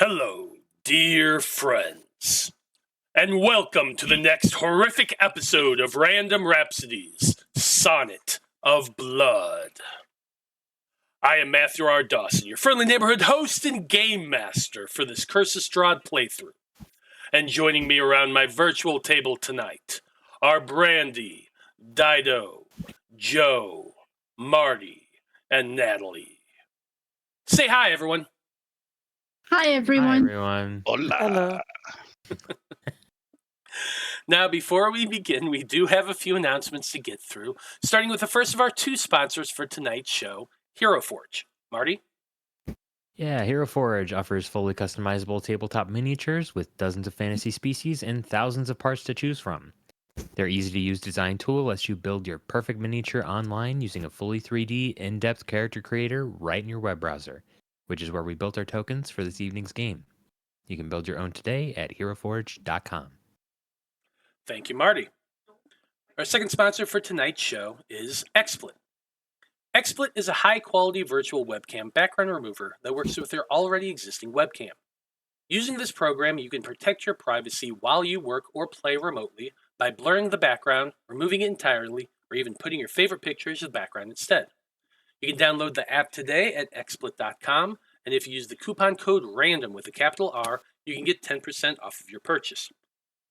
Hello, dear friends, and welcome to the next horrific episode of Random Rhapsodies, Sonnet of Blood. I am Matthew R. Dawson, your friendly neighborhood host and game master for this Curse of Strahd playthrough. And joining me around my virtual table tonight are Brandie, Dyto, Joe, Marty, and Natalie. Say hi, everyone. Hi, everyone. Hi, everyone. Hola. Hello. Now, before we begin, we do have a few announcements to get through, starting with the first of our two sponsors for tonight's show, Hero Forge. Marty? Yeah, Hero Forge offers fully customizable tabletop miniatures with dozens of fantasy species and thousands of parts to choose from. Their easy-to-use design tool lets you build your perfect miniature online using a fully 3D, in-depth character creator right in your web browser, which is where we built our tokens for this evening's game. You can build your own today at heroforge.com. Thank you, Marty. Our second sponsor for tonight's show is XSplit. XSplit is a high-quality virtual webcam background remover that works with your already existing webcam. Using this program, you can protect your privacy while you work or play remotely by blurring the background, removing it entirely, or even putting your favorite pictures as the background instead. You can download the app today at xsplit.com, and if you use the coupon code RANDOM with a capital R, you can get 10% off of your purchase.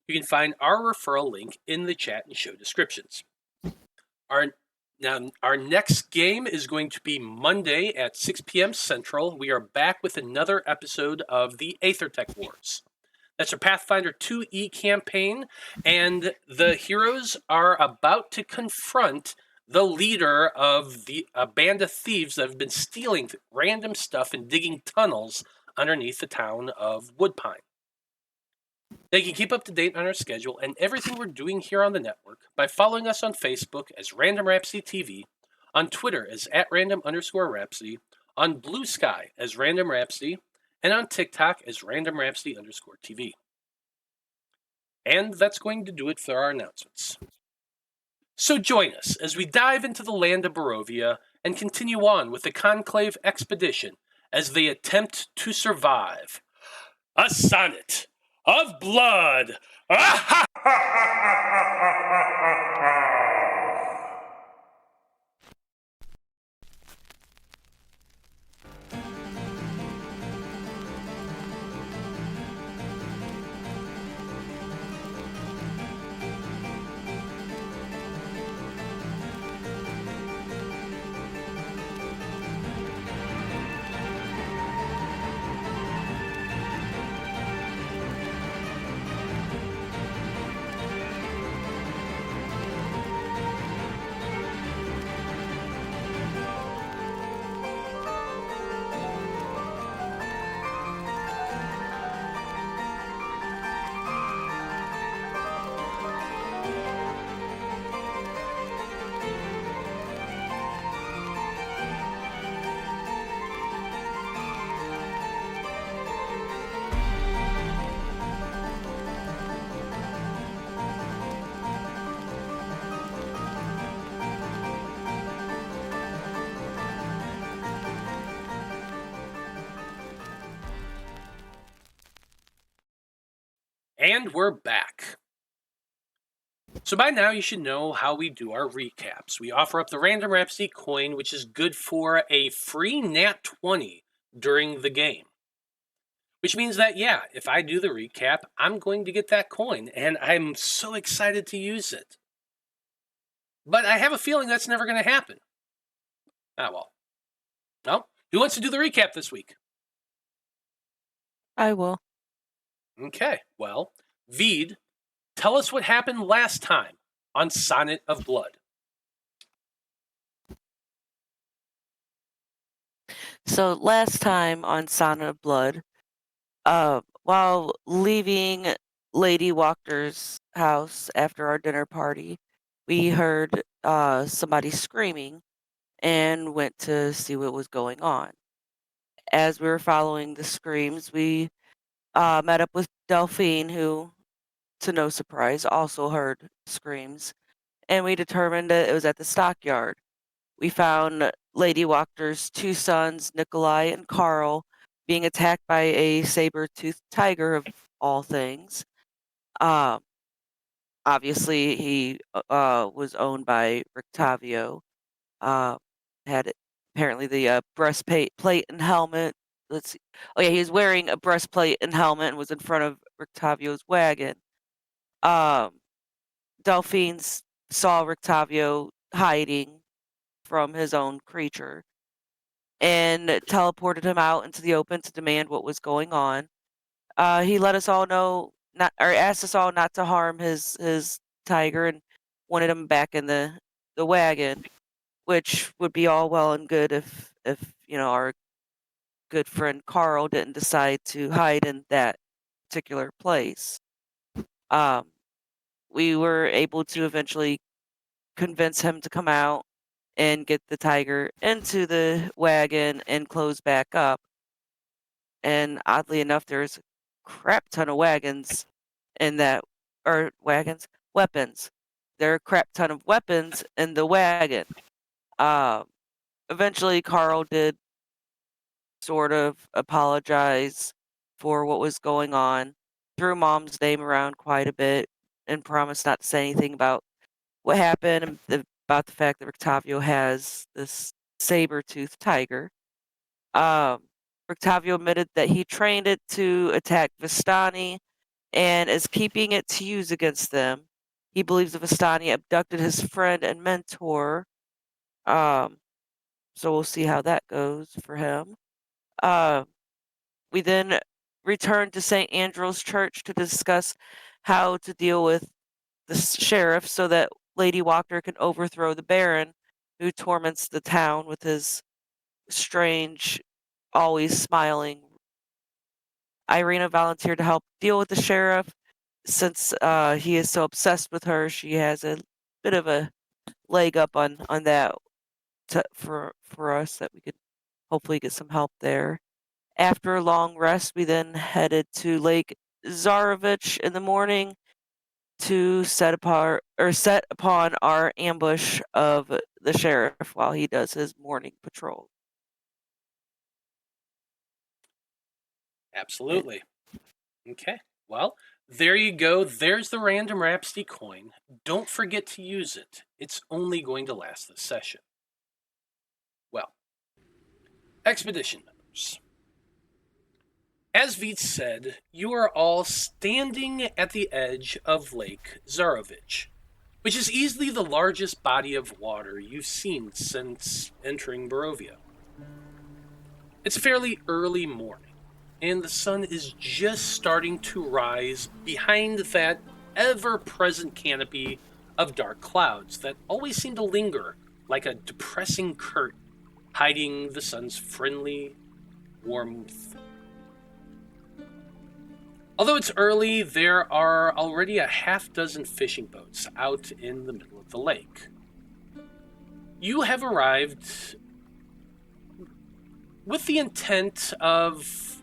You can find our referral link in the chat and show descriptions. Our next game is going to be Monday at 6 p.m. Central. We are back with another episode of the Aethertech Wars. That's our Pathfinder 2E campaign, and the heroes are about to confront the leader of a band of thieves that have been stealing random stuff and digging tunnels underneath the town of Woodpine. They can keep up to date on our schedule and everything we're doing here on the network by following us on Facebook as Random Rhapsody TV, on Twitter as @random_rhapsody, on Blue Sky as Random Rhapsody, and on TikTok as Random Rhapsody_TV. And that's going to do it for our announcements. So join us as we dive into the land of Barovia and continue on with the Conclave Expedition as they attempt to survive. A Sonnet of Blood! And we're back. So by now you should know how we do our recaps. We offer up the Random Rhapsody coin, which is good for a free Nat 20 during the game. Which means that, yeah, if I do the recap, I'm going to get that coin, and I'm so excited to use it. But I have a feeling that's never going to happen. Ah, well. No? Who wants to do the recap this week? I will. Okay, well, Vide, tell us what happened last time on Sonnet of Blood. So last time on Sonnet of Blood, while leaving Lady Walker's house after our dinner party, we heard somebody screaming and went to see what was going on. As we were following the screams, we met up with Delphine, who, to no surprise, also heard screams, and we determined that it was at the stockyard. We found Lady Walker's two sons, Nikolai and Carl, being attacked by a saber-toothed tiger of all things. Obviously, he was owned by Rictavio. Had apparently the breastplate and helmet. Let's see. Oh yeah, he was wearing a breastplate and helmet and was in front of Rictavio's wagon. Delphine saw Rictavio hiding from his own creature and teleported him out into the open to demand what was going on. He let us all know, asked us all not to harm his tiger and wanted him back in the wagon, which would be all well and good if our good friend Carl didn't decide to hide in that particular place. We were able to eventually convince him to come out and get the tiger into the wagon and close back up. And oddly enough, there's a crap ton of wagons in that, or weapons. There are a crap ton of weapons in the wagon. Eventually, Carl did sort of apologize for what was going on, threw Mom's name around quite a bit, and promised not to say anything about what happened and about the fact that Rictavio has this saber-toothed tiger. Rictavio admitted that he trained it to attack Vistani and is keeping it to use against them. He believes that Vistani abducted his friend and mentor. So we'll see how that goes for him. We then returned to St. Andrew's Church to discuss how to deal with the sheriff so that Lady Walker can overthrow the Baron who torments the town with his strange, always smiling. Irina volunteered to help deal with the sheriff. Since he is so obsessed with her, she has a bit of a leg up on that for us, that we could hopefully get some help there. After a long rest, we then headed to Lake Zarovich in the morning to set upon our ambush of the sheriff while he does his morning patrol. Absolutely. Okay. Well, there you go. There's the random Rhapsody coin. Don't forget to use it. It's only going to last this session. Well, expedition members. As Vide said, you are all standing at the edge of Lake Zarovich, which is easily the largest body of water you've seen since entering Barovia. It's fairly early morning, and the sun is just starting to rise behind that ever-present canopy of dark clouds that always seem to linger like a depressing curtain, hiding the sun's friendly warmth. Although it's early, there are already a half-dozen fishing boats out in the middle of the lake. You have arrived with the intent of,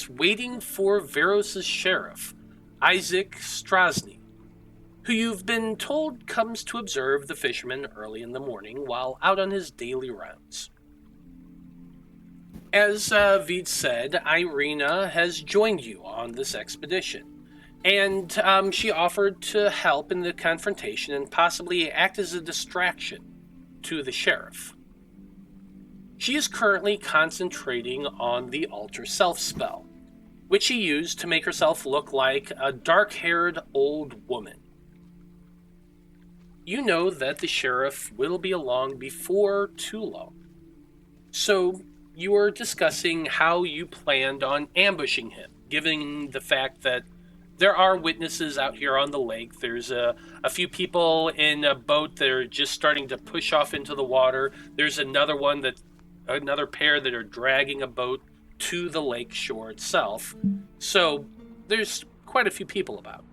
waiting for Veros' sheriff, Isaac Strasny, who you've been told comes to observe the fishermen early in the morning while out on his daily rounds. As Vide said, Irina has joined you on this expedition, and she offered to help in the confrontation and possibly act as a distraction to the sheriff. She is currently concentrating on the Alter Self spell, which she used to make herself look like a dark-haired old woman. You know that the sheriff will be along before too long, so you were discussing how you planned on ambushing him, given the fact that there are witnesses out here on the lake. There's a few people in a boat that are just starting to push off into the water. There's another pair that are dragging a boat to the lake shore itself. So there's quite a few people about.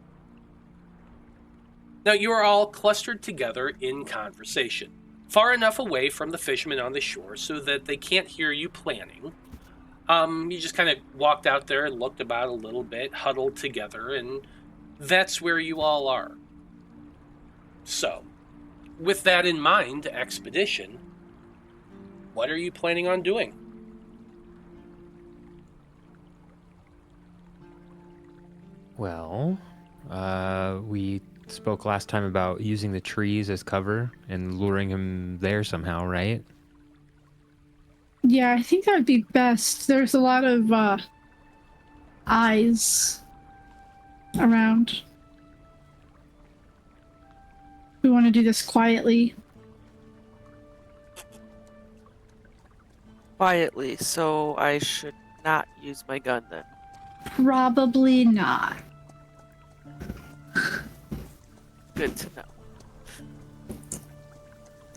Now you are all clustered together in conversation, far enough away from the fishermen on the shore so that they can't hear you planning. You just kind of walked out there and looked about a little bit, huddled together, and that's where you all are. So, with that in mind, expedition, what are you planning on doing? Well, we spoke last time about using the trees as cover and luring him there somehow, right? Yeah, I think that would be best. There's a lot of eyes around. We want to do this quietly. Quietly, so I should not use my gun then. Probably not. Good to know.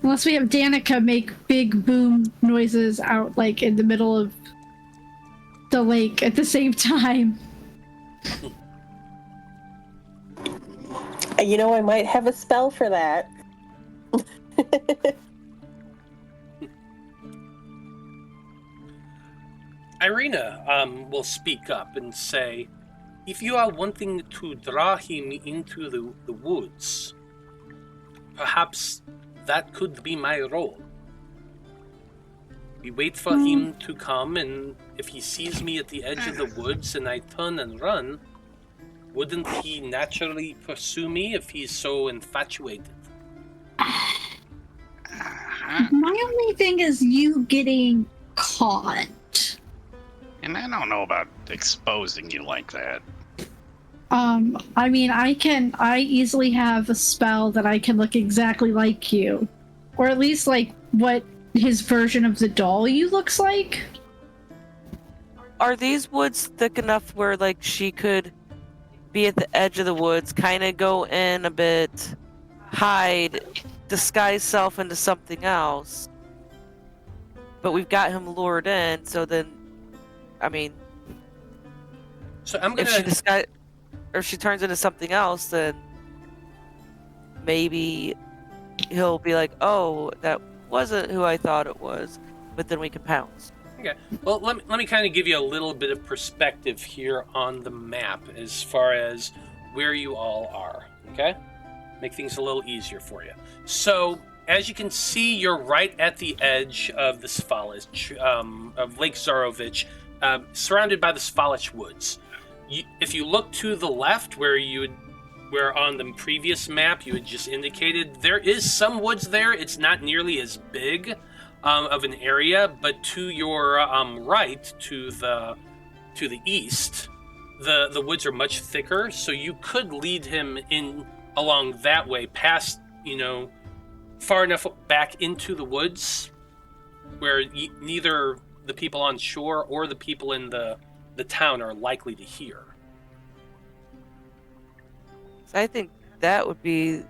Unless we have Danika make big boom noises out, like, in the middle of the lake at the same time. You know, I might have a spell for that. Irina will speak up and say, if you are wanting to draw him into the woods, perhaps that could be my role. We wait for him to come, and if he sees me at the edge of the woods and I turn and run, wouldn't he naturally pursue me if he's so infatuated? My only thing is you getting caught. And I don't know about exposing you like that. I mean, I easily have a spell that I can look exactly like you. Or at least like what his version of the doll you looks like. Are these woods thick enough where, like, she could be at the edge of the woods, kind of go in a bit, hide, disguise self into something else? But we've got him lured in, so then, I mean, So I'm if gonna. if she turns into something else, then maybe he'll be like, "Oh, that wasn't who I thought it was," but then we can pounce. Okay. Well, let me kind of give you a little bit of perspective here on the map as far as where you all are. Okay? Make things a little easier for you. So, as you can see, you're right at the edge of the Sauvage, of Lake Zarovich, surrounded by the Sauvage woods. If you look to the left, where on the previous map you had just indicated, there is some woods there. It's not nearly as big of an area, but to your right, to the east, the woods are much thicker. So you could lead him in along that way, past, far enough back into the woods where neither the people on shore or the people in the town are likely to hear. So I think that would be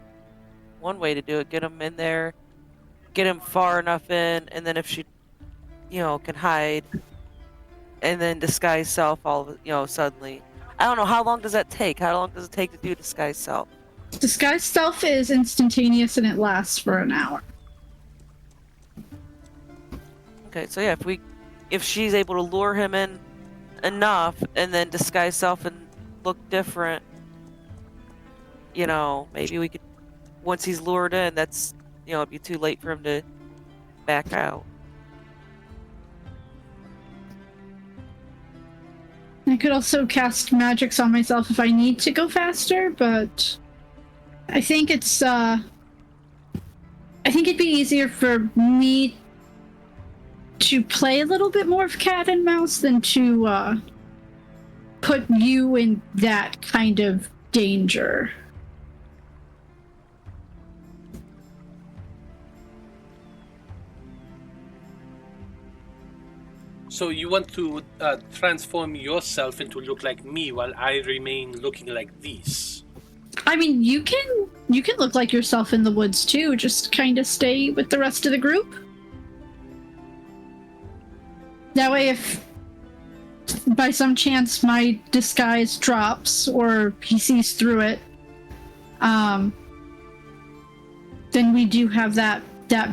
one way to do it. Get him in there, get him far enough in, and then if she, can hide, and then disguise self suddenly. I don't know, how long does that take? How long does it take to do disguise self? Disguise self is instantaneous and it lasts for an hour. Okay, so yeah, if she's able to lure him in enough and then disguise self and look different, maybe we could, once he's lured in, that's, it'd be too late for him to back out. I could also cast magics on myself if I need to go faster, but I think it'd be easier for me to play a little bit more of cat and mouse than to put you in that kind of danger. So you want to transform yourself into look like me while I remain looking like this? I mean, you can look like yourself in the woods too, just kind of stay with the rest of the group. That way, if by some chance my disguise drops or he sees through it, then we do have that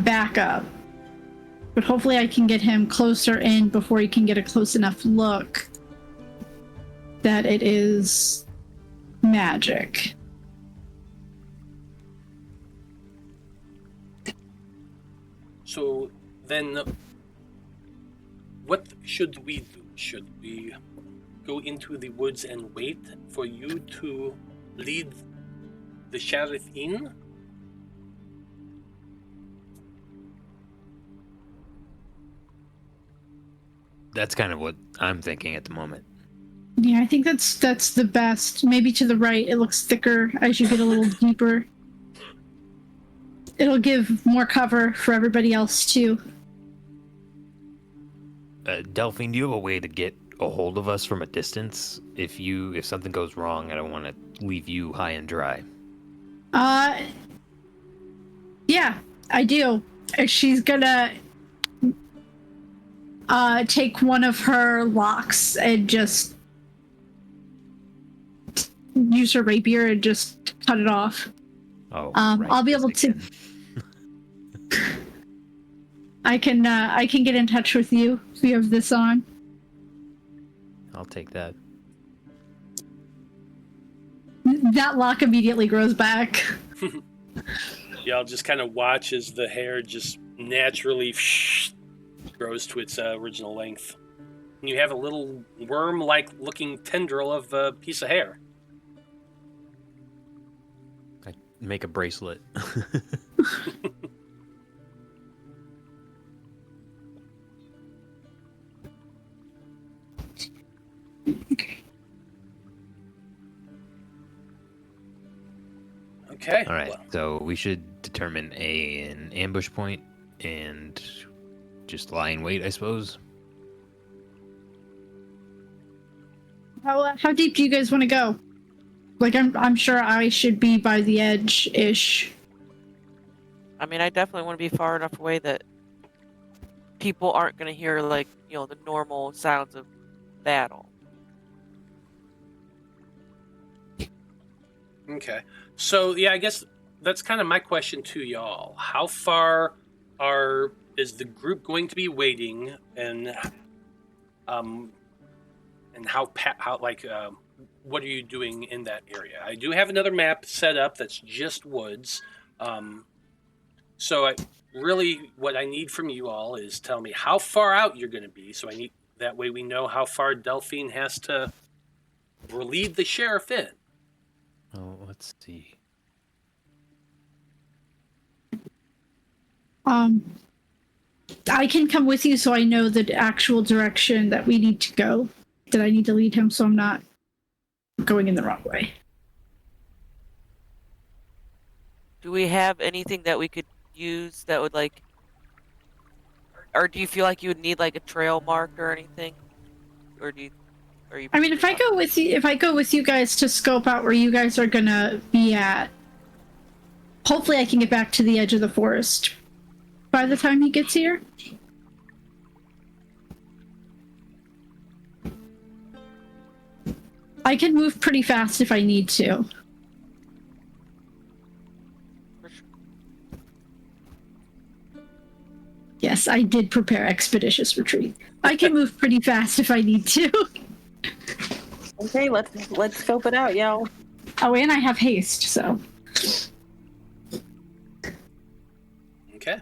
backup. But hopefully I can get him closer in before he can get a close enough look that it is magic. So then, what should we do? Should we go into the woods and wait for you to lead the sheriff in? That's kind of what I'm thinking at the moment. Yeah, I think that's the best. Maybe to the right, it looks thicker as you get a little deeper. It'll give more cover for everybody else too. Delphine, do you have a way to get a hold of us from a distance? If something goes wrong, I don't want to leave you high and dry. Yeah, I do. She's gonna take one of her locks and just use her rapier and just cut it off. Oh, right, I'll be able to. I can get in touch with you if you have this on. I'll take that. That lock immediately grows back. Yeah, I'll just kind of watch as the hair just naturally grows to its original length. And you have a little worm-like looking tendril of a piece of hair. I make a bracelet. Okay. All right, well, so we should determine an ambush point and just lie in wait, I suppose. How deep do you guys want to go? Like, I'm sure I should be by the edge-ish. I mean, I definitely want to be far enough away that people aren't going to hear, like, the normal sounds of battle. okay. So, yeah, I guess that's kind of my question to y'all. How far is the group going to be waiting, and what are you doing in that area? I do have another map set up that's just woods. So what I need from you all is tell me how far out you're going to be. So that way we know how far Delphine has to lead the sheriff in. Oh, let's see. I can come with you so I know the actual direction that we need to go. That I need to lead him so I'm not going in the wrong way. Do we have anything that we could use that would, like, or do you feel like you would need, like, a trail mark or anything? Or I mean, if I go with you guys to scope out where you guys are gonna be at, hopefully I can get back to the edge of the forest by the time he gets here. I can move pretty fast if I need to. Yes, I did prepare expeditious retreat. I can move pretty fast if I need to. Okay, let's scope it out, y'all. Oh, and I have haste, so. Okay.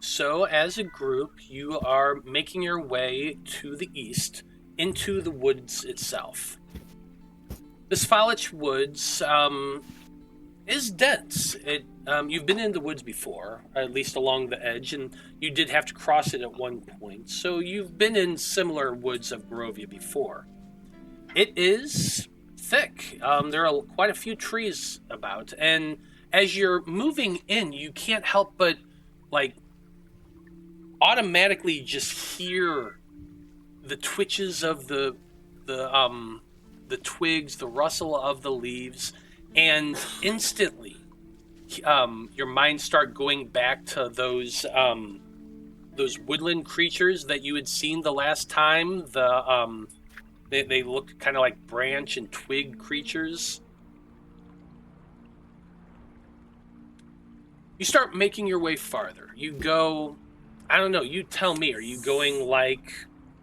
So as a group, you are making your way to the east into the woods itself. The Sauvage woods is dense. You've been in the woods before, at least along the edge, and you did have to cross it at one point. So you've been in similar woods of Barovia before. It is thick. There are quite a few trees about, and as you're moving in, you can't help but automatically just hear the twitches of the twigs, the rustle of the leaves, and instantly your mind start going back to those woodland creatures that you had seen the last time. They look kind of like branch and twig creatures. You start making your way farther. You go, I don't know, you tell me, are you going like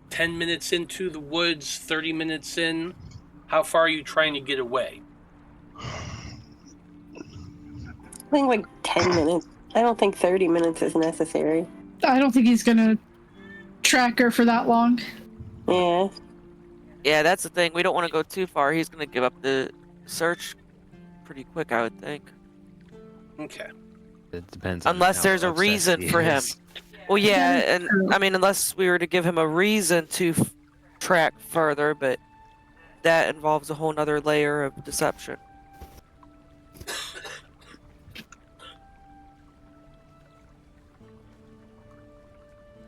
10 minutes into the woods, 30 minutes in? How far are you trying to get away? I think like 10 minutes. I don't think 30 minutes is necessary. I don't think he's gonna track her for that long. Yeah. Yeah, that's the thing. We don't want to go too far. He's going to give up the search pretty quick, I would think. Okay. It depends on Unless how there's a obsessed reason he for him. is. Well, yeah, That is and true. I mean, unless we were to give him a reason to track further, but that involves a whole nother layer of deception.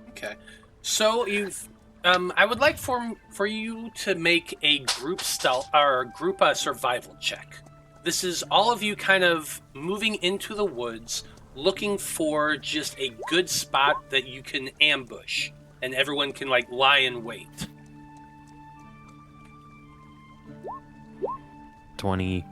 Okay. So you've I would like for you to make a group stealth or group survival check. This is all of you kind of moving into the woods, looking for just a good spot that you can ambush, and everyone can like lie in wait. 20.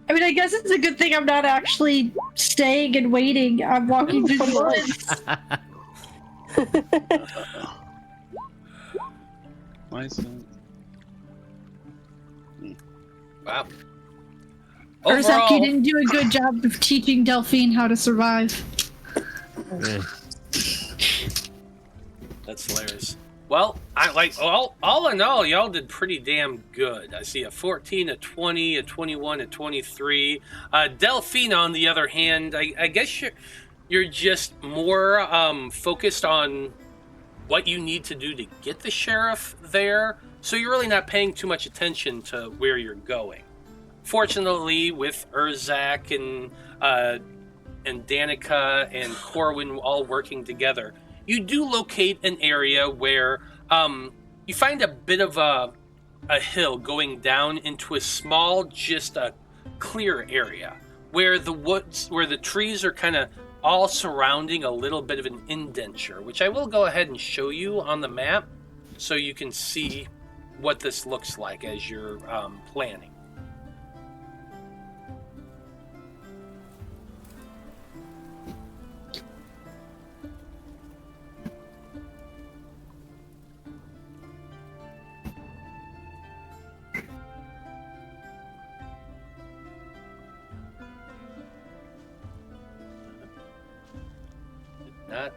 I mean, I guess it's a good thing I'm not actually staying and waiting. I'm walking through the woods. Why is that? Wow. Urzak, you didn't do a good job of teaching Delphine how to survive. Eh, That's hilarious. Well, I like all in all, y'all did pretty damn good. I see a 14, a 20, a 21, a 23. Delphine, on the other hand, I guess you're just more focused on what you need to do to get the sheriff there, so you're really not paying too much attention to where you're going. Fortunately, with Urzak and Danika and Corwan all working together, you do locate an area where you find a bit of a hill going down into a small, just a clear area where the woods, where the trees are kind of all surrounding a little bit of an indenture, which I will go ahead and show you on the map so you can see what this looks like as you're planning. Not.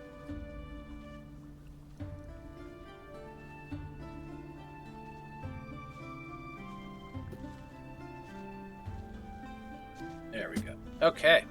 There we go. Okay.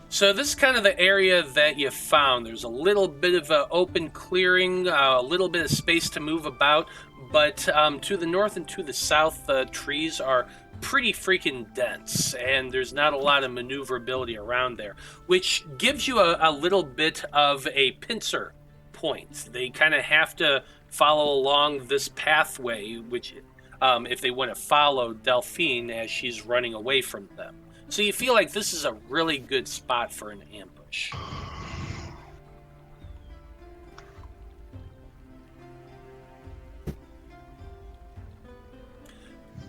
So this is kind of the area that you found. There's a little bit of an open clearing, a little bit of space to move about, but to the north and to the south, the trees are pretty freaking dense, and there's not a lot of maneuverability around there, which gives you a little bit of a pincer point. They kind of have to follow along this pathway, which if they want to follow Delphine as she's running away from them. So you feel like this is a really good spot for an ambush.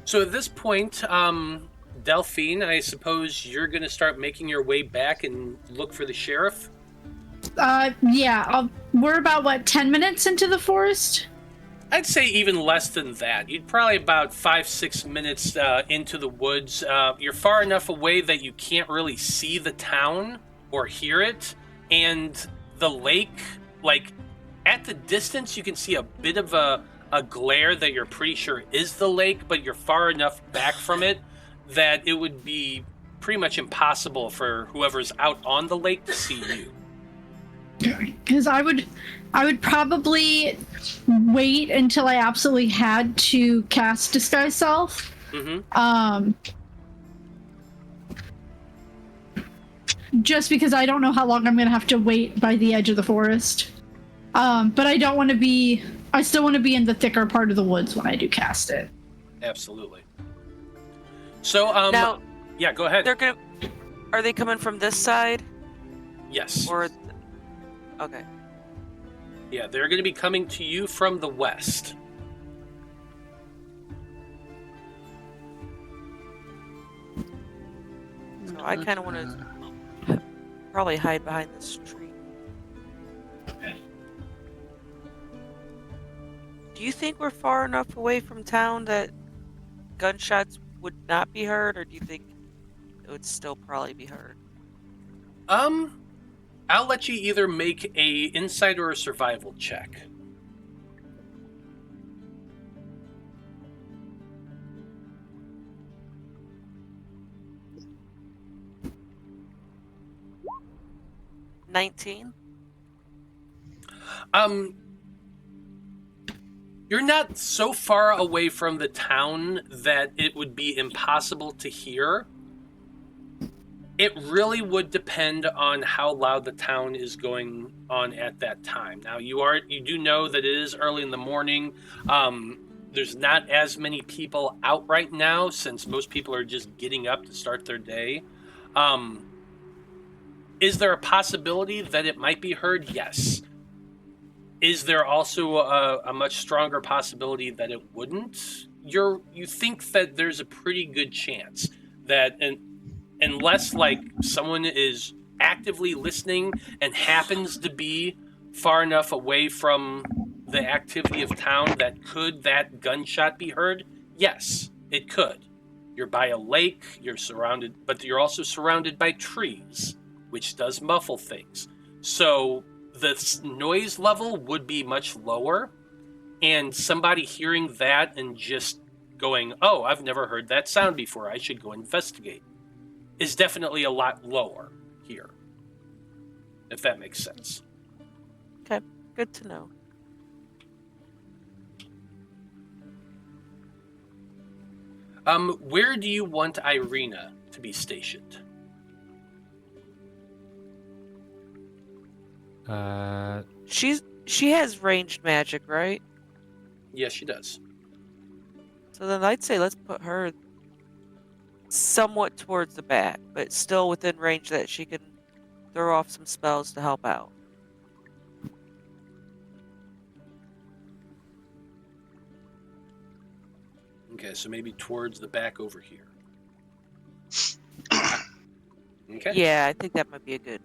So at this point, Delphine, I suppose you're going to start making your way back and look for the sheriff? Yeah, we're about, what, 10 minutes into the forest? I'd say even less than that. You'd probably about 5-6 minutes into the woods. You're far enough away that you can't really see the town or hear it. And the lake, like, at the distance, you can see a bit of a glare that you're pretty sure is the lake, but you're far enough back from it that it would be pretty much impossible for whoever's out on the lake to see you. Because I would probably wait until I absolutely had to cast Disguise Self. Mm-hmm. Just because I don't know how long I'm going to have to wait by the edge of the forest. But I don't want to be... I still want to be in the thicker part of the woods when I do cast it. Absolutely. So, Now, yeah, go ahead. are they coming from this side? Yes. Or... Okay. Yeah, they're going to be coming to you from the west. So I kind of want to probably hide behind this tree. Do you think we're far enough away from town that gunshots would not be heard, or do you think it would still probably be heard? I'll let you either make a insight or a survival check. $19. You're not so far away from the town that it would be impossible to hear. It really would depend on how loud the town is going on at that time. Now, you do know that it is early in the morning. There's not as many people out right now since most people are just getting up to start their day. Is there a possibility that it might be heard? Yes. Is there also a much stronger possibility that it wouldn't? You think that there's a pretty good chance that, unless like someone is actively listening and happens to be far enough away from the activity of town, that gunshot be heard? Yes, it could. You're by a lake, but you're also surrounded by trees, which does muffle things. So the noise level would be much lower, and somebody hearing that and just going, "Oh, I've never heard that sound before, I should go investigate," is definitely a lot lower here, if that makes sense. Okay, good to know. Where do you want Irina to be stationed? She has ranged magic, right? Yes, she does. So then I'd say let's put her somewhat towards the back, but still within range that she can throw off some spells to help out. Okay, so maybe towards the back over here. Okay. Yeah, I think that might be a good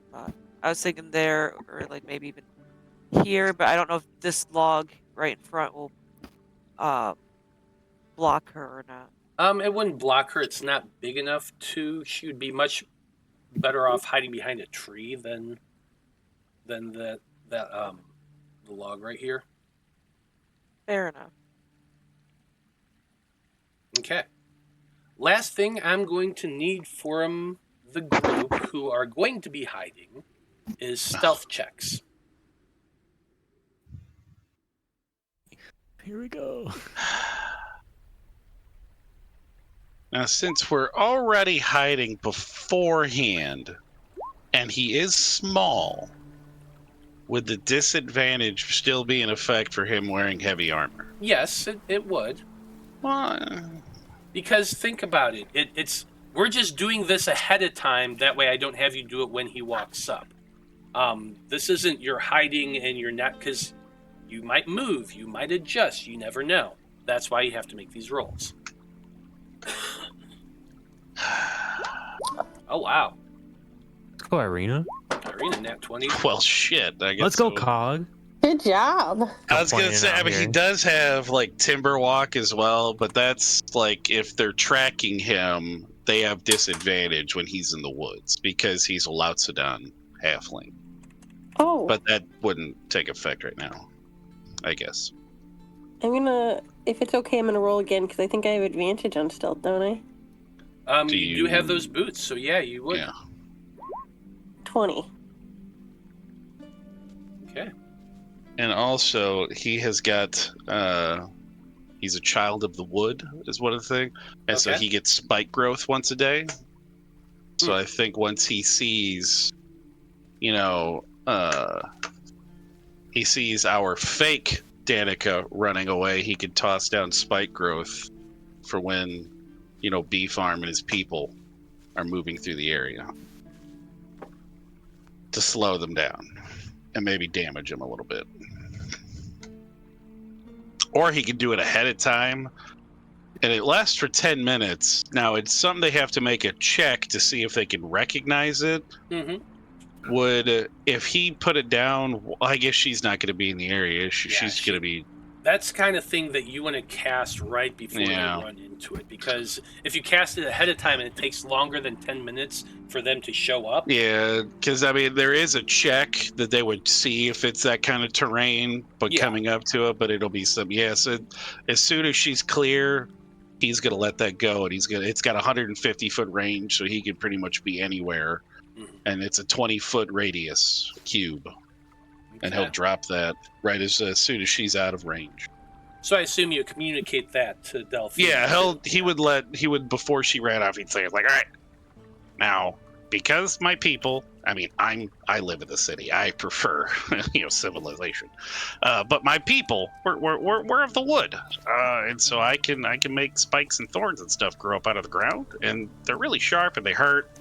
spot. I was thinking there, or like maybe even here, but I don't know if this log right in front will block her or not. It wouldn't block her. It's not big enough to. She would be much better off hiding behind a tree than the log right here. Fair enough. Okay. Last thing I'm going to need from the group who are going to be hiding is stealth checks. Here we go. Now, since we're already hiding beforehand, and he is small, would the disadvantage still be in effect for him wearing heavy armor? Yes, it would. Well, Because think about it. We're just doing this ahead of time. That way I don't have you do it when he walks up. This isn't you're hiding and you're not, because you might move, you might adjust, you never know. That's why you have to make these rolls. Oh, wow. Let's go, Irina. Irina, nat 20. well, shit. I guess Let's go, so. Cog. Good job. I was gonna Pointing say, out I mean, he here. does have like timber walk as well, but that's like if they're tracking him, they have disadvantage when he's in the woods because he's a Lautsadon halfling. Oh, But that wouldn't take effect right now, I guess. if it's okay, I'm gonna roll again because I think I have advantage on stealth, don't I? You do have those boots, so yeah, you would. Yeah. 20. Okay. And also, he has got, he's a child of the wood, is one of the things. And so Okay. he gets spike growth once a day. So I think once he sees, he sees our fake Danika running away, he could toss down spike growth for when, Bee Farm and his people are moving through the area to slow them down and maybe damage them a little bit. Or he could do it ahead of time, and it lasts for 10 minutes. Now, it's something they have to make a check to see if they can recognize it. Mm-hmm. If he put it down, well, I guess she's not going to be in the area. She's going to be... that's the kind of thing that you want to cast right before you run into it, because if you cast it ahead of time and it takes longer than 10 minutes for them to show up. Yeah, because I mean, there is a check that they would see if it's that kind of terrain, but coming up to it, but it'll be some. Yeah, so as soon as she's clear, he's gonna let that go, and it's got a 150-foot range, so he can pretty much be anywhere, and it's a 20-foot radius cube. And he'll drop that right as soon as she's out of range. So I assume you communicate that to Delphine. Yeah, he would before she ran off, he'd say like, all right, now because my people, I mean, I live in the city, I prefer civilization, but my people, we're of the wood, and so I can make spikes and thorns and stuff grow up out of the ground, and they're really sharp and they hurt.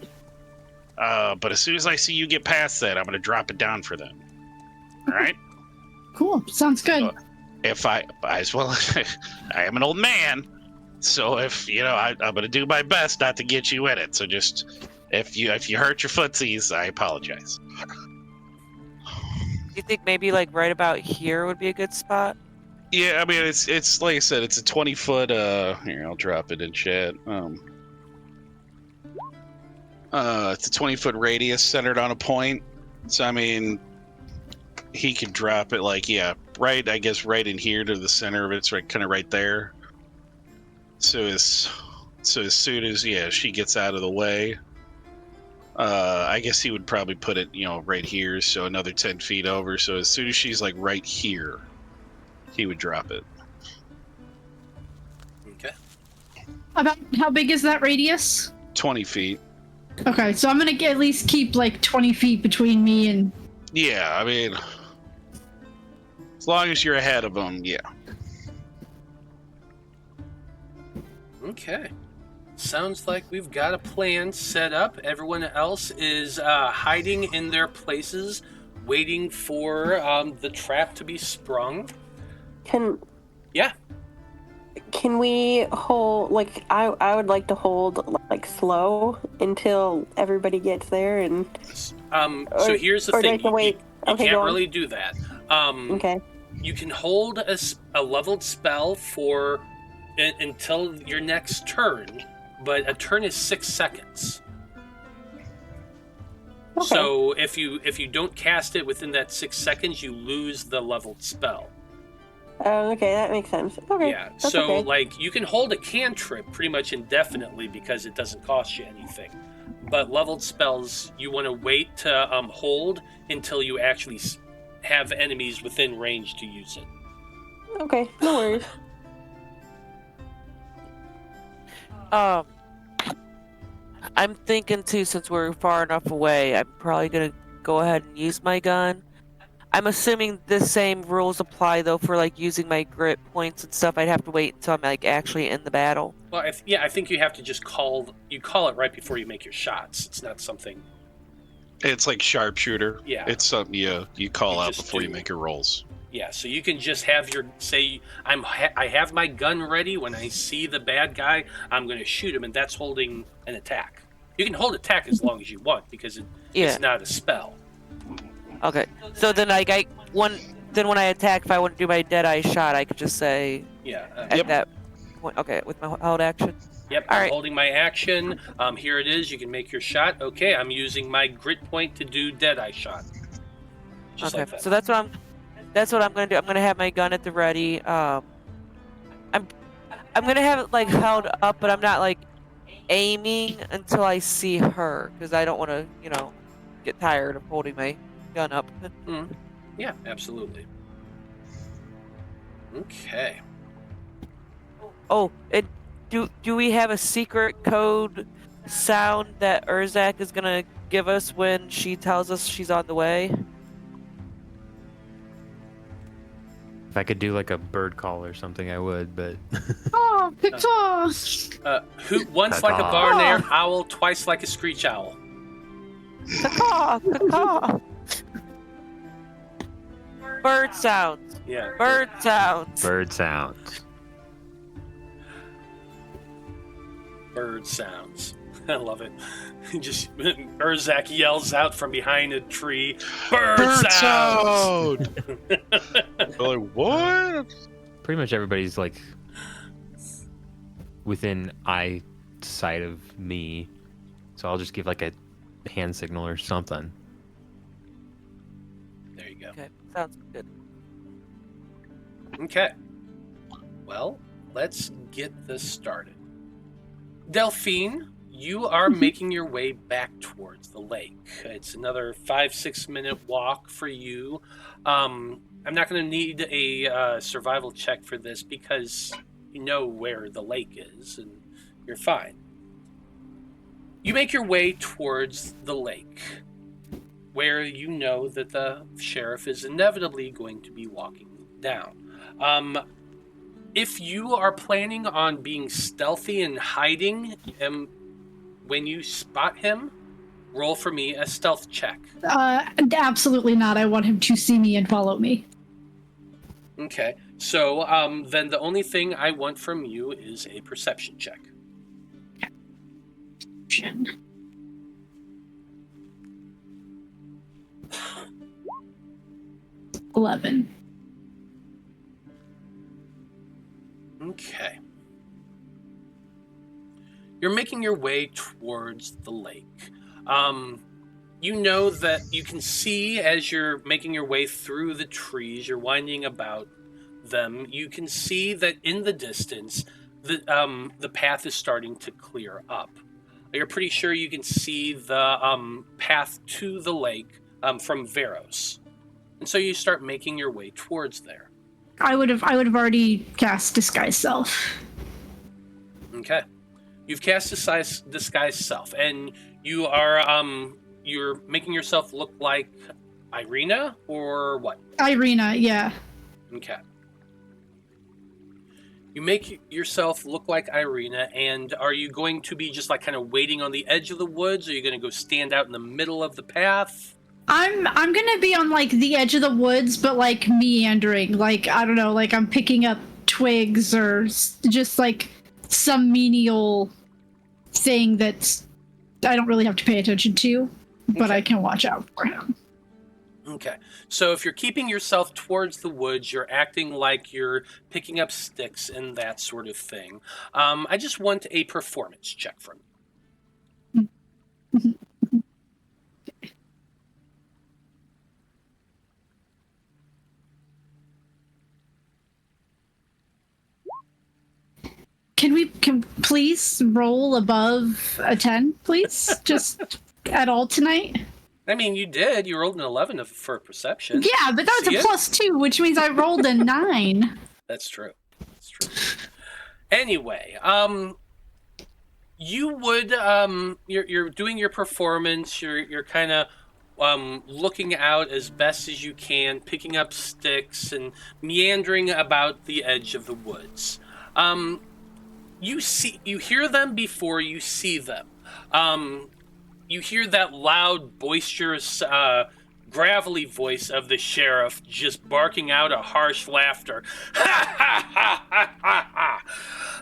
But as soon as I see you get past that, I'm gonna drop it down for them. All right. Cool. Sounds good. If I as well, I am an old man, so if I'm going to do my best not to get you in it. So just if you hurt your footsies, I apologize. You think maybe like right about here would be a good spot? Yeah, I mean it's like I said, it's a 20-foot. Here, I'll drop it in chat. It's a 20-foot radius centered on a point. So I mean, he could drop it like right. I guess right in here to the center of it. It's right, kind of right there. So as soon as she gets out of the way, I guess he would probably put it right here. So another 10 feet over. So as soon as she's like right here, he would drop it. Okay. About how big is that radius? 20 feet. Okay, so I'm gonna at least keep like 20 feet between me and. Yeah, I mean, as long as you're ahead of them, yeah. Okay. Sounds like we've got a plan set up. Everyone else is hiding in their places, waiting for the trap to be sprung. Can we hold, like, I would like to hold, like, slow until everybody gets there and... So here's the thing. I can wait. You Okay, can't really do that. Okay. You can hold a leveled spell for until your next turn, but a turn is 6 seconds. Okay. So if you don't cast it within that 6 seconds, you lose the leveled spell. Oh, okay, that makes sense. Okay. Yeah, that's so okay. like you can hold a cantrip pretty much indefinitely because it doesn't cost you anything. But leveled spells, you want to wait to hold until you actually have enemies within range to use it. Okay, no worries. I'm thinking too, since we're far enough away, I'm probably gonna go ahead and use my gun. I'm assuming the same rules apply though for like using my grit points and stuff. I'd have to wait until I'm like actually in the battle. Well, I think you have to just call it right before you make your shots. It's not something. It's like sharpshooter. Yeah. It's something you call out before you do. make your rolls. Yeah, so you can just have I have my gun ready. When I see the bad guy, I'm going to shoot him, and that's holding an attack. You can hold attack as long as you want because it's not a spell. Okay, so then then when I attack, if I want to do my Deadeye shot, I could just say at that point. Okay, with my held action. Yep, I'm holding my action. Here it is. You can make your shot. Okay, I'm using my grit point to do Deadeye shot. Just okay, like that. so that's what I'm gonna do. I'm gonna have my gun at the ready. I'm gonna have it like held up, but I'm not like aiming until I see her because I don't want to, get tired of holding my gun up. Yeah, absolutely. Okay. Oh, do we have a secret code sound that Urzak is gonna give us when she tells us she's on the way? If I could do like a bird call or something, I would, but... Oh, Pixar! Hoot once like a barn owl, twice like a screech owl. Caw, caw. Bird sounds. Yeah. Bird sounds. Bird sounds. Bird sounds. I love it. Just Urzak yells out from behind a tree, "Bird sound!" Like, what? pretty much everybody's like within eyesight of me, so I'll just give like a hand signal or something. There you go. Okay, sounds good. Okay. Well, let's get this started. Delphine, you are making your way back towards the lake. It's another 5-6 minute walk for you. I'm not going to need a survival check for this because you know where the lake is and you're fine. You make your way towards the lake, where you know that the sheriff is inevitably going to be walking down. If you are planning on being stealthy and hiding when you spot him, roll for me a stealth check. Absolutely not. I want him to see me and follow me. Okay, so then the only thing I want from you is a perception check. 11. Okay. You're making your way towards the lake. You know that you can see as you're making your way through the trees, you're winding about them, you can see that in the distance, the path is starting to clear up. You're pretty sure you can see the path to the lake from Veros. And so you start making your way towards there. I would have already cast Disguise Self. Okay. You've cast Disguise Self, and you are you're making yourself look like Irina, or what? Irina, yeah. Okay. You make yourself look like Irina, and are you going to be just like kind of waiting on the edge of the woods? Or are you going to go stand out in the middle of the path? I'm gonna be on like the edge of the woods, but like meandering, like I don't know, like I'm picking up twigs or just like some menial thing that I don't really have to pay attention to, but I can watch out for him. Okay, so if you're keeping yourself towards the woods, you're acting like you're picking up sticks and that sort of thing. I just want a performance check from you. Can please roll above a 10, please? Just at all tonight? I mean, you did. You rolled an 11 for perception. Yeah, but that was a +2, which means I rolled a 9. That's true. That's true. Anyway, you would you're doing your performance. You're kind of looking out as best as you can, picking up sticks and meandering about the edge of the woods. You hear them before you see them. You hear that loud, boisterous, gravelly voice of the sheriff just barking out a harsh laughter. Ha ha ha ha ha ha!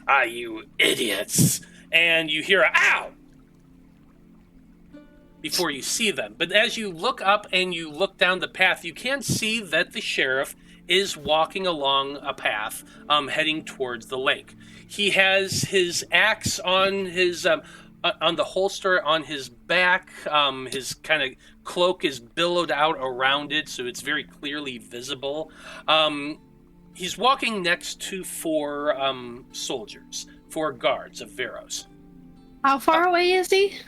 Ah, you idiots! And you hear a ow! Before you see them. But as you look up and you look down the path, you can see that the sheriff is walking along a path, heading towards the lake. He has his axe on his on the holster on his back. His kind of cloak is billowed out around it, so it's very clearly visible. He's walking next to four soldiers, 4 guards of Veros. How far away is he?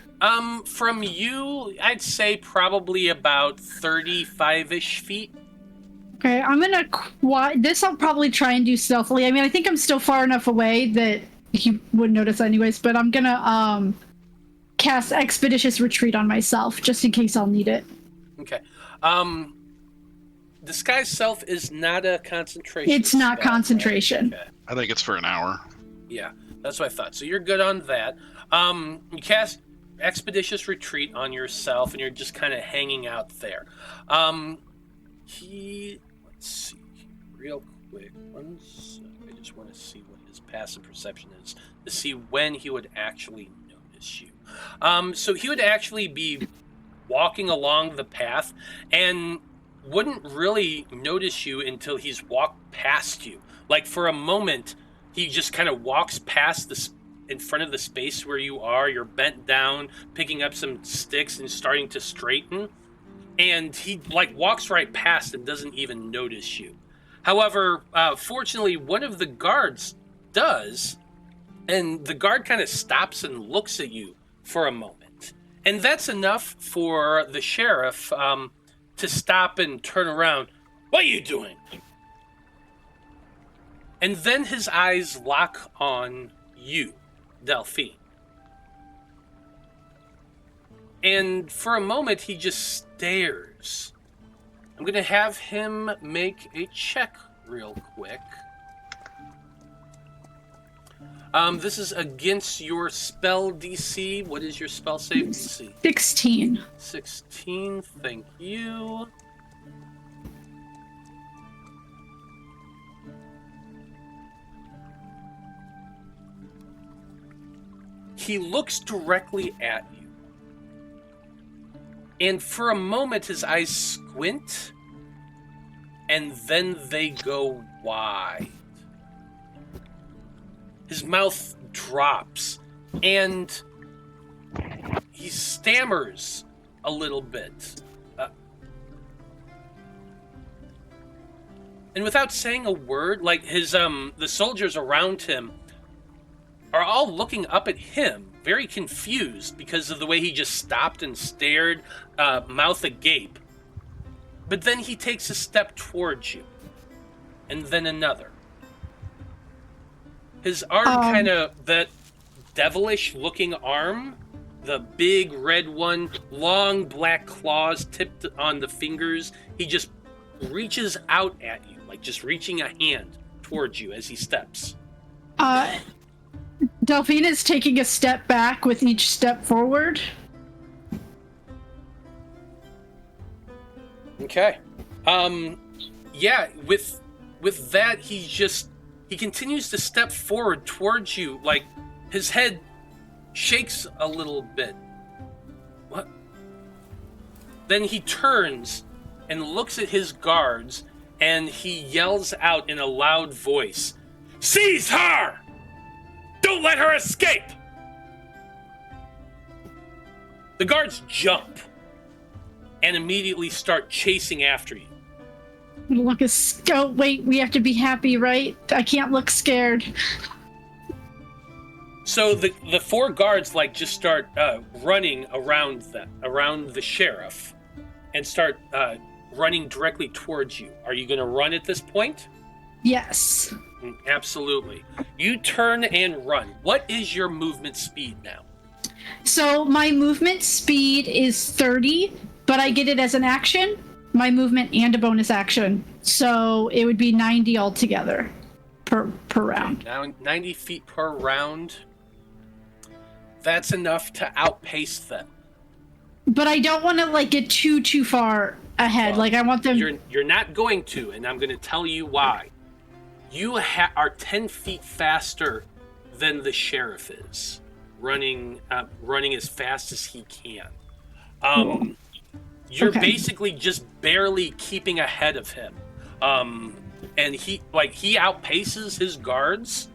From you, I'd say probably about 35-ish feet. Okay, I'm gonna this I'll probably try and do stealthily. I mean, I think I'm still far enough away that he wouldn't notice anyways, but I'm gonna cast Expeditious Retreat on myself, just in case I'll need it. Okay. Disguise Self is not a concentration It's not spell, concentration. right? Okay. I think it's for an hour. Yeah, that's what I thought. So you're good on that. You cast Expeditious Retreat on yourself, and you're just kind of hanging out there. Let's see, real quick. One sec. I just want to see what his passive perception is to see when he would actually notice you. So he would actually be walking along the path and wouldn't really notice you until he's walked past you. Like, for a moment, he just kind of walks past this in front of the space where you are. You're bent down, picking up some sticks and starting to straighten. And he, like, walks right past and doesn't even notice you. However, fortunately, one of the guards does, and the guard kind of stops and looks at you for a moment. And that's enough for the sheriff to stop and turn around. What are you doing? And then his eyes lock on you, Delphine. And for a moment, he just stares. I'm going to have him make a check real quick. This is against your spell DC. What is your spell save DC? 16. 16, thank you. He looks directly at you. And for a moment, his eyes squint, and then they go wide. His mouth drops, and he stammers a little bit. And without saying a word, like his the soldiers around him are all looking up at him, very confused because of the way he just stopped and stared, mouth agape. But then he takes a step towards you, and then another. His arm kind of, that devilish-looking arm, the big red one, long black claws tipped on the fingers, he just reaches out at you, like just reaching a hand towards you as he steps. Delphine is taking a step back with each step forward. Okay. Yeah, with that, he continues to step forward towards you, like his head shakes a little bit. What? Then he turns and looks at his guards, and he yells out in a loud voice, "Seize her! Don't let her escape!" The guards jump and immediately start chasing after you. Look a scout. Wait, we have to be happy, right? I can't look scared. So the four guards like just start running around the sheriff and start running directly towards you. Are you going to run at this point? Yes. Absolutely. You turn and run. What is your movement speed now? So my movement speed is 30, but I get it as an action, my movement and a bonus action. So it would be 90 altogether per round. Now 90 feet per round. That's enough to outpace them. But I don't want to get too far ahead. Well, like I want them. You're not going to, and I'm going to tell you why. You are 10 feet faster than the sheriff is, running as fast as he can. You're basically just barely keeping ahead of him, and he outpaces his guards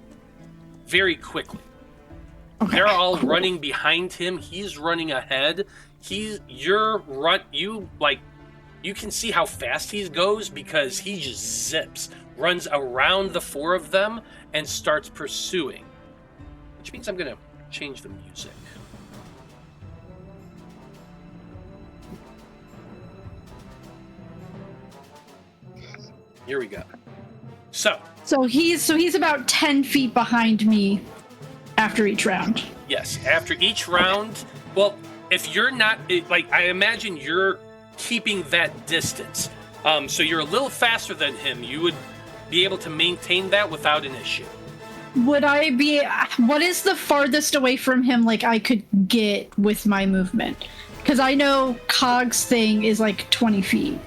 very quickly. Okay. They're all running behind him. He's running ahead. You can see how fast he goes because he just zips, runs around the four of them, and starts pursuing. Which means I'm going to change the music. Here we go. So he's about 10 feet behind me after each round. Yes, after each round. Well, if you're not, I imagine you're keeping that distance. So you're a little faster than him. You would be able to maintain that without an issue. What is the farthest away from him I could get with my movement? Because I know Cog's thing is 20 feet.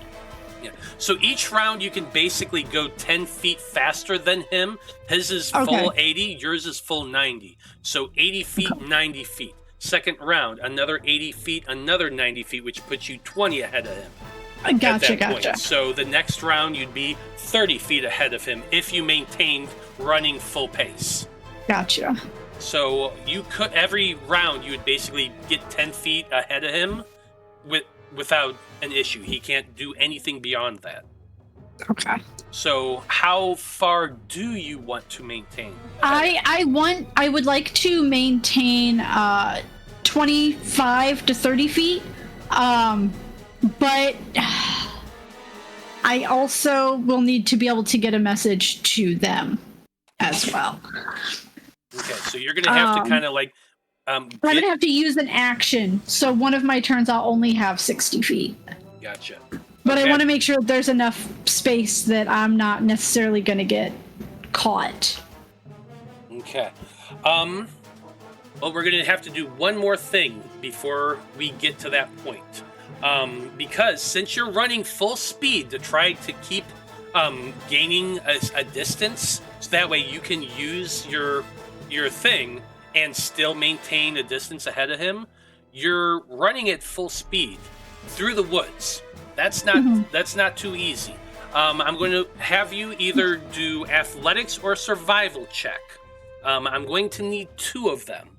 Yeah. So each round you can basically go 10 feet faster than him. His is full 80, yours is full 90. So 80 feet, 90 feet. Second round, another 80 feet, another 90 feet, which puts you 20 ahead of him. Gotcha. point. So the next round you'd be 30 feet ahead of him if you maintained running full pace. Gotcha. So you could every round you would basically get 10 feet ahead of him without an issue. He can't do anything beyond that. Okay. So how far do you want to maintain? I would like to maintain 25 to 30 feet. But I also will need to be able to get a message to them as well. Okay, so you're going to have to kind of like... I'm going to have to use an action. So one of my turns, I'll only have 60 feet. Gotcha. But Okay. I want to make sure there's enough space that I'm not necessarily going to get caught. Okay. Well, we're going to have to do one more thing before we get to that point. Because since you're running full speed to try to keep gaining a distance, so that way you can use your thing and still maintain a distance ahead of him, you're running at full speed through the woods. That's not too easy. I'm going to have you either do athletics or survival check. I'm going to need 2 of them.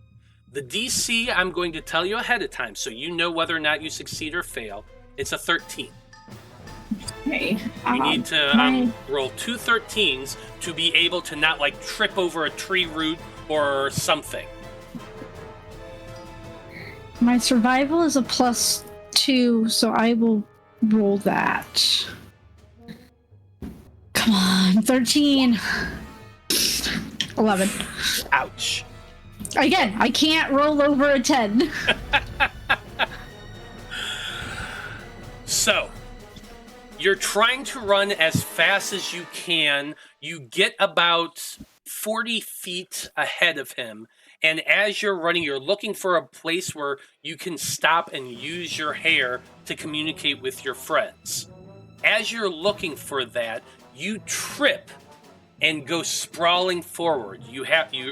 The DC, I'm going to tell you ahead of time, so you know whether or not you succeed or fail. It's a 13. Okay. You need to roll 2 13s to be able to not, like, trip over a tree root or something. My survival is a +2, so I will roll that. Come on, 13. 11. Ouch. Again, I can't roll over a 10. So, you're trying to run as fast as you can. You get about 40 feet ahead of him. And as you're running, you're looking for a place where you can stop and use your hair to communicate with your friends. As you're looking for that, you trip and go sprawling forward.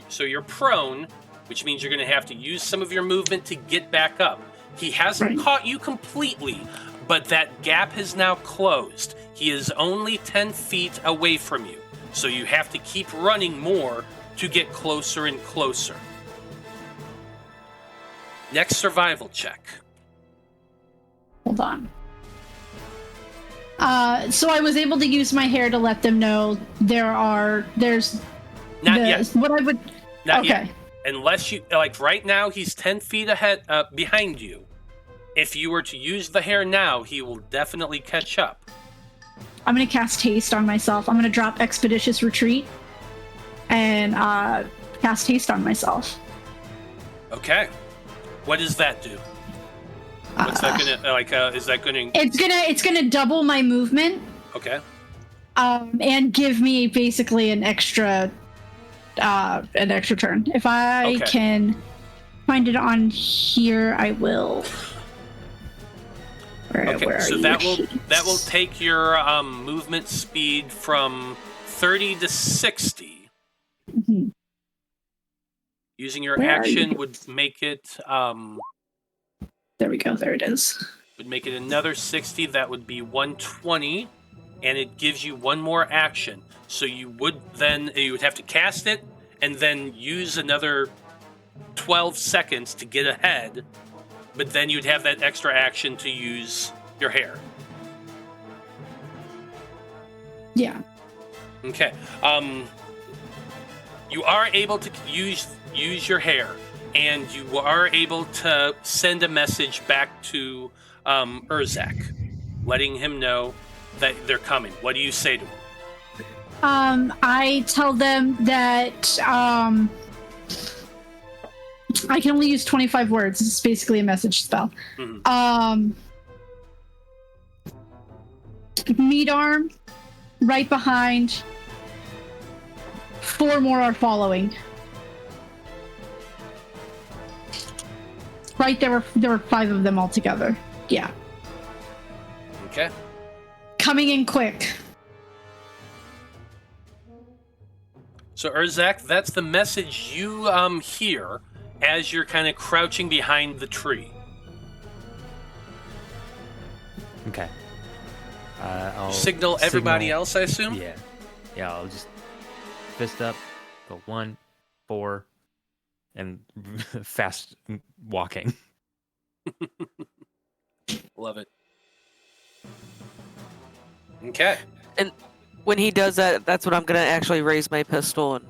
So you're prone, which means you're going to have to use some of your movement to get back up. He hasn't caught you completely, but that gap has now closed. He is only 10 feet away from you, so you have to keep running more to get closer and closer. Next survival check. Hold on. So I was able to use my hair to let them know there's Not yet. what I would. Not okay. yet. Unless you, like right now, he's 10 feet ahead, behind you. If you were to use the hair now, he will definitely catch up. I'm going to cast Haste on myself. I'm going to drop Expeditious Retreat and cast Haste on myself. Okay. What does that do? What's that gonna is that gonna? It's gonna double my movement. Okay. And give me basically an extra turn. If I can find it on here, I will. Where so are that you? will take your movement speed from 30 to 60. Mm-hmm. Using your Where are action you? would make it There we go. There it is. would make it another 60. That would be 120, and it gives you one more action. So you would have to cast it and then use another 12 seconds to get ahead, but then you'd have that extra action to use your hair. Yeah. Okay. You are able to use your hair, and you are able to send a message back to Urzak, letting him know that they're coming. What do you say to him? I tell them that I can only use 25 words. It's basically a message spell. Mm-hmm. Meat arm, right behind. 4 more are following. Right, there were 5 of them altogether. Yeah. Okay. Coming in quick. So Urzak, that's the message you hear as you're kind of crouching behind the tree. Okay. I'll Signal everybody else, I assume? Yeah. Yeah, I'll just fist up, go 1, 4, and fast walking. Love it. Okay. When he does that, that's when I'm gonna actually raise my pistol and,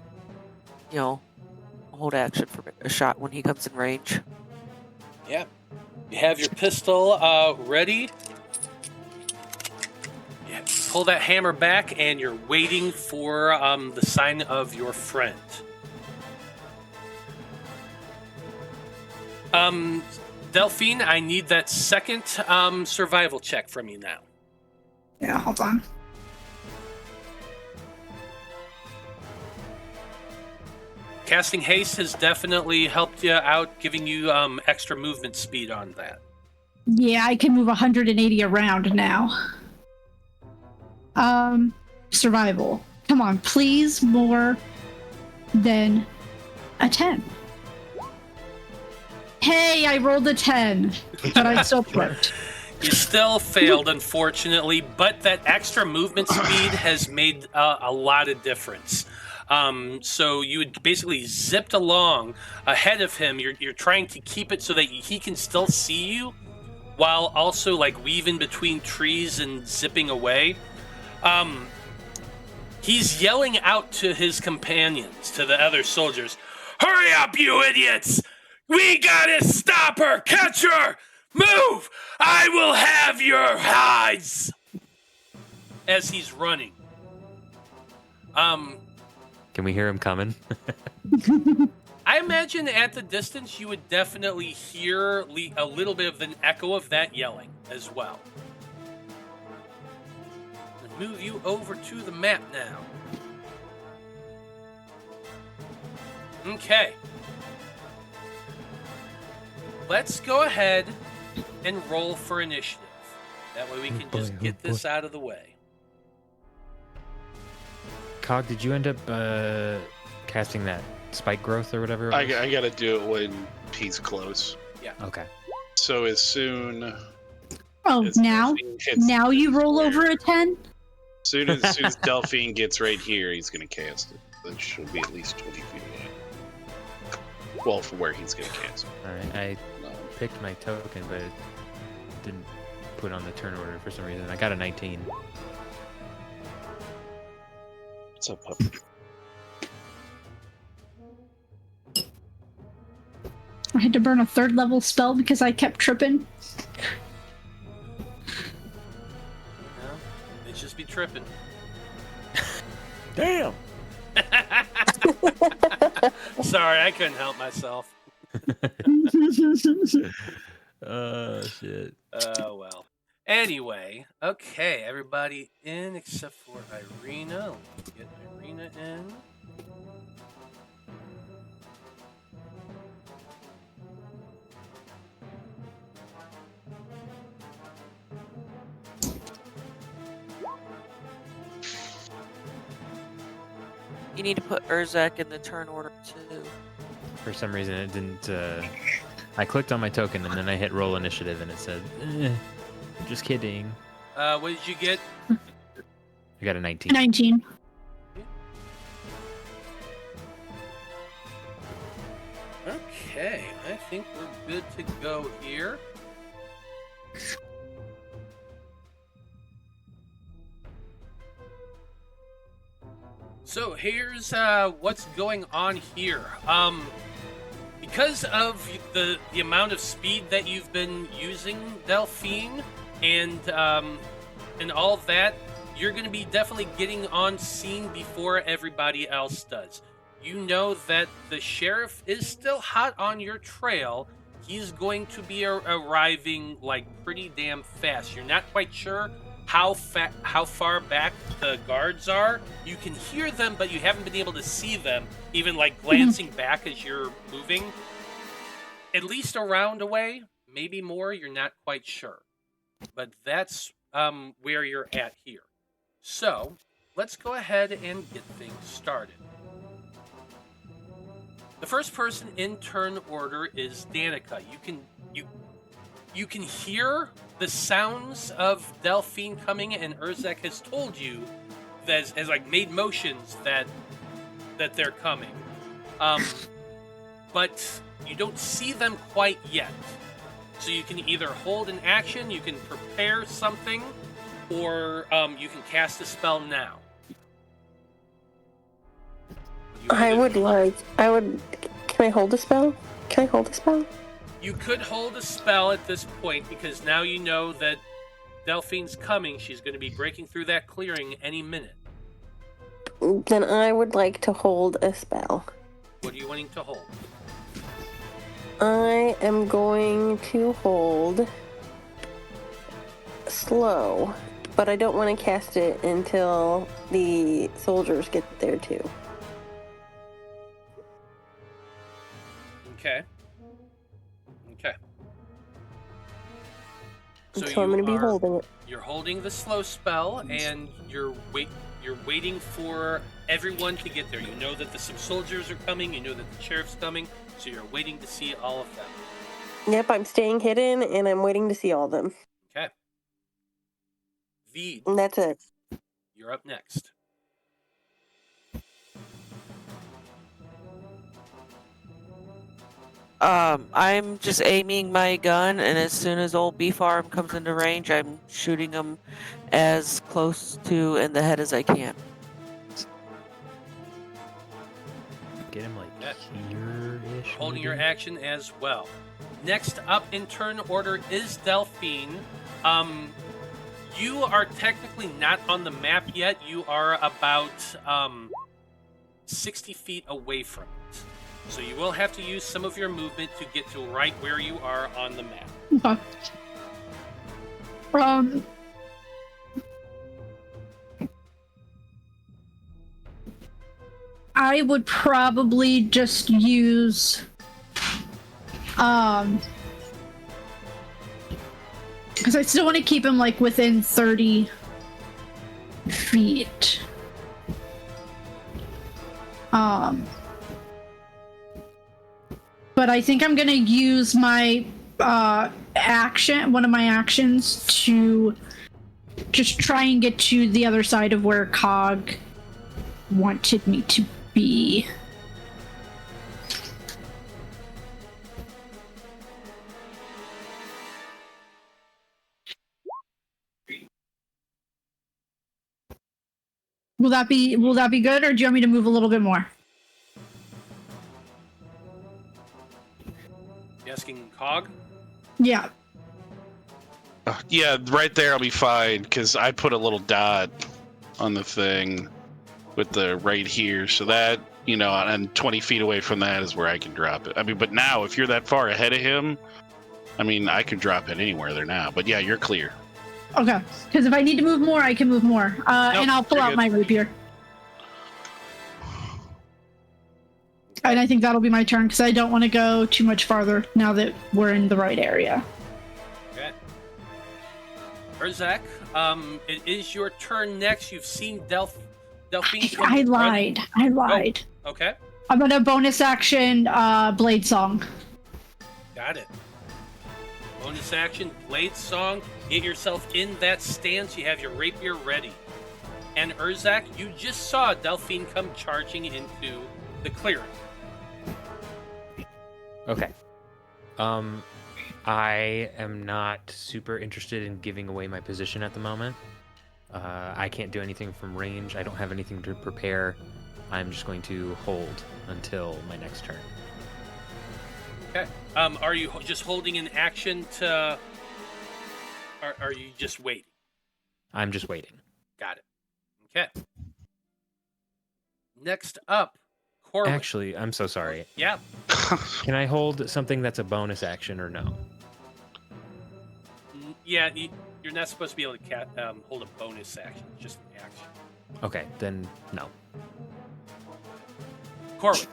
hold action for a shot when he comes in range. Yeah. You have your pistol ready. Yeah. Pull that hammer back, and you're waiting for the sign of your friend. Delphine, I need that second survival check from you now. Yeah, hold on. Casting haste has definitely helped you out, giving you extra movement speed on that. Yeah, I can move 180 around now. Survival. Come on, please, more than a 10. Hey, I rolled a 10, but I still tripped. You still failed, unfortunately, but that extra movement speed has made a lot of difference. So you had basically zipped along ahead of him. You're trying to keep it so that he can still see you, while also like weaving between trees and zipping away. He's yelling out to his companions, to the other soldiers, "Hurry up, you idiots! We gotta stop her! Catch her! Move! I will have your hides!" As he's running. Can we hear him coming? I imagine at the distance you would definitely hear a little bit of an echo of that yelling as well. Let's move you over to the map now. Okay. Let's go ahead and roll for initiative. That way we can just get this out of the way. Cog, did you end up casting that spike growth or whatever? it I was? gotta do it when he's close. Okay. So as soon Oh, as now? Delphine hits Now you this roll square- over a 10? As soon as Delphine gets right here, he's gonna cast it. Then she'll be at least 20 feet away. Well, from where he's gonna cast it. Alright, I picked my token, but it didn't put on the turn order for some reason. I got a 19. What's up, puppy? I had to burn a 3rd level spell because I kept tripping. No, they just be tripping. Damn! Sorry, I couldn't help myself. Oh, shit. Oh, well. Anyway, okay, everybody in except for Irina. Let's get Irina in. You need to put Urzak in the turn order too. For some reason, it didn't. I clicked on my token and then I hit roll initiative and it said, just kidding. What did you get? I got a 19. 19. Okay, I think we're good to go here. So here's what's going on here. Because of the amount of speed that you've been using, Delphine, and all that, you're going to be definitely getting on scene before everybody else does. You know that the sheriff is still hot on your trail. He's going to be arriving like pretty damn fast. You're not quite sure how far back the guards are. You can hear them, but you haven't been able to see them, even like glancing back as you're moving. At least a round away, maybe more, you're not quite sure. But that's where you're at here. So, let's go ahead and get things started. The first person in turn order is Danika. You can hear the sounds of Delphine coming, and Urzak has told you that has like made motions that they're coming. But you don't see them quite yet. So you can either hold an action, you can prepare something, or you can cast a spell now. Can I hold a spell? Can I hold a spell? You could hold a spell at this point because now you know that Delphine's coming. She's going to be breaking through that clearing any minute. Then I would like to hold a spell. What are you wanting to hold? I am going to hold slow, but I don't want to cast it until the soldiers get there too. Okay. So I'm going to be holding it. You're holding the slow spell, and you're waiting for everyone to get there. You know that some soldiers are coming. You know that the sheriff's coming. So you're waiting to see all of them. Yep, I'm staying hidden, and I'm waiting to see all of them. Okay. Vide. And that's it. You're up next. I'm just aiming my gun, and as soon as old Beef Arm comes into range, I'm shooting him as close to in the head as I can. Get him like Yeah. here-ish. Holding your maybe? action as well. Next up in turn order is Delphine. You are technically not on the map yet. You are about 60 feet away from it. So you will have to use some of your movement to get to right where you are on the map. Okay. I would probably just use because I still want to keep him like within 30 feet. But I think I'm gonna use my one of my actions to just try and get to the other side of where Cog wanted me to be. Will that be good, or do you want me to move a little bit more? You asking Cog? Yeah. Yeah, right there I'll be fine, because I put a little dot on the thing with the right here, so that, you know, and 20 feet away from that is where I can drop it. I mean, but now, if you're that far ahead of him, I mean, I can drop it anywhere there now. But yeah, you're clear. Okay. Because if I need to move more, I can move more. And I'll pull you're out good. my rapier. And I think that'll be my turn, because I don't want to go too much farther now that we're in the right area. Okay. Urzak, it is your turn next. You've seen Delphine. I lied. Oh, okay. I'm gonna bonus action Blade Song. Got it. Bonus action, Blade Song. Get yourself in that stance. You have your rapier ready. And Urzak, you just saw Delphine come charging into the clearing. Okay. I am not super interested in giving away my position at the moment. I can't do anything from range. I don't have anything to prepare. I'm just going to hold until my next turn. Okay. Are you just holding an action to... Are you just waiting? I'm just waiting. Got it. Okay. Next up, Corwan. Actually, I'm so sorry. Yeah. Can I hold something that's a bonus action or no? Yeah, you're not supposed to be able to hold a bonus action. It's just an action. Okay, then no. Corwan.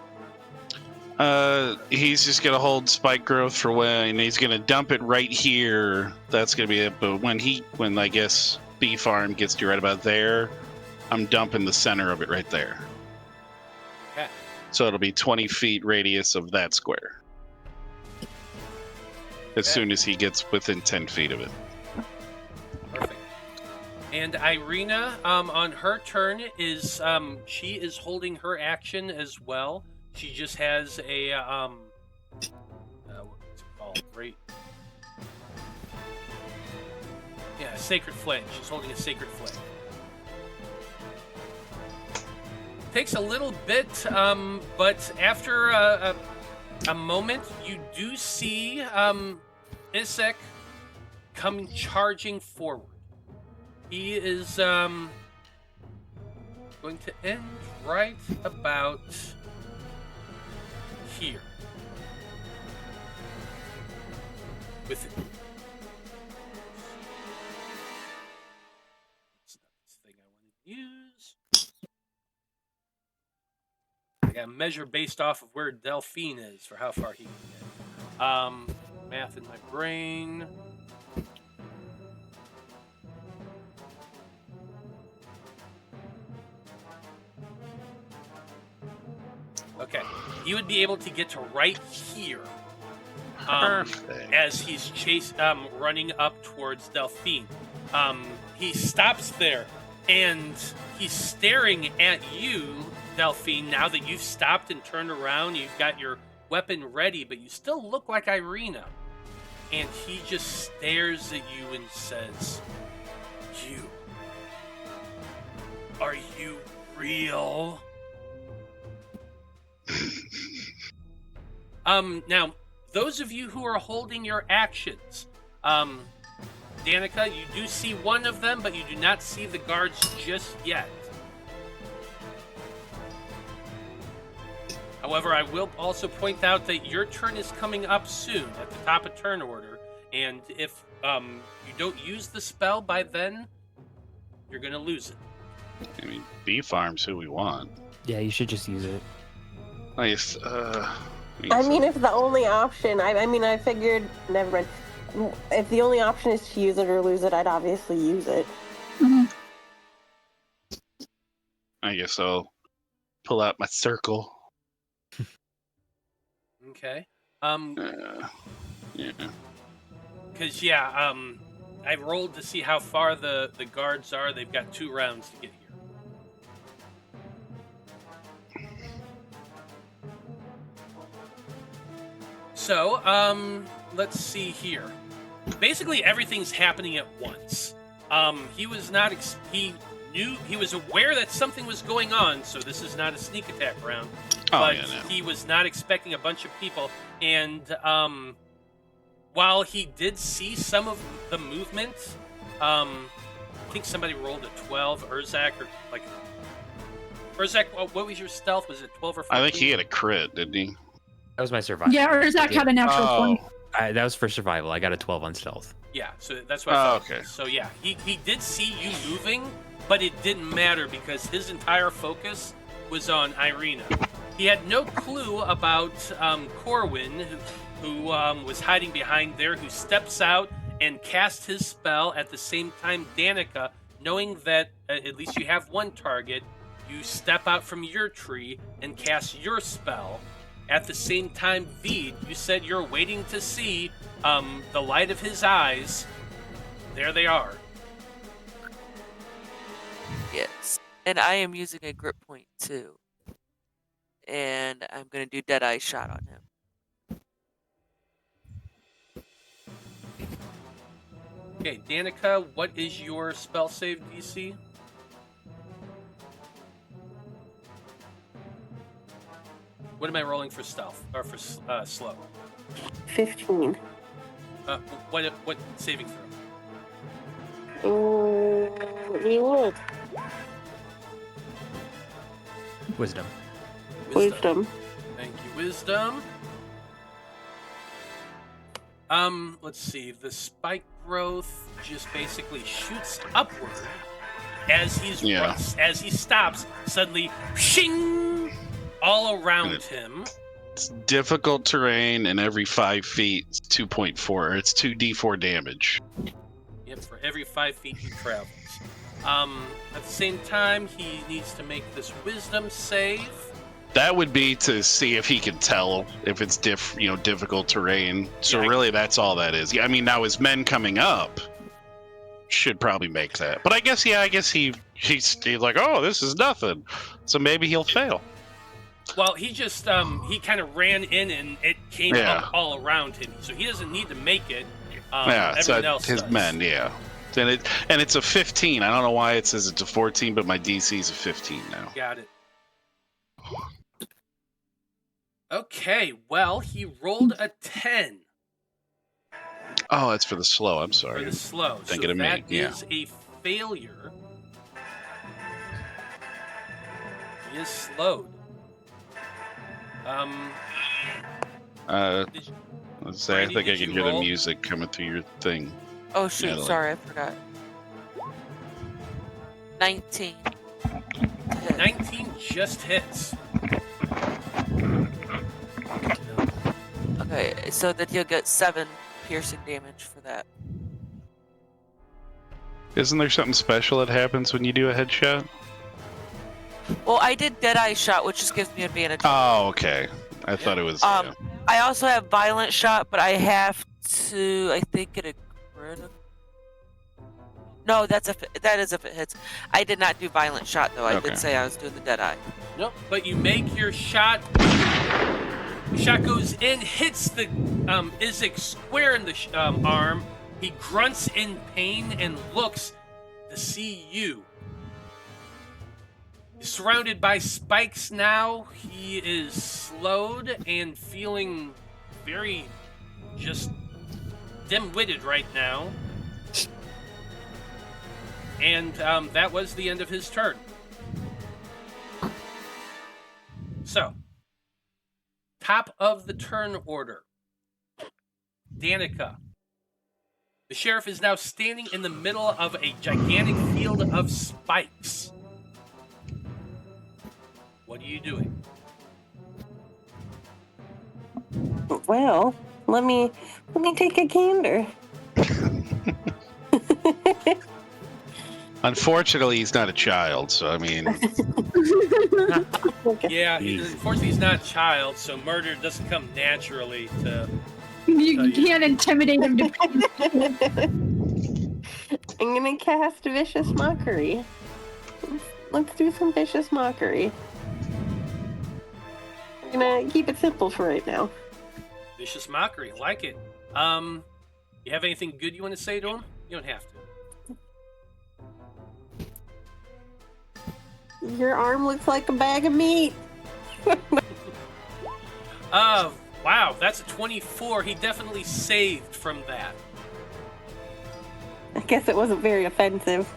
He's just gonna hold spike growth for when he's gonna dump it right here. That's gonna be it. But when I guess B farm gets to right about there, I'm dumping the center of it right there. Okay. So it'll be 20 feet radius of that square. As Okay. soon as he gets within 10 feet of it. And Irina, on her turn, is she is holding her action as well. She just has a what's it called? Right. Yeah, Sacred Flame. She's holding a Sacred Flame. Takes a little bit, but after a moment, you do see Urzak coming charging forward. He is going to end right about here. With it. It's not this thing I wanted to use. I got to measure based off of where Delphine is for how far he can get. Math in my brain. Okay, he would be able to get to right here. Perfect. As he's running up towards Delphine. He stops there, and he's staring at you, Delphine, now that you've stopped and turned around. You've got your weapon ready, but you still look like Irina. And he just stares at you and says, Are you real? Now, those of you who are holding your actions, Danika, you do see one of them, but you do not see the guards just yet. However, I will also point out that your turn is coming up soon at the top of turn order, and if you don't use the spell by then, you're going to lose it. I mean, bee farm's who we want. Yeah, you should just use it. Nice. I mean, if the only option, I figured, never mind. If the only option is to use it or lose it, I'd obviously use it. Mhm. I guess I'll pull out my circle. Okay. Yeah. Because, I rolled to see how far the guards are. They've got 2 rounds to get here. So, let's see here. Basically, everything's happening at once. He was not, he was aware that something was going on, so this is not a sneak attack round. But he was not expecting a bunch of people, and while he did see some of the movement, I think somebody rolled a 12, Urzak, or like... Urzak, what was your stealth? Was it 12 or 14? I think he had a crit, didn't he? That was my survival. Yeah, Urzak had a natural 20. That was for survival. I got a 12 on stealth. Yeah, so that's what I thought. Okay. So yeah, he did see you moving, but it didn't matter because his entire focus was on Irina. He had no clue about Corwan, who was hiding behind there, who steps out and casts his spell at the same time Danika, knowing that at least you have one target, you step out from your tree and cast your spell. At the same time, Vide, you said you're waiting to see the light of his eyes. There they are. Yes. And I am using a grip point too. And I'm going to do Deadeye Shot on him. Okay, Danika, what is your spell save DC? What am I rolling for stealth or for slow? 15. What saving throw? Let me look. Wisdom. Wisdom. Thank you, wisdom. Let's see. The spike growth just basically shoots upward as as he stops. Suddenly, shing! All around him. It's difficult terrain, and every 5 feet, it's 2.4. It's 2d4 damage. Yep, for every 5 feet he travels. At the same time, he needs to make this wisdom save. That would be to see if he can tell if it's difficult terrain. So Yeah, really, that's all that is. I mean, now his men coming up, should probably make that. But I guess he's like, oh, this is nothing. So maybe he'll fail. Well, he just he kind of ran in and it came up all around him, so he doesn't need to make it. Everyone else his does. men, yeah. And it's a 15. I don't know why it says it's a 14, but my DC is a 15 now. Got it. Okay, well, he rolled a 10 Oh, that's for the slow. I'm sorry. for the slow. Thinking so of me, that yeah. is a failure. He is slowed. Did you- Let's say, I Brandie, think I did can you hear the roll? music coming through your thing. Oh shoot, Natalie. sorry, I forgot. 19. 19 just hits. Okay, so that you'll get 7 piercing damage for that. Isn't there something special that happens when you do a headshot? Well, I did Deadeye Shot, which just gives me advantage. Oh, okay. I thought it was. I also have Violent Shot, but I have to, I think, get a critical. No, that is if it hits. I did not do Violent Shot, though. I Okay. did say I was doing the Deadeye. Nope. But you make your shot. Your shot goes in, hits the Urzak square in the arm. He grunts in pain and looks to see you. He's surrounded by spikes now. He is slowed and feeling very just dim-witted right now. And that was the end of his turn. So, top of the turn order. Danika. The sheriff is now standing in the middle of a gigantic field of spikes. What are you doing? Well, let me take a gander. Unfortunately, he's not a child, so I mean. Okay. Yeah, unfortunately he's not a child, so murder doesn't come naturally to... You can't intimidate him to I'm gonna cast Vicious Mockery. Let's do some Vicious Mockery. I'm gonna keep it simple for right now. Vicious Mockery, like it. You have anything good you want to say to him? You don't have to. Your arm looks like a bag of meat. Wow, that's a 24. He definitely saved from that. I guess it wasn't very offensive.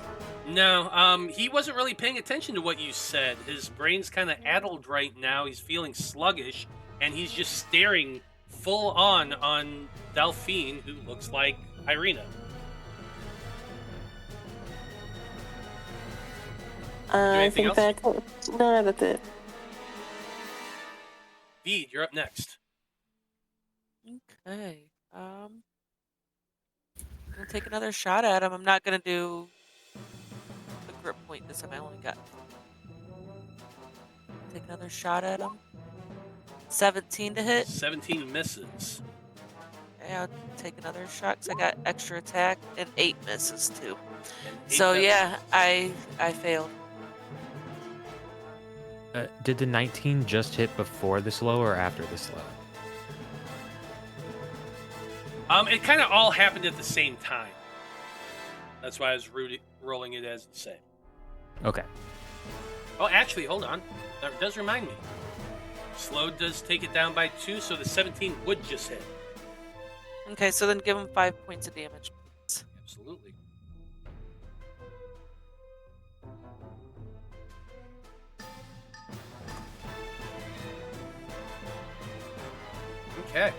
No, he wasn't really paying attention to what you said. His brain's kind of addled right now. He's feeling sluggish, and he's just staring full on Delphine, who looks like Irina. I anything think that's no, that's it. Vide, you're up next. Okay. I'm gonna take another shot at him. I'm not gonna do the grip point this time. I only got. Take another shot at him. 17 to hit. 17 misses. Okay, I'll take another shot because I got extra attack and 8 misses too. And 8 So misses. yeah, I failed. Did the 19 just hit before the slow or after the slow? It kind of all happened at the same time. That's why I was rolling it as the same. Okay. Oh, actually, hold on. That does remind me. Slow does take it down by 2, so the 17 would just hit. Okay, so then give him 5 points of damage. Absolutely. Okay.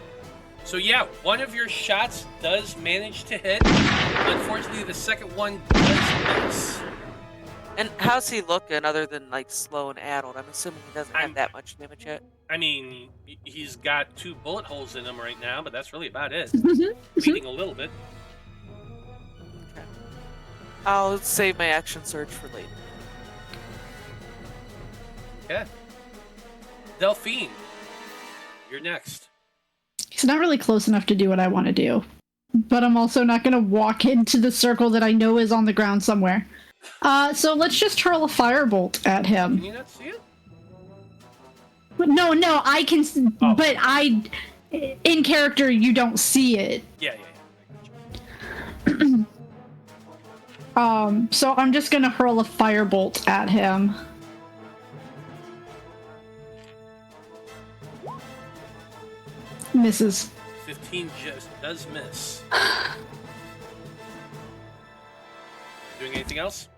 So yeah, one of your shots does manage to hit. Unfortunately, the second one does miss. And how's he looking other than like slow and addled? I'm assuming he doesn't have that much damage yet. I mean, he's got 2 bullet holes in him right now, but that's really about it. Bleeding a little bit. Okay. I'll save my action surge for later. Okay. Delphine, you're next. He's not really close enough to do what I want to do. but I'm also not going to walk into the circle that I know is on the ground somewhere. So let's just hurl a firebolt at him. Can you not see it? No, I can, Oh. but in character, you don't see it. Yeah. I got you. So I'm just gonna hurl a firebolt at him. Misses. 15 just does miss. Doing anything else?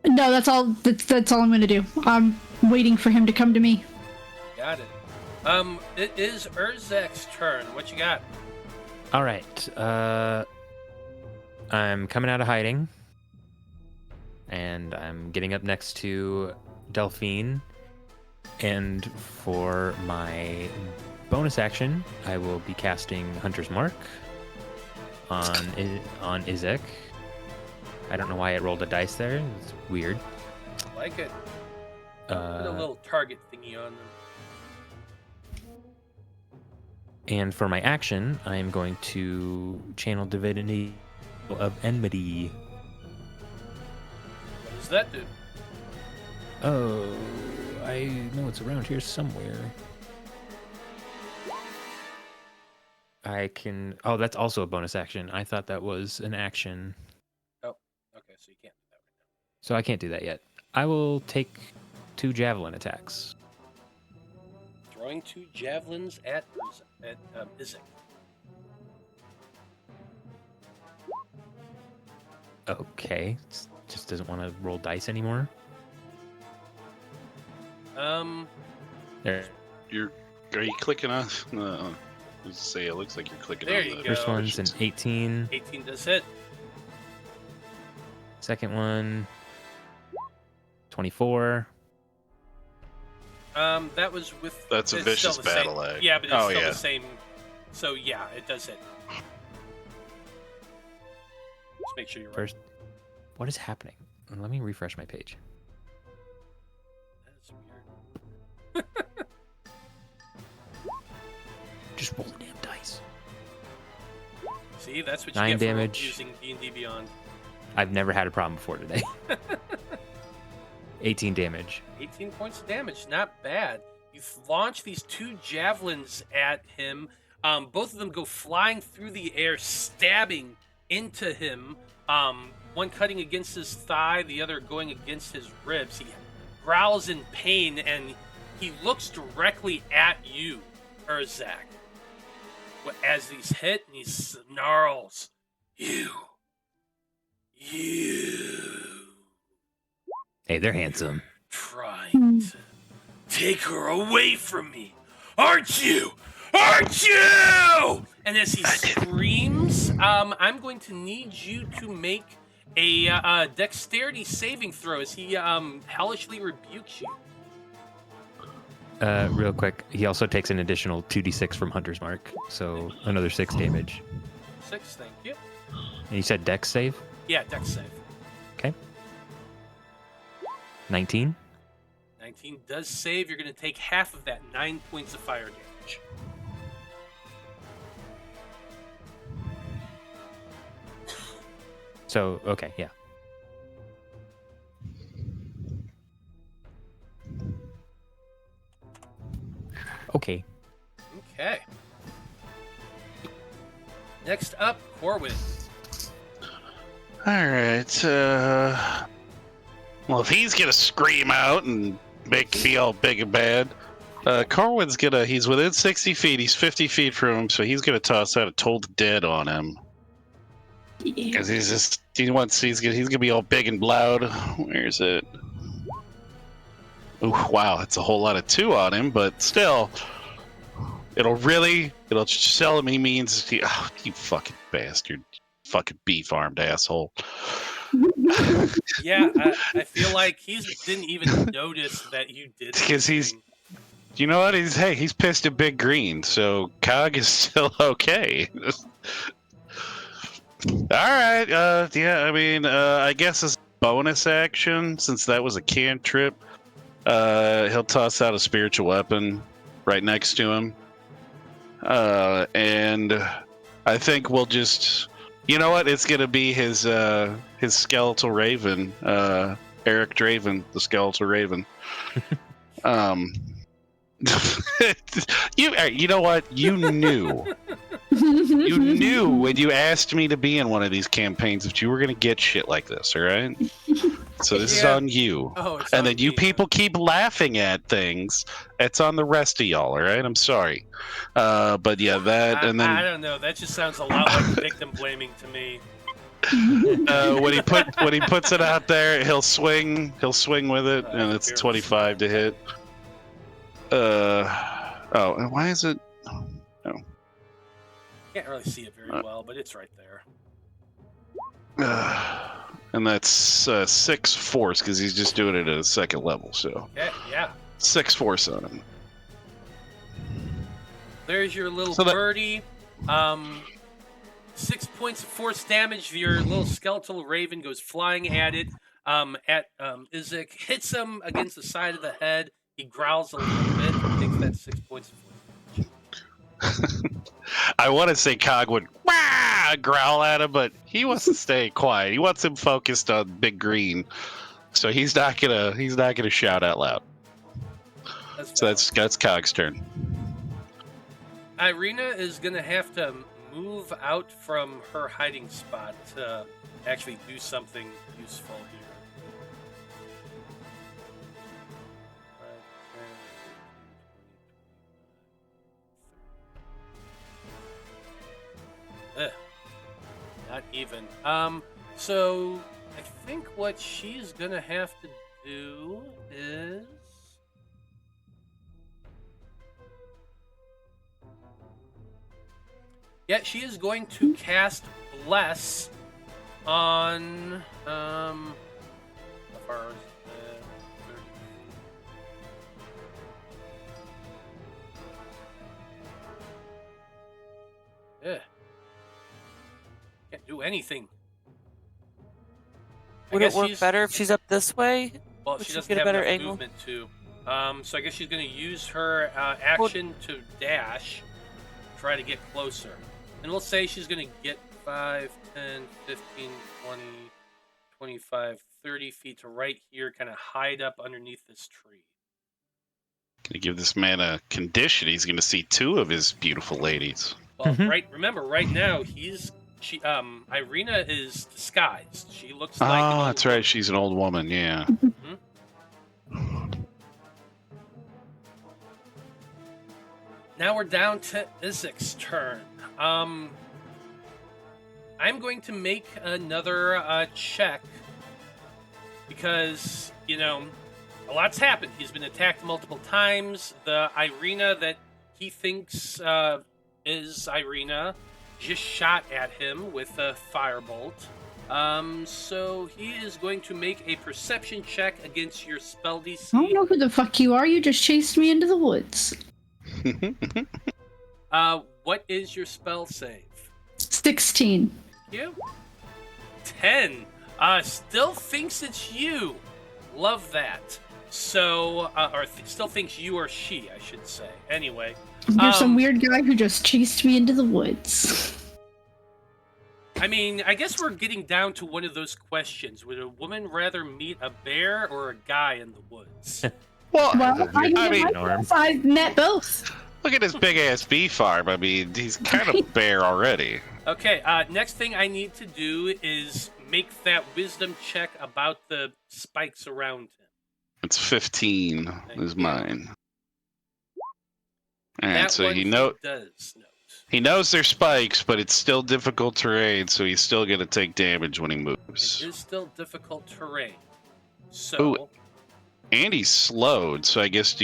No, that's all. That's all I'm gonna do. I'm waiting for him to come to me. Got it. It is Urzak's turn. What you got? All right. I'm coming out of hiding, and I'm getting up next to Delphine. And for my bonus action, I will be casting Hunter's Mark on Urzak. I don't know why it rolled a dice there. It's weird. Like it. Put a little target thingy on them. And for my action, I am going to channel Divinity of Enmity. What does that do? Oh, I know it's around here somewhere. I can... Oh, that's also a bonus action. I thought that was an action. Oh, okay, so you can't do that right now. So I can't do that yet. I will take 2 javelin attacks. Throwing 2 javelins at Urzak. Okay. Just doesn't want to roll dice anymore. There. Are you clicking on? Let's say it looks like you're clicking There on you the go. First one's an 18. 18 does hit. Second one, 24. That was with. That's a it's vicious still the same. battle axe. Yeah, but it's Oh, still yeah. the same. So yeah, it does hit. Just make sure you're right. First, what is happening? Let me refresh my page. That is weird. Just roll the damn dice. See, that's what you 9 get for damage. using D&D Beyond. I've never had a problem before today. 18 damage. 18 points of damage, not bad. You launch these 2 javelins at him. Both of them go flying through the air, stabbing into him. One cutting against his thigh, the other going against his ribs. He growls in pain, and he looks directly at you, Urzak. As these hit, and he snarls, You. Hey, they're handsome. Trying to take her away from me, aren't you? Aren't you? And as he screams, I'm going to need you to make a dexterity saving throw as he hellishly rebukes you. Real quick, he also takes an additional 2d6 from Hunter's Mark, so another 6 damage. 6, thank you. And you said dex save? Yeah, dex save. Okay. 19? 19 does save. You're going to take half of that, 9 points of fire damage. So, okay, yeah. Okay. Okay. Next up, Corwan. Alright, well, if he's gonna scream out and make me all big and bad, Corwan's he's within 60 feet, he's 50 feet from him, so he's gonna toss out a Toll the Dead on him. Because he's gonna be all big and loud. Where is it? Ooh, wow, that's a whole lot of 2 on him, but still, it'll tell him he means, you fucking bastard. Fucking beef-armed asshole. Yeah, I feel like he didn't even notice that you did. Because you know what? He's pissed at Big Green, so Cog is still okay. Alright, I guess as bonus action, since that was a cantrip, he'll toss out a spiritual weapon right next to him. And I think we'll just. You know what? It's gonna be his skeletal raven, Eric Draven, the skeletal raven. You know what? You knew when you asked me to be in one of these campaigns that you were gonna get shit like this, all right? So this is on you. Oh, it's And on then you me. people keep laughing at things. It's on the rest of y'all, all right? I'm sorry. But yeah, that and I then don't know. That just sounds a lot like victim blaming to me. when he puts it out there, he'll swing with it, and it's 25 to hit. Oh, and why is it? Can't really see it very well, but it's right there. And that's 6 force because he's just doing it at a second level. So Okay, yeah. 6 force on him. There's your little So that- birdie. 6 points of force damage. Your little skeletal raven goes flying at it. Urzak hits him against the side of the head. He growls a little bit. Takes that 6 points of force damage. I want to say Cog would growl at him, but he wants to stay quiet. He wants him focused on Big Green, so he's not gonna shout out loud. So that's Cog's turn. Irina is gonna have to move out from her hiding spot to actually do something useful here. 5, 10, 15, 20, 25, 30. Not even. So I think what she's gonna have to do is. Yeah, she is going to cast Bless on how far is it? 30 feet. Yeah. Can't do anything. Would it work better if she's up this way? Well, Would she she doesn't get a have better enough angle? movement to. So I guess she's going to use her action to dash, try to get closer. And we'll say she's going to get 5, 10, 15, 20, 25, 30 feet to right here, kind of hide up underneath this tree. Gonna give this man a condition. He's gonna see 2 of his beautiful ladies. Well, Mhm. remember, right now, Irina is disguised. She looks like an Oh, old that's right. She's an old woman. Yeah. Now we're down to Urzak's turn. I'm going to make another check because, a lot's happened. He's been attacked multiple times. The Irina that he thinks is Irina just shot at him with a firebolt. So he is going to make a perception check against your spell DC. I don't know who the fuck you are. You just chased me into the woods. What is your spell save? 16. You? 10. Still thinks it's you. Love that. So, still thinks you or she, I should say. Anyway. You're some weird guy who just chased me into the woods. I mean, I guess we're getting down to one of those questions. Would a woman rather meet a bear or a guy in the woods? Well, I mean, I've met both. look at his big ass bee farm. I mean, he's kind of bare already. Okay, next thing I need to do is make that wisdom check about the spikes around him. It's 15 Thank is you. mine. And That so one he does note. He knows they're spikes, but it's still difficult terrain, so he's still gonna take damage when he moves. It is still difficult terrain. So, Ooh. And he's slowed, so I guess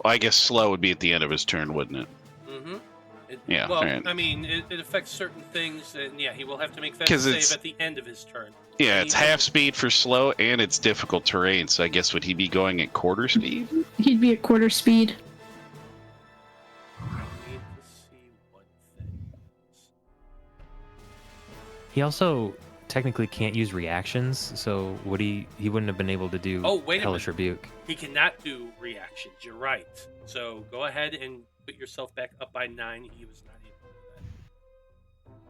I guess slow would be at the end of his turn, wouldn't it? mm-hmm. Yeah, Well, alright. I mean, it affects certain things, and yeah, he will have to make that 'Cause save it's- at the end of his turn. Yeah, And it's he half doesn't- speed for slow, and it's difficult terrain, so I guess would he be going at quarter speed? He'd be at quarter speed. I need to see what things. He also technically can't use reactions, so he wouldn't have been able to do Oh, wait a Hellish minute. Rebuke. He cannot do reactions. You're right. So go ahead and put yourself back up by 9. He was not able to do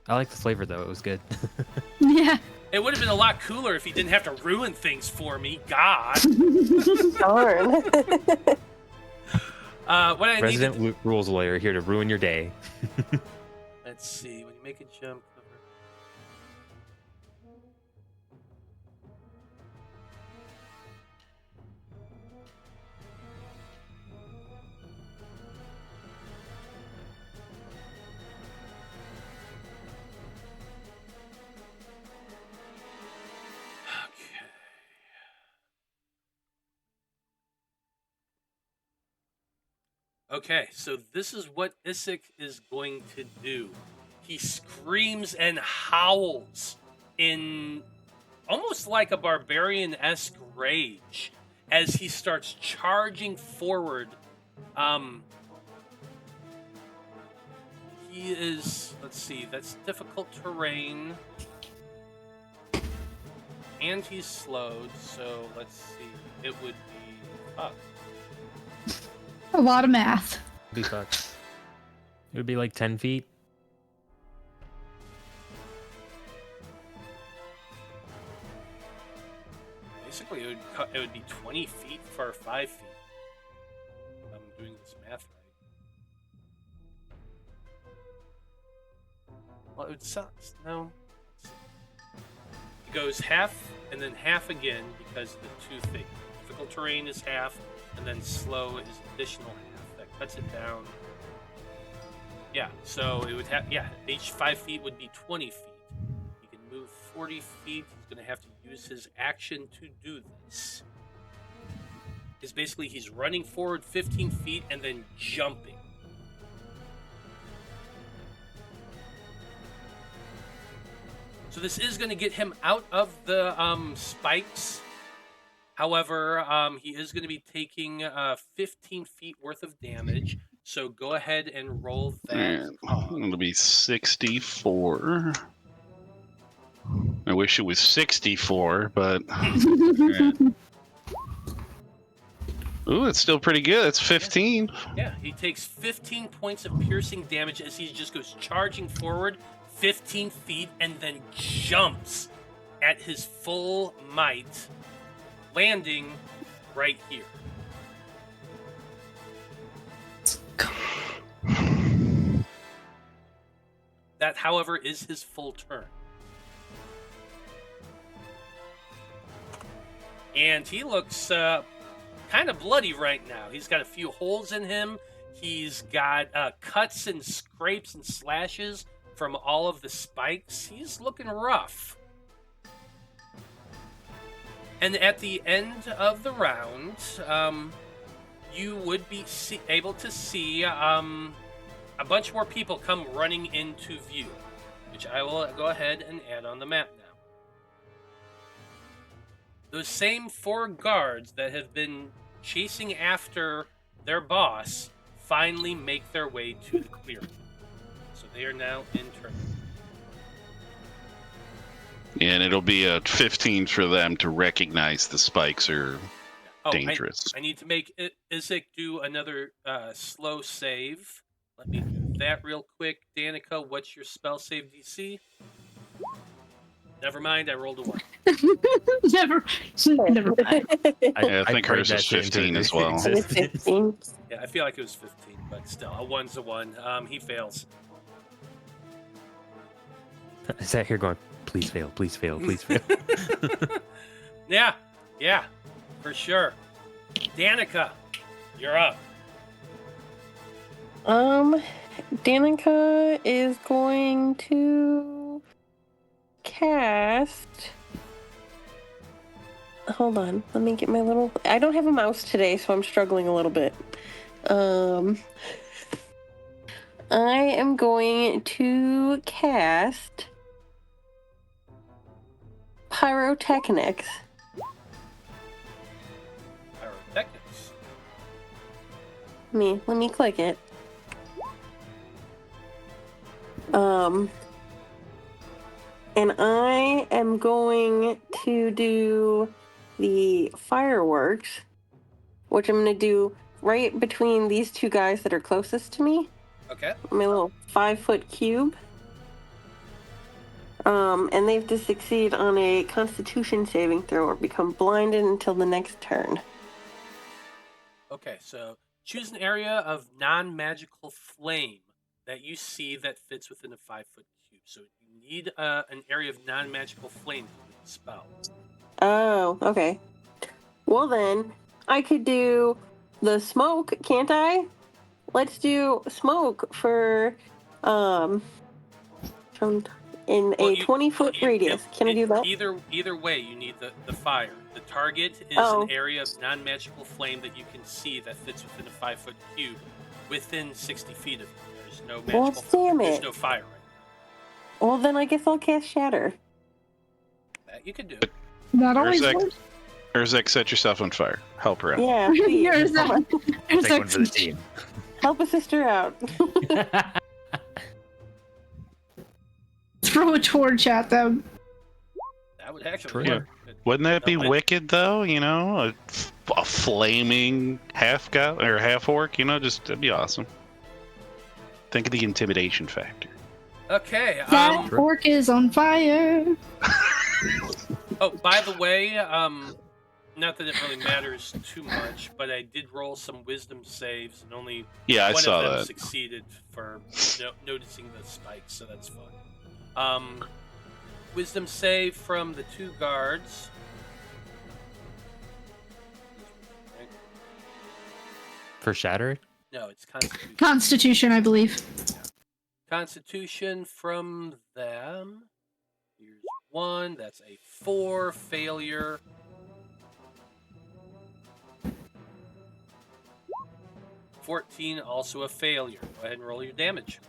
I like the flavor though. It was good. Yeah. It would have been a lot cooler if he didn't have to ruin things for me. God. Darn. What I Resident needed. rules lawyer here to ruin your day. Let's see. When you make a jump cover. Okay, so this is what Urzak is going to do. He screams and howls in almost like a barbarian-esque rage as he starts charging forward. He is, let's see, that's difficult terrain. And he's slowed, so let's see. It would be up. A lot of math. Be fucked. It would be like 10 feet. Basically, it would be 20 feet for 5 feet. If I'm doing this math right. Well, it would suck. No. It goes half and then half again because the two things. Difficult terrain is half, and then slow is additional half. That cuts it down. Yeah, so it would have, each 5 feet would be 20 feet. He can move 40 feet. He's going to have to use his action to do this. Because basically he's running forward 15 feet and then jumping. So this is going to get him out of the spikes. However, he is going to be taking 15 feet worth of damage. So go ahead and roll that. And it'll be 64. I wish it was 64, but ooh, it's still pretty good. It's 15. Yeah, he takes 15 points of piercing damage as he just goes charging forward 15 feet and then jumps at his full might, landing right here. That, however, is his full turn. And he looks kind of bloody right now. He's got a few holes in him. He's got cuts and scrapes and slashes from all of the spikes. He's looking rough. And at the end of the round, you would be able to see a bunch more people come running into view, which I will go ahead and add on the map now. Those same 4 guards that have been chasing after their boss finally make their way to the clearing. So they are now in turn. And it'll be a 15 for them to recognize the spikes are dangerous. I need to make Urzak do another slow save. Let me do that real quick. Danika, what's your spell save DC? Never mind, I rolled a 1. Never mind. I think prayed hers that is shit into 15 as well. existence. 15. Yeah, I feel like it was 15, but still, a 1's a 1. He fails. I sat here going, please fail, please fail, please fail. Yeah, for sure. Danika, you're up. Danika is going to cast. Hold on, let me get my little. I don't have a mouse today, so I'm struggling a little bit. I am going to cast Pyrotechnics. Pyrotechnics. Let me click it. And I am going to do the fireworks, which I'm going to do right between these 2 guys that are closest to me. Okay. My little 5-foot cube. And they have to succeed on a Constitution saving throw or become blinded until the next turn. Okay, so choose an area of non-magical flame that you see that fits within a 5-foot cube. So you need an area of non-magical flame to do the spell. Oh, okay. Well then, I could do the smoke, can't I? Let's do smoke for from in Well, a 20-foot radius. Can I do that? Either way, you need the fire. The target is Oh. an area of non-magical flame that you can see that fits within a 5-foot cube, within 60 feet of you. There's no Well, magical. damn There's it. no fire right Well then, I guess I'll cast Shatter. now. That you can do. That always Urzak, works. Urzak, set yourself on fire. Help her out. Yeah, please. Here's Come on. There's Take one for the team. Help a sister out. Throw a torch at them. That would actually True. work. Wouldn't that be No, wicked, though? You know, a flaming half god or half orc. You know, just that'd be awesome. Think of the intimidation factor. Okay. That orc is on fire. Oh, by the way, not that it really matters too much, but I did roll some wisdom saves, and only Yeah, I one saw of them that. succeeded for noticing the spikes, so that's fun. Wisdom save from the 2 guards. For Shattered? No, it's Constitution. Constitution, I believe. Constitution from them. Here's 1. That's a 4 failure. $14, also a failure. Go ahead and roll your damage.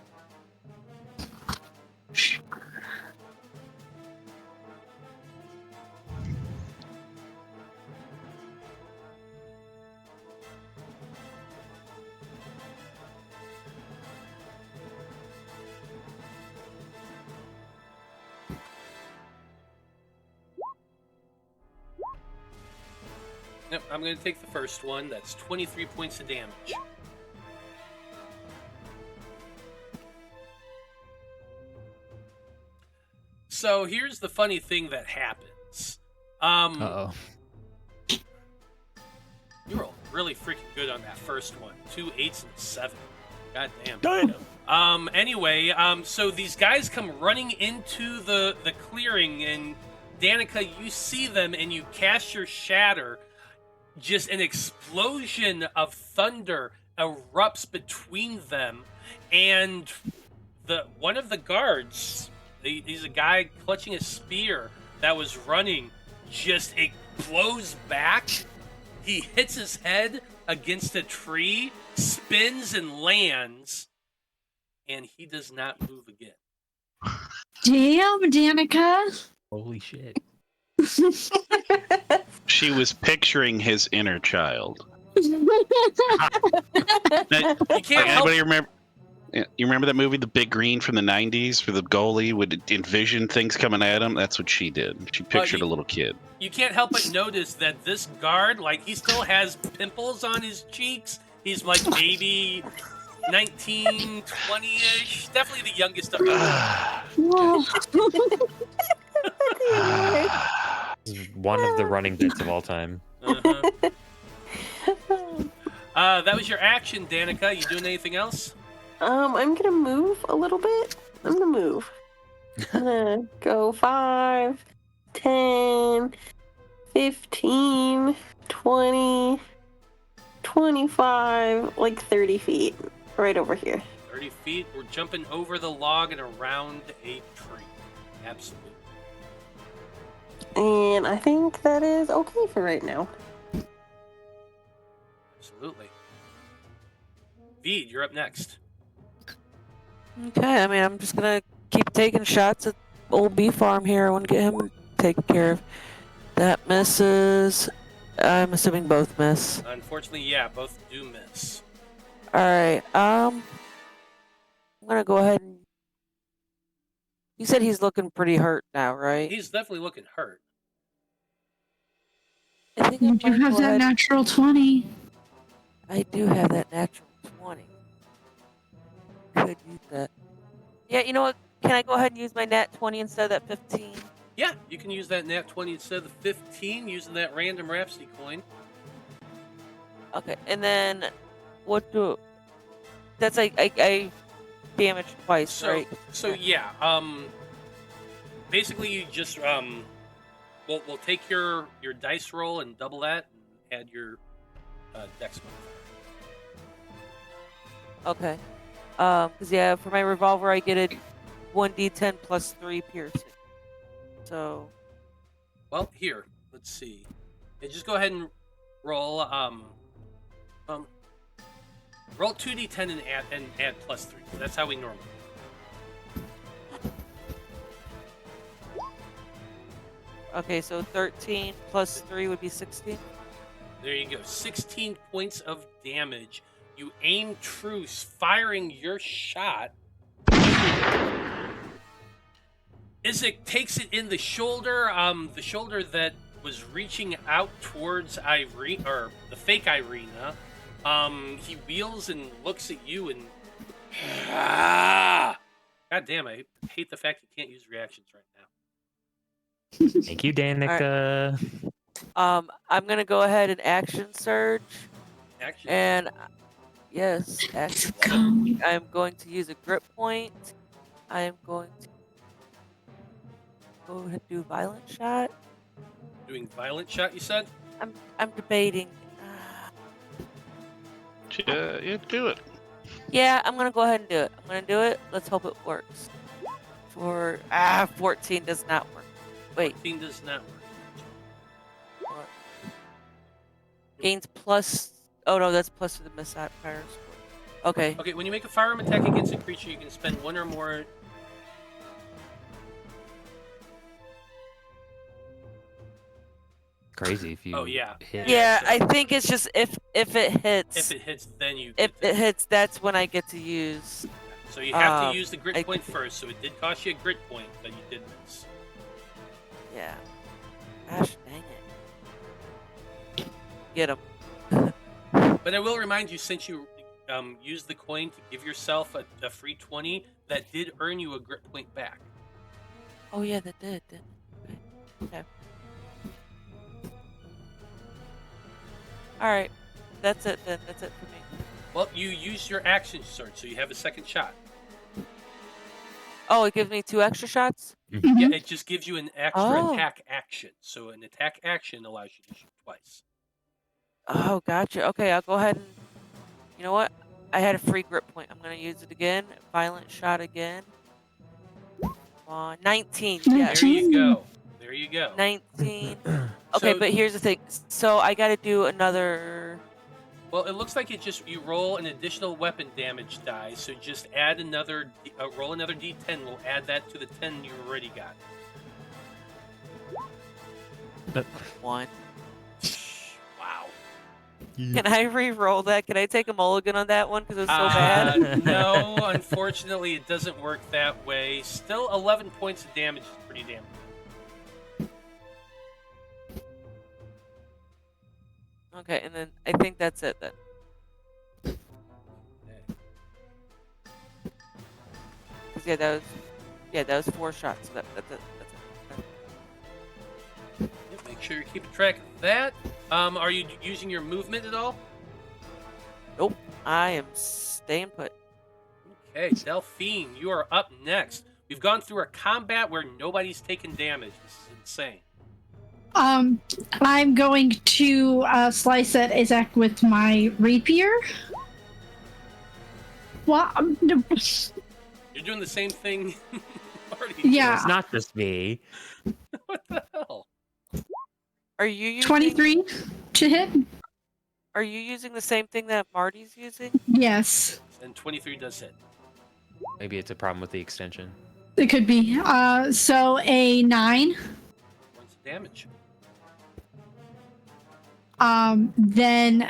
Yep, I'm going to take the first one. That's 23 points of damage. So here's the funny thing that happens. Uh-oh. You rolled really freaking good on that first one. 2 8s and a 7. God damn. Dyto. Anyway, so these guys come running into the clearing, and Danika, you see them and you cast your shatter. Just an explosion of thunder erupts between them, and one of the guards, he's a guy clutching a spear that was running, just it blows back. He hits his head against a tree, spins and lands, and he does not move again. Damn, Danika. Holy shit. She was picturing his inner child. You can't help. Anybody remember? Yeah, you remember that movie, The Big Green, from the '90s, where the goalie would envision things coming at him? That's what she did. She pictured a little kid. You can't help but notice that this guard, like, he still has pimples on his cheeks. He's like maybe 19, 20-ish. Definitely the youngest of them. Whoa. This is one of the running bits of all time. Uh-huh. That was your action, Danika. You doing anything else? I'm gonna move a little bit. I'm gonna move. I'm gonna go 5, 10, 15, 20, 25, like 30 feet. Right over here. 30 feet. We're jumping over the log and around a tree. Absolutely. And I think that is okay for right now. Absolutely. Vide, you're up next. Okay, I mean, I'm just gonna keep taking shots at old bee farm here. I want to get him taken care of. That misses. I'm assuming both miss. Unfortunately, yeah, both do miss. Alright, I'm gonna go ahead and... You said he's looking pretty hurt now, right? He's definitely looking hurt. I think I You do might have go that ahead- natural 20. I do have that natural 20. Could use that. Yeah, you know what? Can I go ahead and use my nat 20 instead of that 15? Yeah, you can use that nat 20 instead of the 15 using that random Rhapsody coin. Okay, and then what do? That's like I damaged twice, right? So yeah, basically you just we'll take your dice roll and double that and add your dex modifier. Okay. Because yeah, for my revolver I get a 1d10 plus 3 piercing. So. Well, here, let's see. Yeah, just go ahead and roll roll 2d10 and add plus 3. That's how we normally. Okay, so 13 plus 3 would be 16. There you go. 16 points of damage. You aim true, firing your shot. Urzak takes it in the shoulder that was reaching out towards Irene, or the fake Irina. He wheels and looks at you and... God damn, I hate the fact you can't use reactions right now. Thank you, Danika. I'm gonna go ahead and action surge. Action. And yes, action. I'm going to use a grip point. I am going to go ahead and do violent shot. Doing violent shot, you said? I'm debating. Yeah, do it. Yeah, I'm gonna go ahead and do it. I'm gonna do it. Let's hope it works. 14 does not work. Wait. 14 does not work. Gains plus. Oh no, that's plus to the misfire score. Okay. Okay, when you make a firearm attack against a creature, you can spend one or more. Crazy if you. Oh yeah. Hit. Yeah, so- I think it's just if it hits. If it hits, then you. If get it hits, that's when I get to use. So you have to use the I- grit point first. So it did cost you a grit point, but you did miss. Yeah. Gosh dang it. Get him. But I will remind you, since you used the coin to give yourself a free 20, that did earn you a grit point back. Oh yeah, that did. Okay. All right. That's it then. That's it for me. Well, you used your action surge, so you have a second shot. Oh, it gives me 2 extra shots? Yeah, it just gives you an extra Oh. attack action. So an attack action allows you to shoot twice. Oh, gotcha. Okay, I'll go ahead and... You know what? I had a free grip point. I'm going to use it again. Violent shot again. Come on. 19. Yes. There you go. There you go. 19. Okay, So- but here's the thing. So I got to do another... Well, it looks like you roll an additional weapon damage die, so just add roll another d10. We'll add that to the 10 you already got. 1. Wow. Can I re-roll that? Can I take a mulligan on that one because it was so bad? No, unfortunately, it doesn't work that way. Still, 11 points of damage is pretty damn good. Okay, and then I think that's it then. Okay. 'Cause that was 4 shots. So that's it. That's it. Yep, make sure you're keeping track of that. Are you using your movement at all? Nope. I am staying put. Okay, Delphine, you are up next. We've gone through a combat where nobody's taken damage. This is insane. I'm going to slice at Urzak with my rapier. Well, You're doing the same thing Marty Yeah. It's not just me. did. What the hell? Are you using 23 to hit. Are you using the same thing that Marty's using? Yes, And 23 does hit. Maybe it's a problem with the extension. it could be. So a 9. Points of damage. Then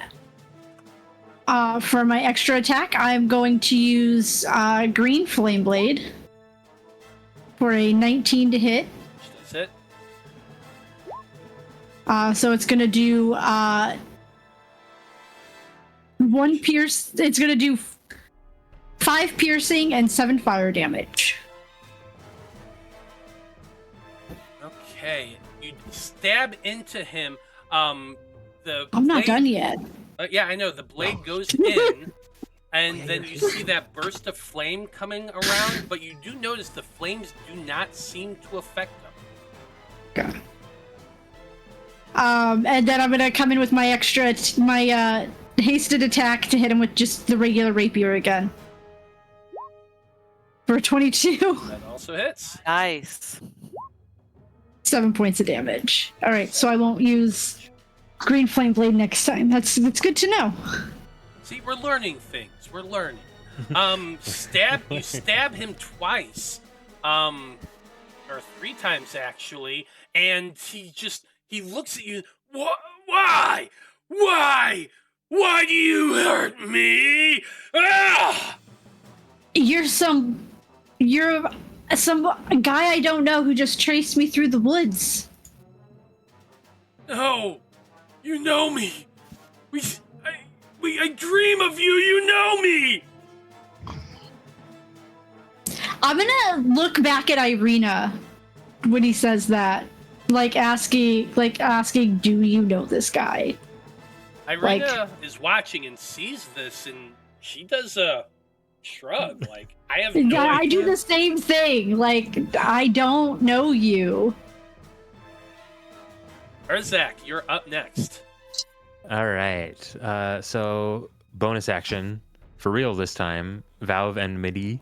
for my extra attack, I'm going to use Green Flame Blade for a 19 to hit. Which does hit. So it's going to do 1 pierce. It's going to do 5 piercing and 7 fire damage. stab into him. I'm not done yet. Yeah, I know. The blade goes in, and then you see that burst of flame coming around, but you do notice the flames do not seem to affect them. Okay. And then I'm gonna come in with my hasted attack to hit him with just the regular rapier again. For 22. That also hits. Nice. 7 points of damage. All right, so I won't use green flame blade next time. That's good to know. See, we're learning things. We're learning. You stab him twice, or 3 times actually, and he looks at you. Why? Why do you hurt me? Ah! You're some guy I don't know who just chased me through the woods. No, you know me. I dream of you. You know me. I'm gonna look back at Irina when he says that, asking, do you know this guy? Irina is watching and sees this, and she does a shrug. I have no idea. I do the same thing. I don't know you. Urzak, you're up next. All right. So bonus action for real this time. Valve and MIDI.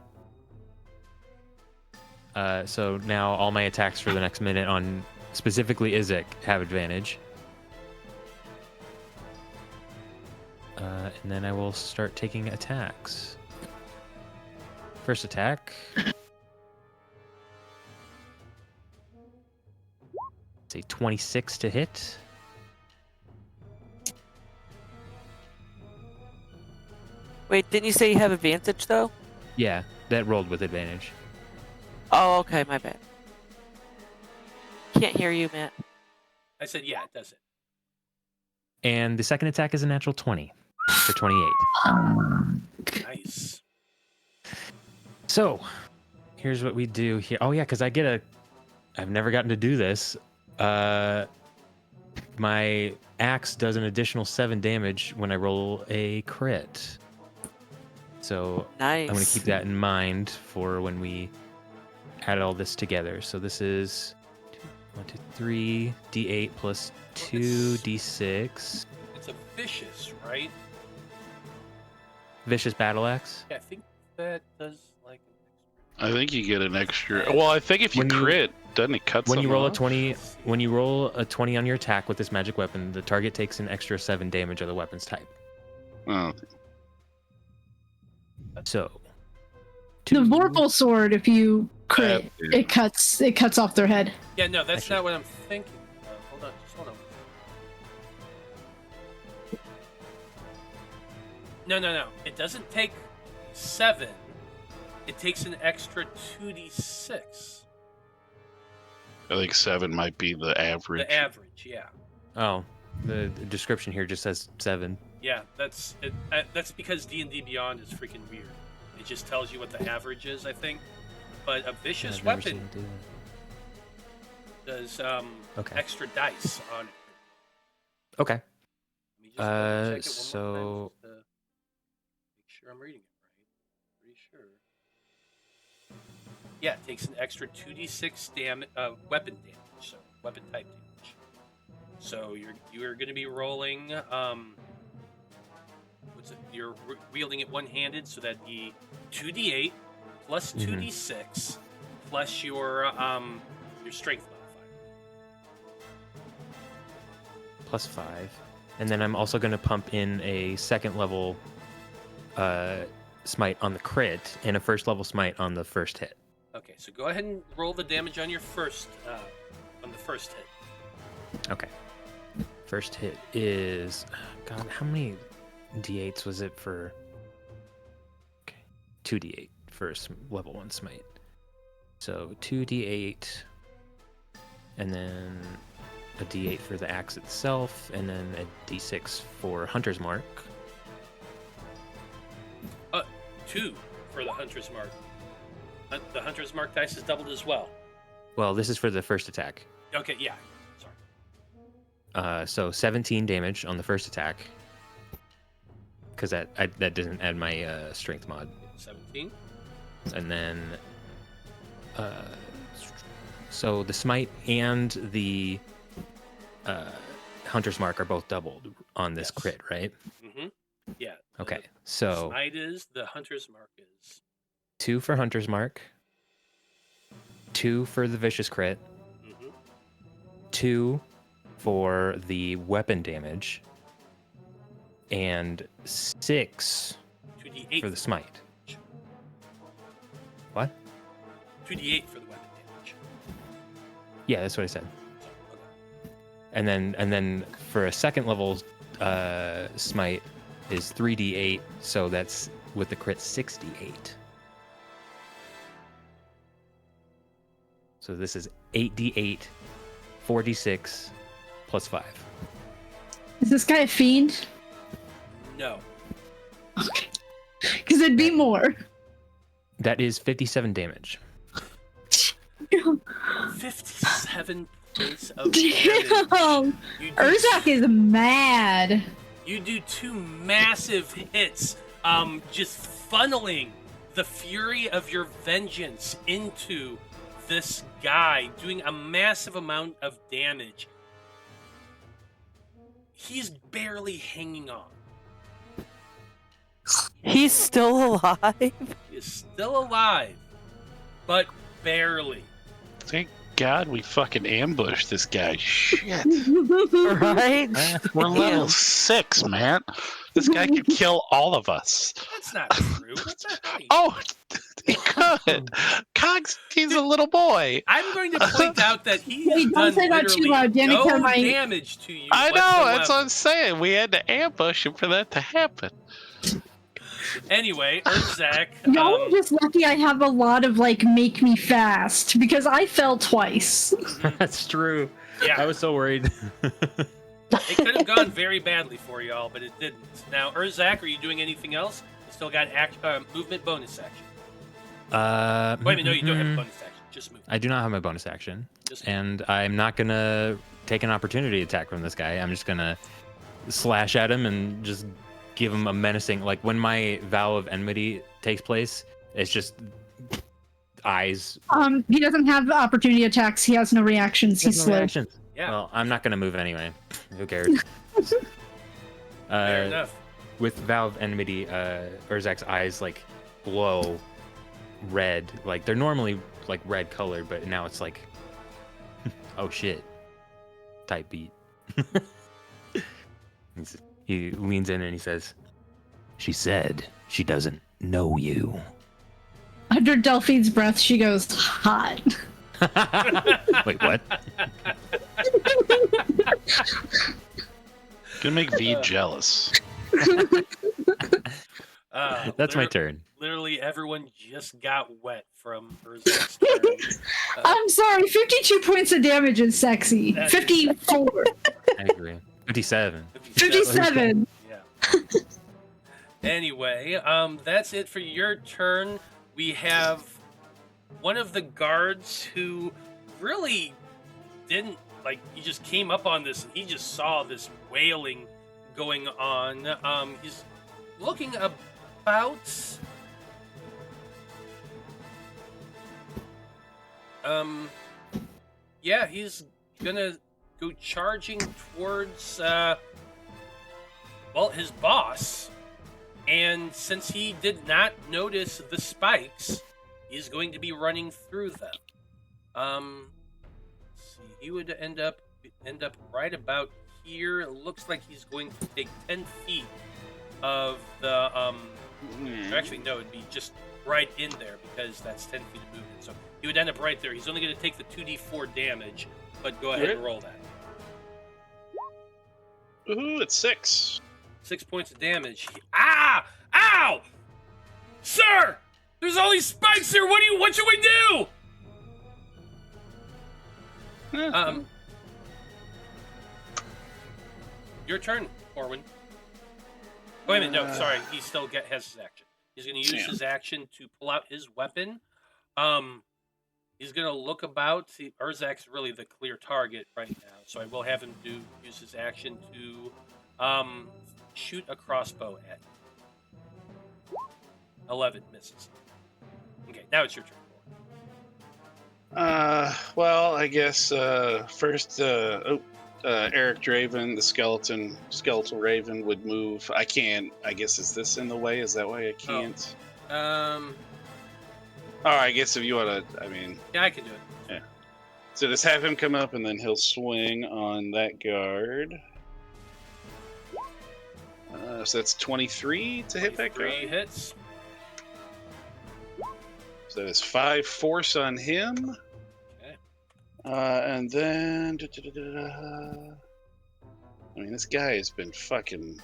So now all my attacks for the next minute on specifically Urzak have advantage. And then I will start taking attacks. First attack. Say 26 to hit. Wait, didn't you say you have advantage though? Yeah, that rolled with advantage. Oh, okay, my bad. Can't hear you, Matt. I said, yeah, it does it. And the second attack is a natural 20 for 28. Nice. So, here's what we do here. Oh yeah, because I've never gotten to do this. My axe does an additional 7 damage when I roll a crit. So Nice. I'm going to keep that in mind for when we add all this together. So this is 1, 2, 3 d8 plus 2 d6. It's a vicious, right? Vicious battle axe. Yeah, I think that does I think you get an extra. Well, I think if you crit, doesn't it cut? When you roll a off? 20, when you roll a 20 on your attack with this magic weapon, the target takes an extra 7 damage of the weapon's type. Oh. So The Vorpal sword, if you crit, Yeah. it cuts off their head. Yeah, no, that's Actually- not what I'm thinking. Hold on. No. It doesn't take 7. It takes an extra 2d6. I think 7 might be the average. The average, yeah. Oh, the description here just says 7. Yeah, that's it. That's because D&D Beyond is freaking weird. It just tells you what the average is, I think. But a vicious I've never weapon seen it do that. does Okay. extra dice on it. Okay. Let me just double check it one more so- time just to make sure I'm reading it right. Pretty sure. Yeah, it takes an extra 2d6 weapon damage, so weapon type damage. So you're going to be rolling. What's it? You're wielding it one-handed, so that'd be 2d8 plus 2d6 plus your strength modifier. Plus 5. And then I'm also going to pump in a second level smite on the crit and a first level smite on the first hit. Okay, so go ahead and roll the damage on your first hit. Okay. First hit is... God, how many d8s was it for... Okay. 2d8 for level 1 smite. So 2d8, and then a d8 for the axe itself, and then a d6 for Hunter's Mark. 2 for the Hunter's Mark. The Hunter's Mark dice is doubled as well. Well, this is for the first attack. Okay, yeah. Sorry. So 17 damage on the first attack. Because that doesn't add my strength mod. 17. And then, so the smite and the hunter's mark are both doubled on this Yes. crit, right? Mm-hmm. Yeah. Okay, The so smite is, the hunter's mark is. 2 for hunter's mark, 2 for the vicious crit, Mm-hmm. 2 for the weapon damage, and 6 2d8 for the smite. What? 2d8 for the weapon damage. Yeah, that's what I said. Okay. And then for a second level smite is 3d8, so that's with the crit 68. So this is 8d8, 4d6, plus 5. Is this guy a fiend? No. Okay. Because it'd be more. That is 57 damage. 57 points of damage. Damn! You do, Urzak is mad. you do 2 massive hits, just funneling the fury of your vengeance into this guy, doing a massive amount of damage. He's barely hanging on. He's still alive. He is still alive, but barely. Thank God we fucking ambushed this guy. Shit. Right? We're level 6, man. This guy could kill all of us. That's not true. What's that? Oh, he could. Cogs, he's a little boy. I'm going to point out that he Hey, has don't done say that too literally loud. Danika no might- damage to you I know, that's whatsoever. what I'm saying. We had to ambush him for that to happen. Anyway, Urzak, Y'all are just lucky I have a lot of, like, make me fast, because I fell twice. That's true. I yeah, was so worried. it could have gone very badly for y'all, but it didn't. Now, Urzak, are you doing anything else? You still got movement bonus action. Wait a minute, no, you don't have a bonus action. Just move. I do not have my bonus action. Just move. And I'm not going to take an opportunity attack from this guy. I'm just going to slash at him and just give him a menacing, like when my vow of enmity takes place, it's just eyes. He doesn't have opportunity attacks. He has no reactions. He's No slow. reactions. Yeah, Well, I'm not going to move anyway. Who cares? fair enough. With vow of enmity, Urzak's eyes like glow red. Like they're normally like red colored, but now it's like, oh shit, type beat. He leans in and he says, "She said she doesn't know you." Under Delphine's breath, she goes, hot. Wait, what? Gonna make Vide jealous. That's my turn. Literally, everyone just got wet from Urzak's turn. I'm sorry, 52 points of damage is sexy. That is- 54. I agree. 57. 57. Yeah. Anyway, that's it for your turn. We have one of the guards who really didn't, like, he just came up on this and he just saw this wailing going on. He's looking about... yeah, he's gonna go charging towards, well, his boss. And since he did not notice the spikes, he's going to be running through them. Let's see, he would end up right about here. It looks like he's going to take 10 feet of the actually no, it'd be just right in there because that's 10 feet of movement. So he would end up right there. He's only going to take the 2d4 damage, but go ahead and roll that. Ooh, it's 6. 6 points of damage. Ah! Ow! Sir! There's all these spikes here! What should we do? Your turn, Corwan. Wait a minute, no, sorry. He still has his action. He's gonna use his action to pull out his weapon. He's gonna look about. See, Urzak's really the clear target right now, so I will have him use his action to shoot a crossbow at you. 11 misses. Okay, now it's your turn. Well, I guess first, Eric Draven, the skeletal raven, would move. I can't. I guess is this in the way? Is that why I can't? Oh, I guess if you want to, I mean. yeah, I can do it. Yeah. So just have him come up, and then he'll swing on that guard. So that's 23 to hit that guard. 3 hits. So that is 5 force on him. Okay. And then, I mean, this guy has been fucking.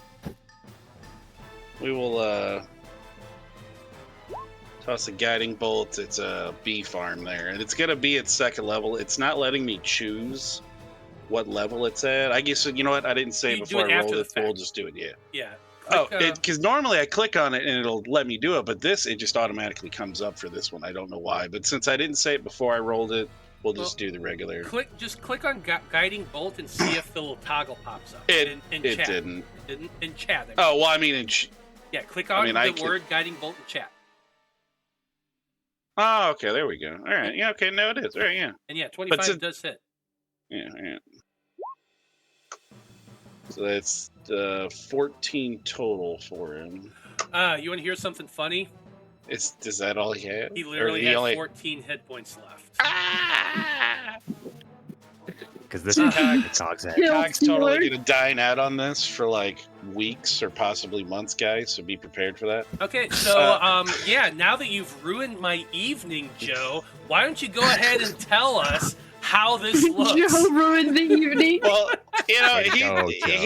We will toss a guiding bolt. It's a bee farm there, and it's gonna be at 2nd level. It's not letting me choose what level it's at. I guess you know what? I didn't say You before do it I after rolled the it, so we'll fact. just do it. Yeah. Yeah. Oh, Click, because normally I click on it and it'll let me do it, but this it just automatically comes up for this one. I don't know why, but since I didn't say it before I rolled it, we'll just do the regular. Just click on guiding bolt and see if the little toggle pops up. It chat. didn't. In chat. Oh well, I mean, yeah. Click on I the word guiding bolt in chat. oh, okay, there we go. All right, yeah, okay, no, it is. All right, yeah, And yeah, 25 does hit. yeah. So that's 14 total for him. You want to hear something funny? Is that all he had? He literally has only... 14 hit points left. Because this is Cog's head. Cog's totally gonna dine out on this for like weeks or possibly months, guys. So be prepared for that. Okay, so yeah, now that you've ruined my evening, Joe, why don't you go ahead and tell us how this looks? Joe ruined the evening. Well, you know, he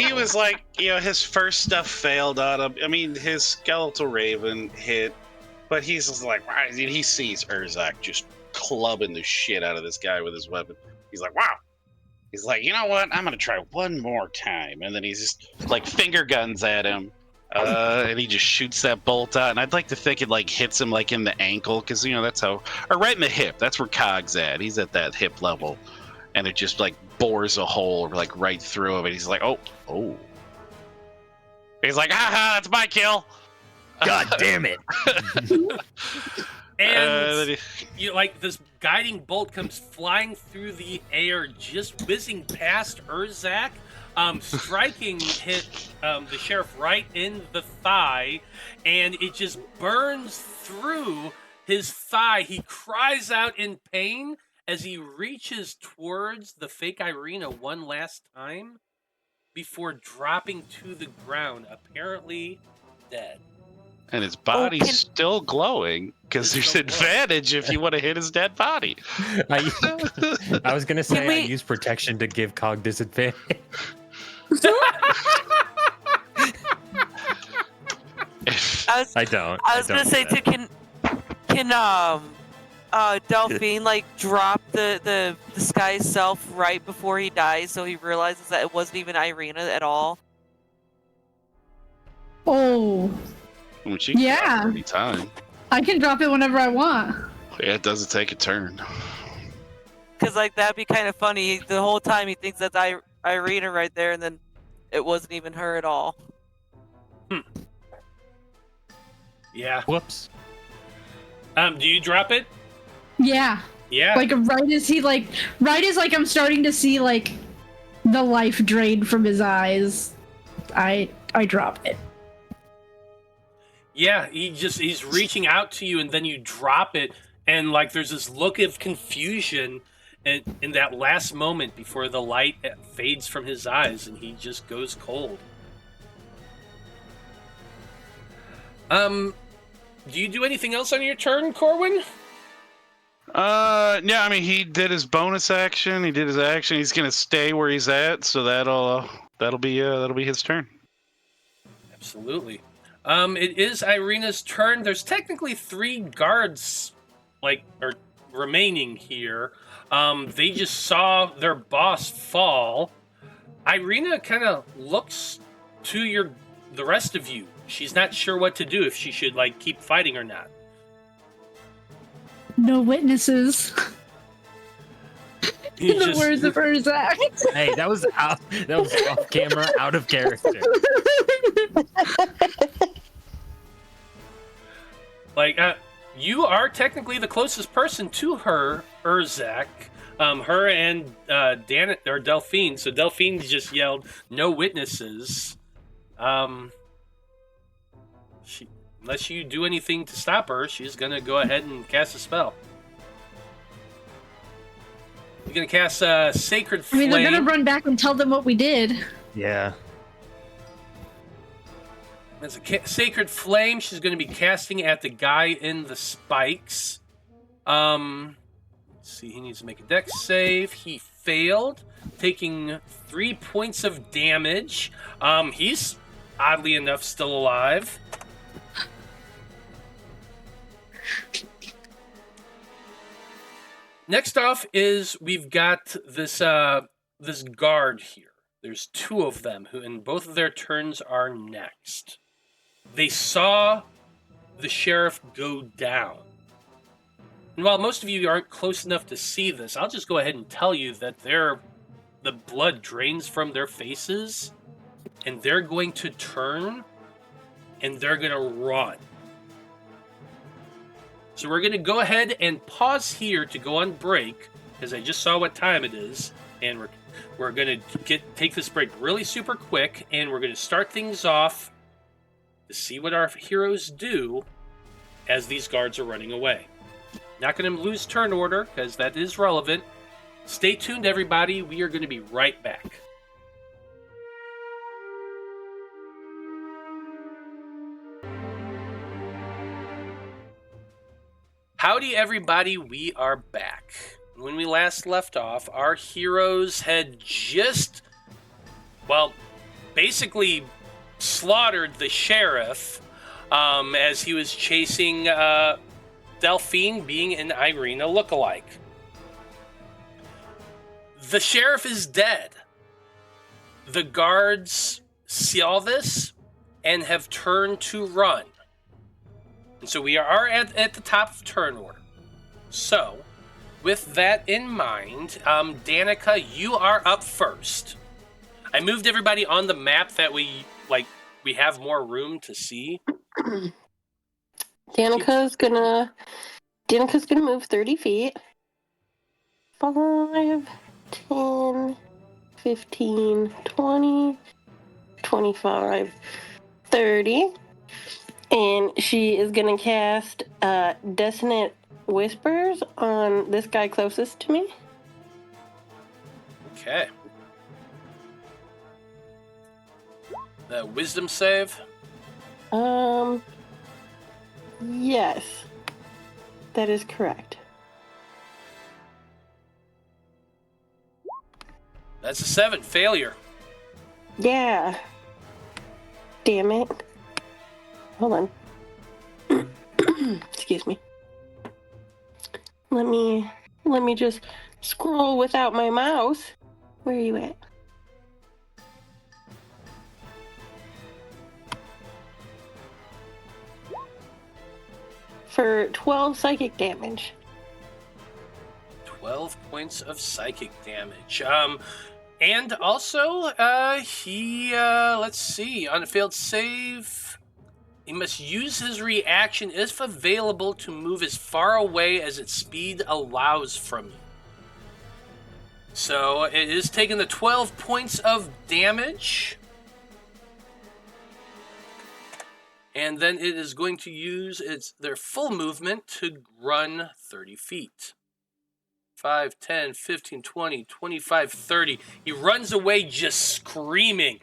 Joe. was like, you know, his first stuff failed on him. I mean, his skeletal raven hit, but he's just like, wow. He sees Urzak just clubbing the shit out of this guy with his weapon. He's like, wow. He's like, you know what? I'm gonna try one more time, and then he's just like finger guns at him, and he just shoots that bolt out. And I'd like to think it like hits him like in the ankle, because you know that's how, or right in the hip. That's where Cog's at. He's at that hip level, and it just like bores a hole like right through him. And he's like, oh. He's like, haha, that's my kill. God damn it! And you like this guiding bolt comes flying through the air, just whizzing past Urzak, striking the sheriff right in the thigh, and it just burns through his thigh. He cries out in pain as he reaches towards the fake Irina one last time before dropping to the ground, apparently dead. And his body's still glowing, because there's advantage if you want to hit his dead body. I was gonna say I use protection to give Cog disadvantage. I don't. I was gonna say too. Can Delphine like drop the sky self right before he dies, so he realizes that it wasn't even Irina at all? Oh. Yeah. Any time. I can drop it whenever I want. Yeah, it doesn't take a turn. Because like that'd be kind of funny. The whole time he thinks that's Irina right there, and then it wasn't even her at all. Yeah. Whoops. Do you drop it? Yeah. Yeah. Like right as like I'm starting to see like the life drain from his eyes, I drop it. Yeah, he's reaching out to you, and then you drop it, and like there's this look of confusion in that last moment before the light fades from his eyes, and he just goes cold. Do you do anything else on your turn, Corwan? Yeah, I mean he did his bonus action, he did his action, he's gonna stay where he's at, so that'll be his turn. Absolutely. It is Irina's turn. There's technically 3 guards, remaining here. They just saw their boss fall. Irina kind of looks to the rest of you. She's not sure what to do, if she should keep fighting or not. No witnesses. He In the just- words of Urzak. Hey, that was off camera, out of character. Like, you are technically the closest person to her, Urzak. Her and Delphine. So Delphine just yelled, "No witnesses." Unless you do anything to stop her, she's gonna go ahead and cast a spell. You're gonna cast Sacred I Flame. mean, they're gonna run back and tell them what we did. Yeah. As a Sacred Flame, she's going to be casting at the guy in the spikes. Let's see, he needs to make a dex save. He failed, taking 3 points of damage. He's oddly enough still alive. Next off is we've got this this guard here. There's 2 of them who, and both of their turns are next. They saw the sheriff go down. And while most of you aren't close enough to see this, I'll just go ahead and tell you that the blood drains from their faces, and they're going to turn, and they're going to run. So we're going to go ahead and pause here to go on break, because I just saw what time it is, and we're going to take this break really super quick, and we're going to start things off to see what our heroes do as these guards are running away. Not going to lose turn order, because that is relevant. Stay tuned, everybody. We are going to be right back. Howdy, everybody. We are back. When we last left off, our heroes had just, well, basically slaughtered the sheriff as he was chasing Delphine, being an Irina lookalike. The sheriff is dead. The guards saw this and have turned to run. And so we are at the top of turn order. So, with that in mind, Danika, you are up first. I moved everybody on the map that we have more room to see. Danica's gonna move 30 feet. 5, 10, 15, 20, 25, 30. And she is gonna cast Dissonant Whispers on this guy closest to me. Okay. The wisdom save. Yes. That is correct. That's a 7. Failure. Yeah. Damn it. Hold on. Excuse me. Let me just scroll without my mouse. Where are you at? For 12 psychic damage. 12 points of psychic damage. And also, let's see, on a failed save, he must use his reaction, if available, to move as far away as its speed allows from you. So it is taking the 12 points of damage. And then it is going to use their full movement to run 30 feet. 5, 10, 15, 20, 25, 30. He runs away just screaming,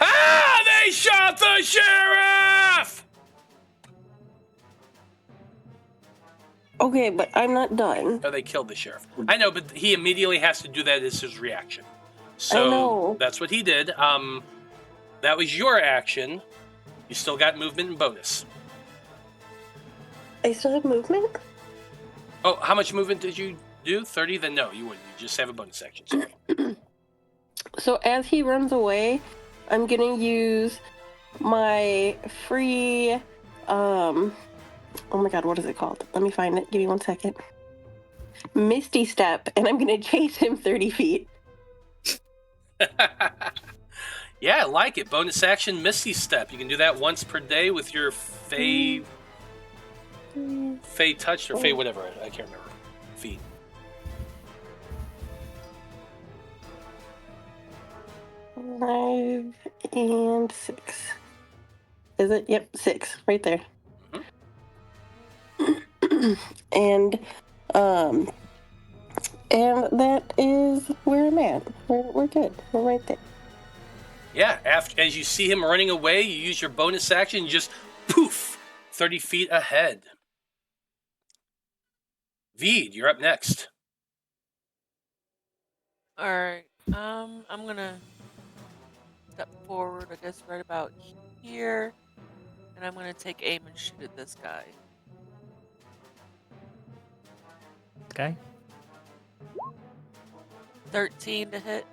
"Ah, they shot the sheriff!" Okay, but I'm not done. Oh, they killed the sheriff. I know, but he immediately has to do that as his reaction. So I know. that's what he did. That was your action. You still got movement and bonus. I still have movement? Oh, how much movement did you do? 30? Then no, you wouldn't. You just have a bonus action. Sorry. So as he runs away, I'm gonna use my free, oh my god, what is it called? Let me find it. Give me 1 second. Misty Step, and I'm going to chase him 30 feet. Yeah, I like it. Bonus action Misty Step. You can do that once per day with your Fey Touch or Fey whatever. I can't remember. Feet. Five and 6. Is it? Yep, 6 right there. And that is where I'm at. We're good. We're right there. Yeah, as you see him running away, you use your bonus action and just poof, 30 feet ahead. Vide, you're up next. All right. I'm gonna step forward, I guess, right about here, and I'm gonna take aim and shoot at this guy. Okay. 13 to hit,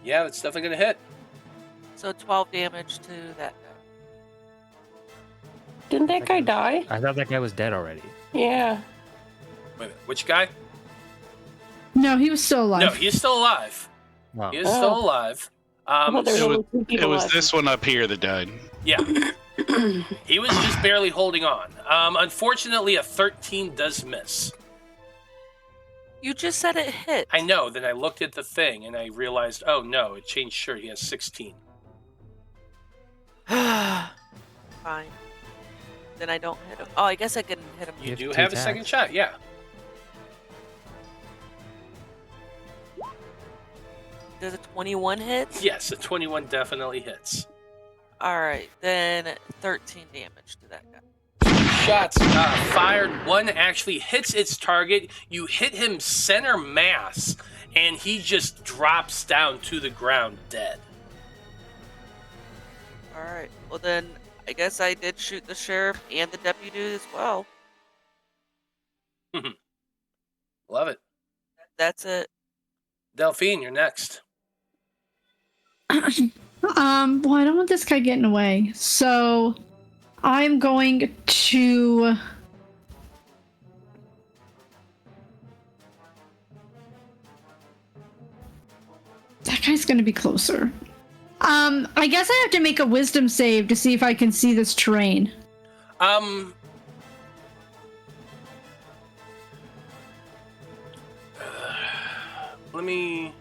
Yeah, that's definitely going to hit. so 12 damage to that guy. Didn't that guy die? I thought that guy was dead already. Yeah. Wait a minute, which guy? No, he was still alive. No, he is still alive. Wow. He is still alive. thought there was only 2 It people was left. this one up here that died. Yeah. He was just barely holding on. Unfortunately, a 13 does miss. You just said it hit. I know, then I looked at the thing and I realized, oh no, it changed shirt. He has 16. Fine. Then I don't hit him. Oh, I guess I can hit him. You have do two have a attacks. second shot, yeah. Does a 21 hit? Yes, a 21 definitely hits. All right, then 13 damage to that guy. Shots fired. One actually hits its target. You hit him center mass, and he just drops down to the ground dead. All right. Well, then I guess I did shoot the sheriff and the deputy as well. Love it. That's it. Delphine, you're next. Well, I don't want this guy getting away. So I'm going to that guy's going to be closer. I guess I have to make a wisdom save to see if I can see this terrain. Let me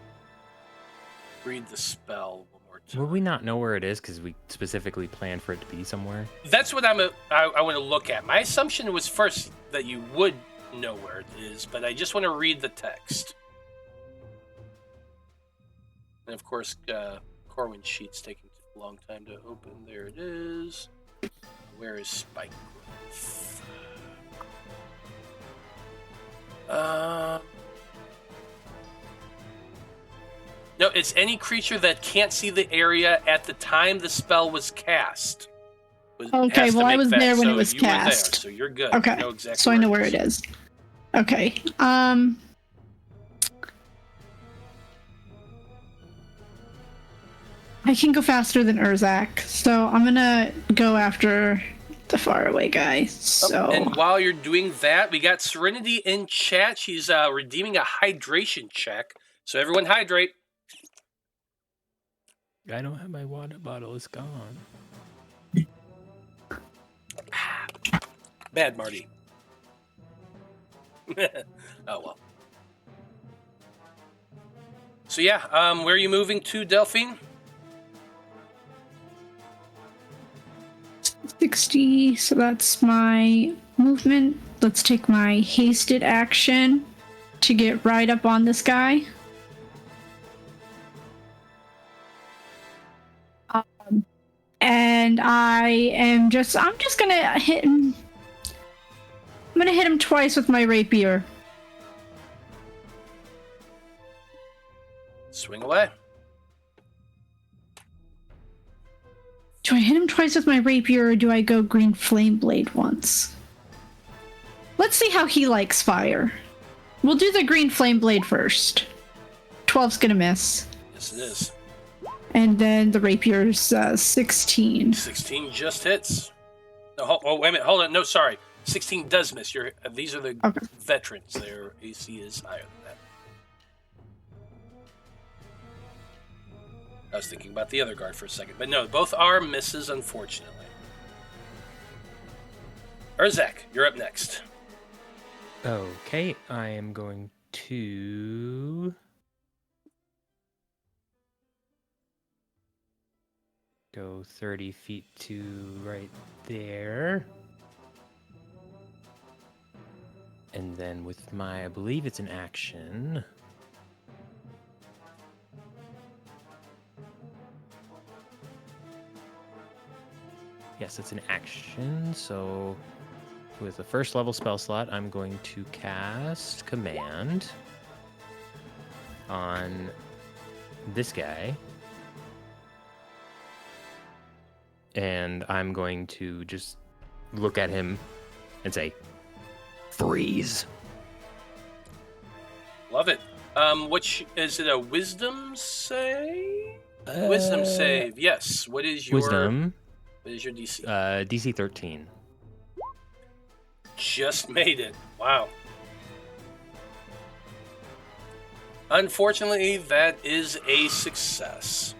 read the spell one more time. Will we not know where it is because we specifically planned for it to be somewhere? That's what I want to look at. My assumption was first that you would know where it is, but I just want to read the text. And of course, Corwin's sheet's taking a long time to open. There it is. Where is Spike Growth? No, it's any creature that can't see the area at the time the spell was cast. Okay, Has to well, I make was that. there when So it was you were there, cast. so you're good. Okay, You know exactly so I know where it is. Okay. I can go faster than Urzak, so I'm gonna go after the faraway guy. So And while you're doing that, we got Serenity in chat. She's redeeming a hydration check. So everyone hydrate. I don't have my water bottle. It's gone. Bad Marty. Oh well. So yeah, where are you moving to, Delphine? 60, so that's my movement. Let's take my hasted action to get right up on this guy. And I'm just gonna hit him. I'm gonna hit him twice with my rapier. Swing away. Do I hit him twice with my rapier, or do I go green flame blade once? Let's see how he likes fire. We'll do the green flame blade first. 12's gonna miss. Yes, it is. And then the rapier's 16. 16 just hits. No, oh, wait a minute. Hold on. No, sorry. 16 does miss. These are the Okay. veterans. Their AC is higher than that. I was thinking about the other guard for a second, but no, both are misses, unfortunately. Urzak, you're up next. Okay, I am going to go 30 feet to right there. And then with my, I believe it's an action. Yes, it's an action. So with the first level spell slot, I'm going to cast Command on this guy. And I'm going to just look at him and say, freeze. Love it. Is it a wisdom save? Wisdom save, yes. What is your Wisdom. What is your DC? DC 13. Just made it. Wow. Unfortunately, that is a success.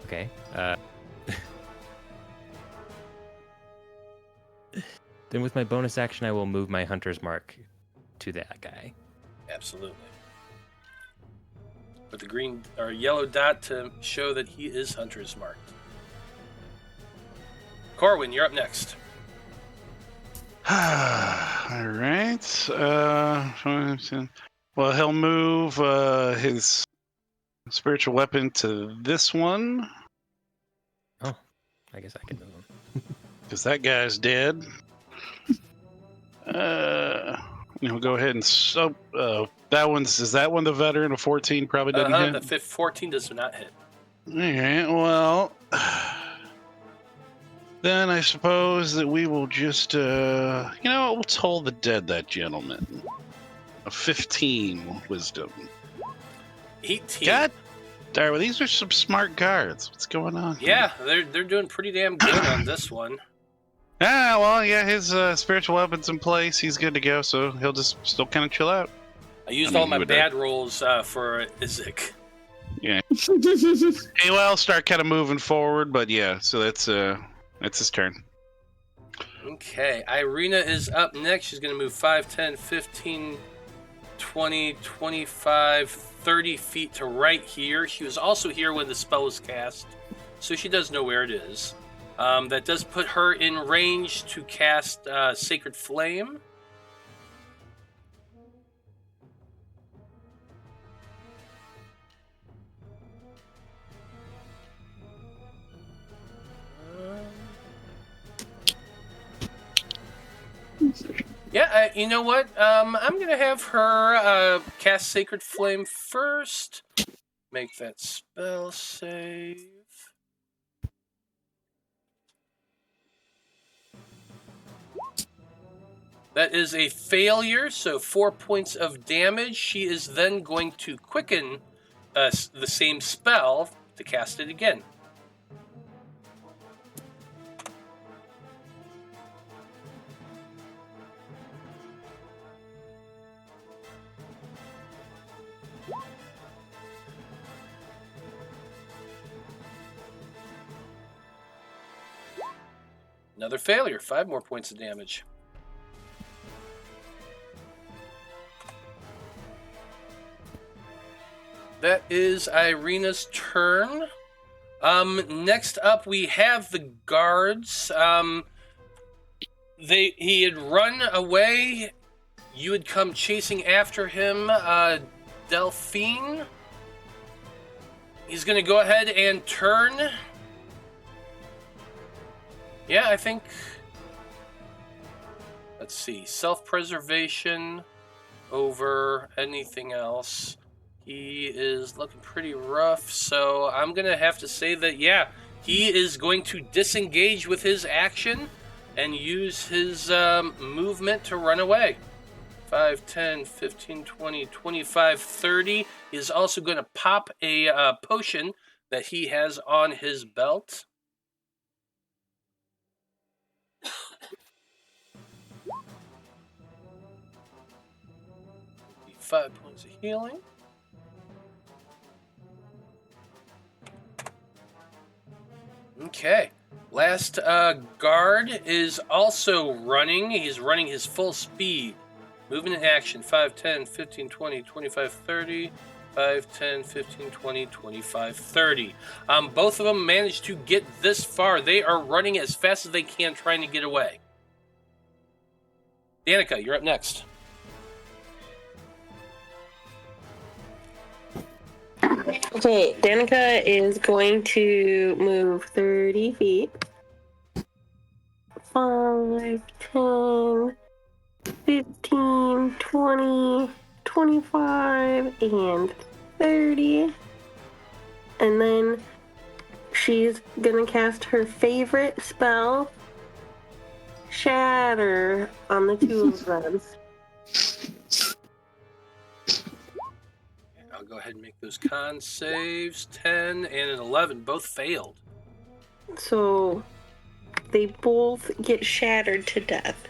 Okay. Then with my bonus action, I will move my Hunter's Mark to that guy. Absolutely. With the green or yellow dot to show that he is Hunter's marked. Corwan, you're up next. All right. Well, he'll move his spiritual weapon to this one. Oh, I guess I can move him. Because that guy's dead. We'll go ahead and is that one the veteran of 14 probably doesn't hit? The 14 does not hit. All right, well, then I suppose that we will just, we'll toll the dead that gentleman. A 15 wisdom. 18. God darn, well, these are some smart guards. What's going on here? Yeah, they're doing pretty damn good on this one. Ah, well, yeah, his spiritual weapon's in place. He's good to go, so he'll just still kind of chill out. I used all my bad rolls for Urzak. Yeah. Hey, well, I'll start kind of moving forward, but yeah, so that's his turn. Okay, Irina is up next. She's going to move 5, 10, 15, 20, 25, 30 feet to right here. She was also here when the spell was cast, so she does know where it is. That does put her in range to cast Sacred Flame. Yeah, you know what? I'm going to have her cast Sacred Flame first. Make that spell save. That is a failure, so 4 points of damage. She is then going to quicken the same spell to cast it again. Another failure, 5 more points of damage. That is Irina's turn. Next up, we have the guards. He had run away. You had come chasing after him, Delphine. He's going to go ahead and turn. Yeah, I think... Let's see. Self-preservation over anything else. He is looking pretty rough, so I'm going to have to say that, yeah, he is going to disengage with his action and use his movement to run away. 5, 10, 15, 20, 25, 30. He is also going to pop a potion that he has on his belt. 5 points of healing. Okay. Last guard is also running. He's running his full speed. Movement and action 5, 10, 15, 20, 25, 30. 5, 10, 15, 20, 25, 30. Both of them managed to get this far. They are running as fast as they can, trying to get away. Danika, you're up next. Okay, Danika is going to move 30 feet. 5, 10, 15, 20, 25, and 30. And then she's gonna cast her favorite spell, Shatter, on the two of them. I'll go ahead and make those con saves. 10 and an 11 both failed. So they both get shattered to death.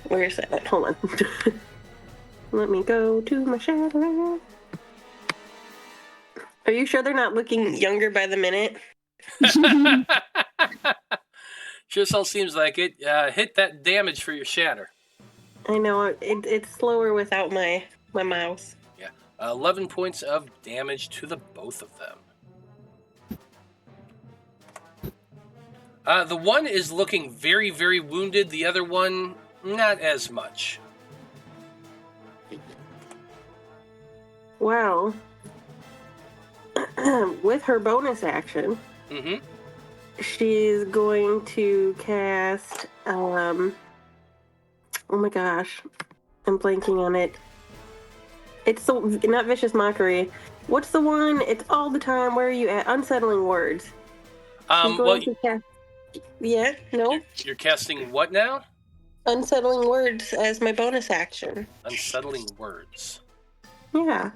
Where's that? Hold on. Let me go to my shatter. Are you sure they're not looking younger by the minute? Just all seems like it. Hit that damage for your shatter. I know, it's slower without my mouse. 11 points of damage to the both of them. The one is looking very, very wounded. The other one, not as much. Well, with her bonus action, she's going to cast, oh my gosh, I'm blanking on it. It's the, not Vicious Mockery. What's the one? It's all the time. Where are you at? Unsettling Words. Yeah, no? You're casting what now? Unsettling Words as my bonus action. Unsettling Words. Yeah.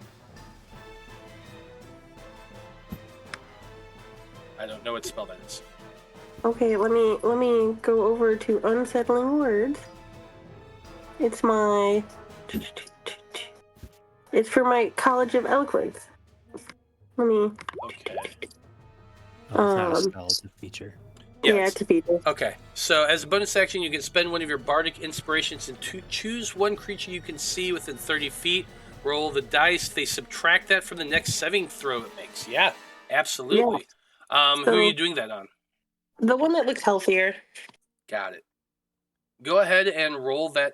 I don't know what spell that is. Okay, let me go over to Unsettling Words. It's for my College of Eloquence. Let me. Okay. Oh, it's not a spell, it's a feature. Yeah, it's a feature. Okay, so as a bonus action, you can spend one of your bardic inspirations and choose one creature you can see within 30 feet. Roll the dice. They subtract that from the next saving throw it makes. Yeah, absolutely. Yeah. Who are you doing that on? The one that looks healthier. Got it. Go ahead and roll that,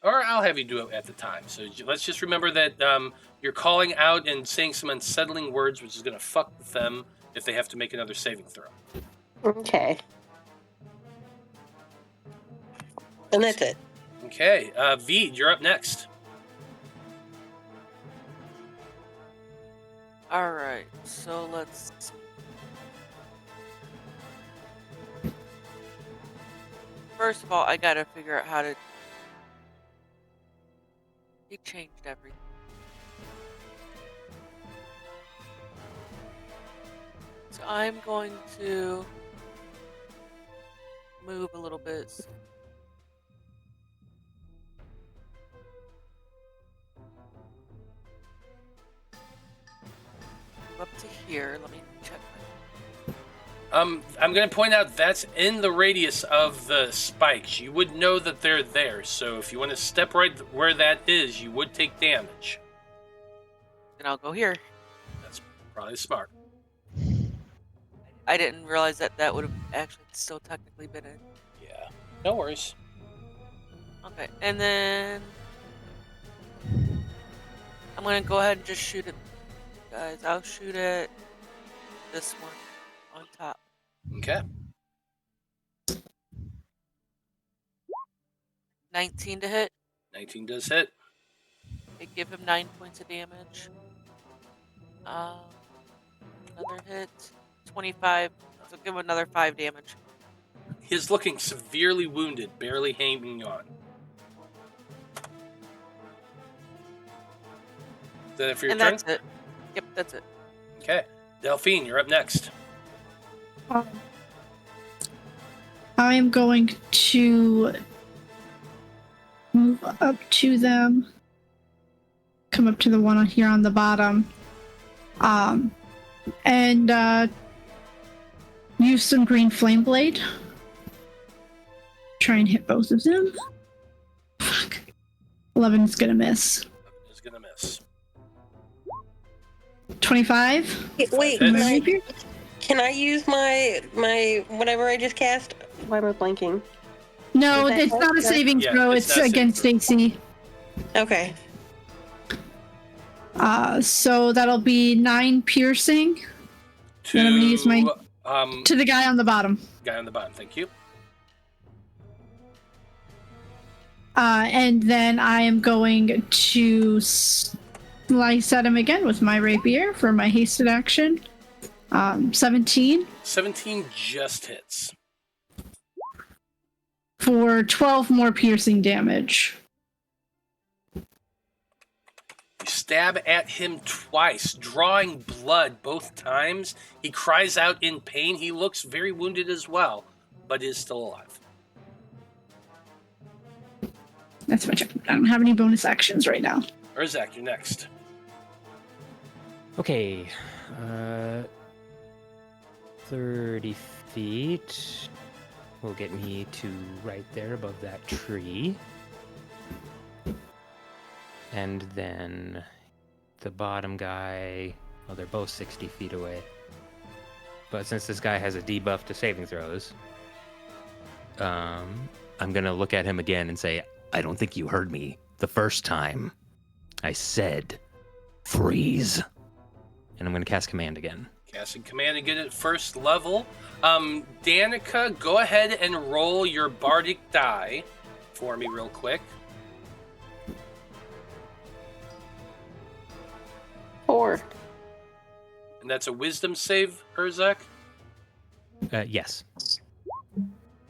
or I'll have you do it at the time. So let's just remember that you're calling out and saying some unsettling words, which is going to fuck with them if they have to make another saving throw. Okay. And that's it. Okay, Vide, you're up next. Alright, so let's... First of all, I gotta figure out how to... He changed everything. So I'm going to move a little bit. Up to here. Let me check. I'm going to point out that's in the radius of the spikes. You would know that they're there, so if you want to step right where that is, you would take damage. Then I'll go here. That's probably smart. I didn't realize that would have actually still technically been in. Yeah, no worries. Okay, and then I'm gonna go ahead and just shoot it, guys. I'll shoot at this one on top. Okay. 19 to hit. 19 does hit. It give him 9 points of damage. Another hit. 25. So give him another 5 damage. He's looking severely wounded, barely hanging on. Is that it for your And turn? that's it. Yep, that's it. Okay. Delphine, you're up next. I am going to move up to them come up to the one here on the bottom. And use some green flame blade. Try and hit both of them. Fuck. 11 is gonna miss. 11 is gonna miss. 25. Wait, Hits. can I use my whatever I just cast? Why am I blanking? No, Is that it's not a okay? saving Yeah, throw. it's It's not a against saving AC. Okay. So that'll be 9 piercing To Then I'm gonna use my- um, to the guy on the bottom. guy on the bottom. Thank you. And then I am going to slice at him again with my rapier for my hasted action. 17 17 just hits. for 12 more piercing damage. You stab at him twice, drawing blood both times. He cries out in pain. He looks very wounded as well, but is still alive. That's my turn. I don't have any bonus actions right now. Urzak, you're next. Okay. 30 feet will get me to right there above that tree. And then the bottom guy, well, they're both 60 feet away. But since this guy has a debuff to saving throws, I'm going to look at him again and say, I don't think you heard me the first time. I said, freeze. And I'm going to cast command again. Casting command again at first level. Danika, go ahead and roll your bardic die for me real quick. 4. And that's a wisdom save, Urzak. Yes.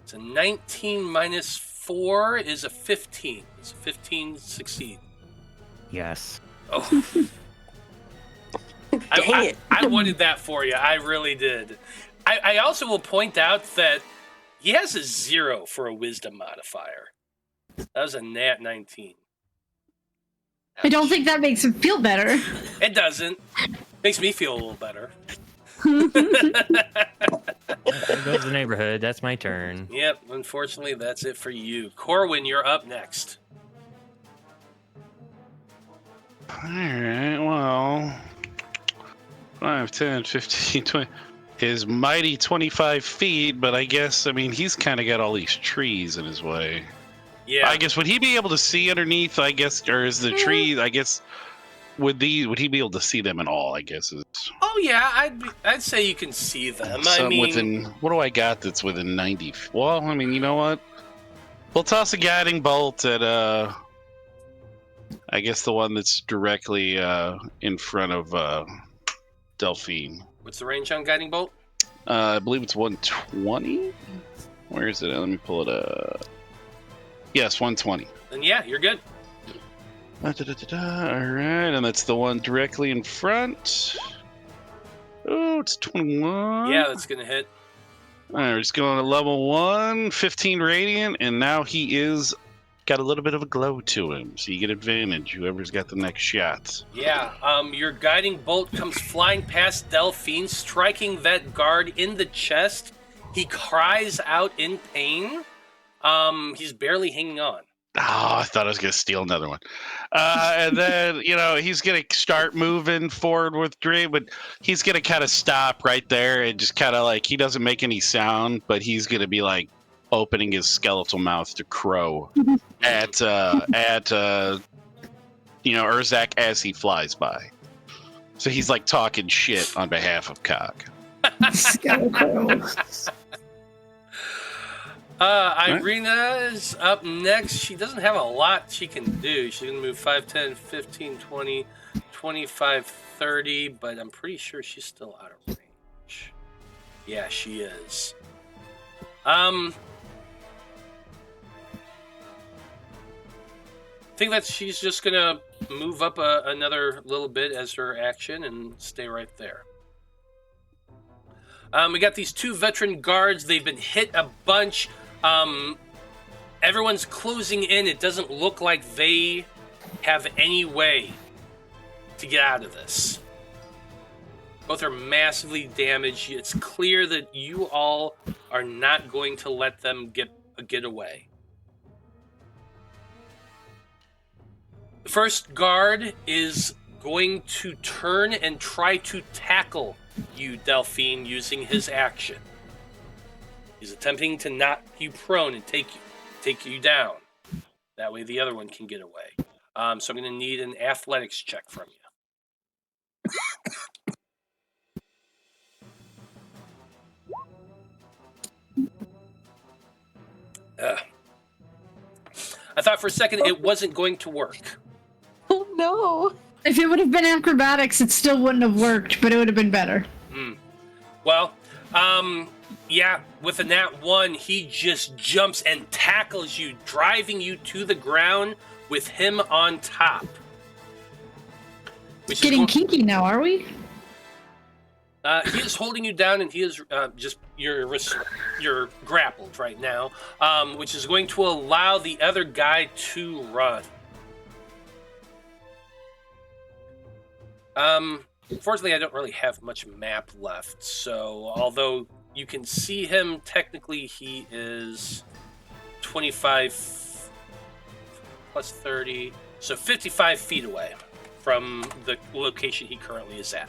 It's a 19 minus 4 is a 15. It's a 15 succeed. Yes. Oh. Dang it. I wanted that for you. I really did. I also will point out that he has a 0 for a wisdom modifier. That was a nat 19. I don't think that makes him feel better. It doesn't. Makes me feel a little better. There goes the neighborhood. That's my turn. Yep, unfortunately, that's it for you. Corwan, you're up next. Alright, well. 5, 10, 15, 20. His mighty 25 feet, but I guess, I mean, he's kind of got all these trees in his way. Yeah. I guess, would he be able to see underneath, I guess, or is the tree, I guess, would he be able to see them at all, I guess? Oh, yeah, I'd say you can see them. I Something mean, within, what do I got that's within 90? Well, I mean, you know what? We'll toss a guiding bolt at, I guess the one that's directly in front of Delphine. what's the range on Guiding Bolt? I believe it's 120? Where is it? Let me pull it up. Yes, 120. Then yeah, you're good. All right, and that's the one directly in front. Oh, it's 21. Yeah, that's going to hit. All right, we're just going to level 1, 15 radiant, and now he is got a little bit of a glow to him, so you get advantage, whoever's got the next shot. Yeah, your Guiding Bolt comes flying past Delphine, striking that guard in the chest. He cries out in pain. He's barely hanging on. Oh, I thought I was going to steal another one. And then, he's going to start moving forward with Dre, but he's going to kind of stop right there and just kind of like, he doesn't make any sound, but he's going to be like opening his skeletal mouth to crow at Urzak as he flies by. So he's like talking shit on behalf of Cock. Irina is up next. She doesn't have a lot she can do. She can move 5, 10, 15, 20, 25, 30, but I'm pretty sure she's still out of range. Yeah, she is. I think that she's just gonna move up another little bit as her action and stay right there. We got these 2 veteran guards. They've been hit a bunch. Everyone's closing in. It doesn't look like they have any way to get out of this. Both are massively damaged. It's clear that you all are not going to let them get away. The first guard is going to turn and try to tackle you, Delphine, using his action. He's attempting to knock you prone and take you down. That way the other one can get away. So I'm going to need an athletics check from you. I thought for a second it wasn't going to work. Oh no. If it would have been acrobatics, it still wouldn't have worked, but it would have been better. Well, yeah, with a nat 1, he just jumps and tackles you, driving you to the ground with him on top. Which Getting kinky now, are we? He is holding you down, and he is you're grappled right now, which is going to allow the other guy to run. Unfortunately, I don't really have much map left, so although you can see him, technically he is 25 plus 30, so 55 feet away from the location he currently is at.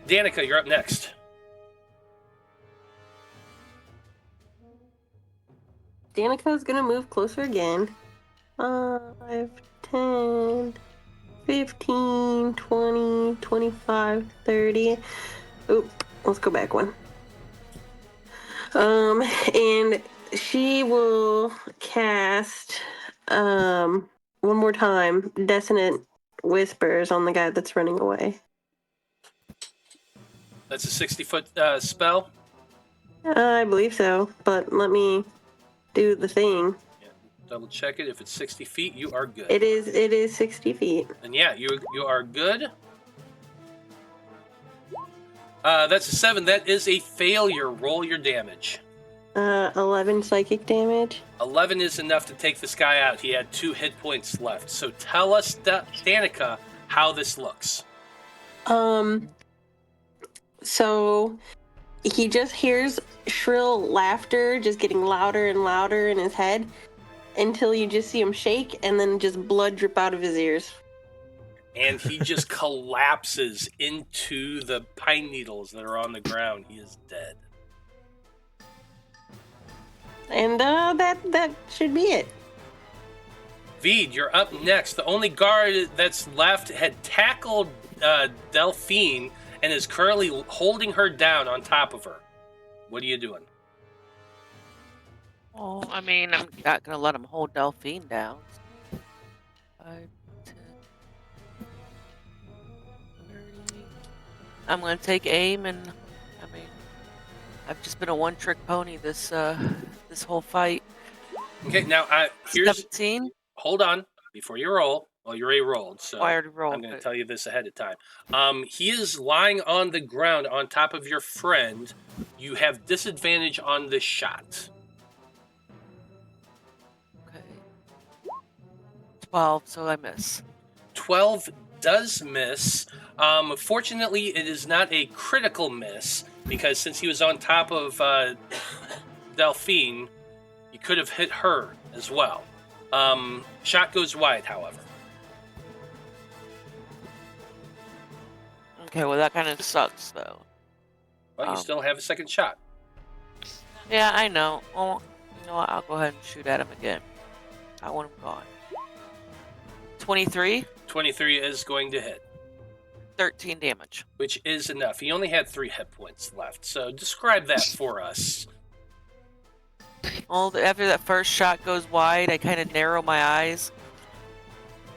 Danika, you're up next. Danika's gonna move closer again. 5, 10, 15, 20, 25, 30. Oop, let's go back one. And she will cast one more time Dissonant Whispers on the guy that's running away. That's a 60-foot spell? I believe so, but let me do the thing. Yeah, double check it. If it's 60 feet, you are good. It is 60 feet. And yeah, you are good. That's a 7. That is a failure. Roll your damage. 11 psychic damage. 11 is enough to take this guy out. He had 2 hit points left. So tell us, Danika, how this looks. So he just hears shrill laughter just getting louder and louder in his head until you just see him shake and then just blood drip out of his ears. And he just collapses into the pine needles that are on the ground. He is dead. And that should be it. Vide, you're up next. The only guard that's left had tackled Delphine and is currently holding her down on top of her. What are you doing? Oh, I mean, I'm not going to let him hold Delphine down. 5, 10, 30. I'm going to take aim, and I mean, I've just been a one-trick pony this whole fight. Okay, now here's 17. Hold on before you roll. Well, you already rolled, so I already rolled. I'm going to tell you this ahead of time. He is lying on the ground on top of your friend. You have disadvantage on this shot. Okay. 12, so I miss. 12 does miss. Fortunately, it is not a critical miss, because since he was on top of Delphine, you could have hit her as well. Shot goes wide, however. Okay, well, that kind of sucks, though. Well, you still have a second shot. Yeah, I know. Oh, you know what? I'll go ahead and shoot at him again. I want him gone. 23? 23 is going to hit. 13 damage. Which is enough. He only had 3 hit points left, so describe that for us. Well, after that first shot goes wide, I kind of narrow my eyes,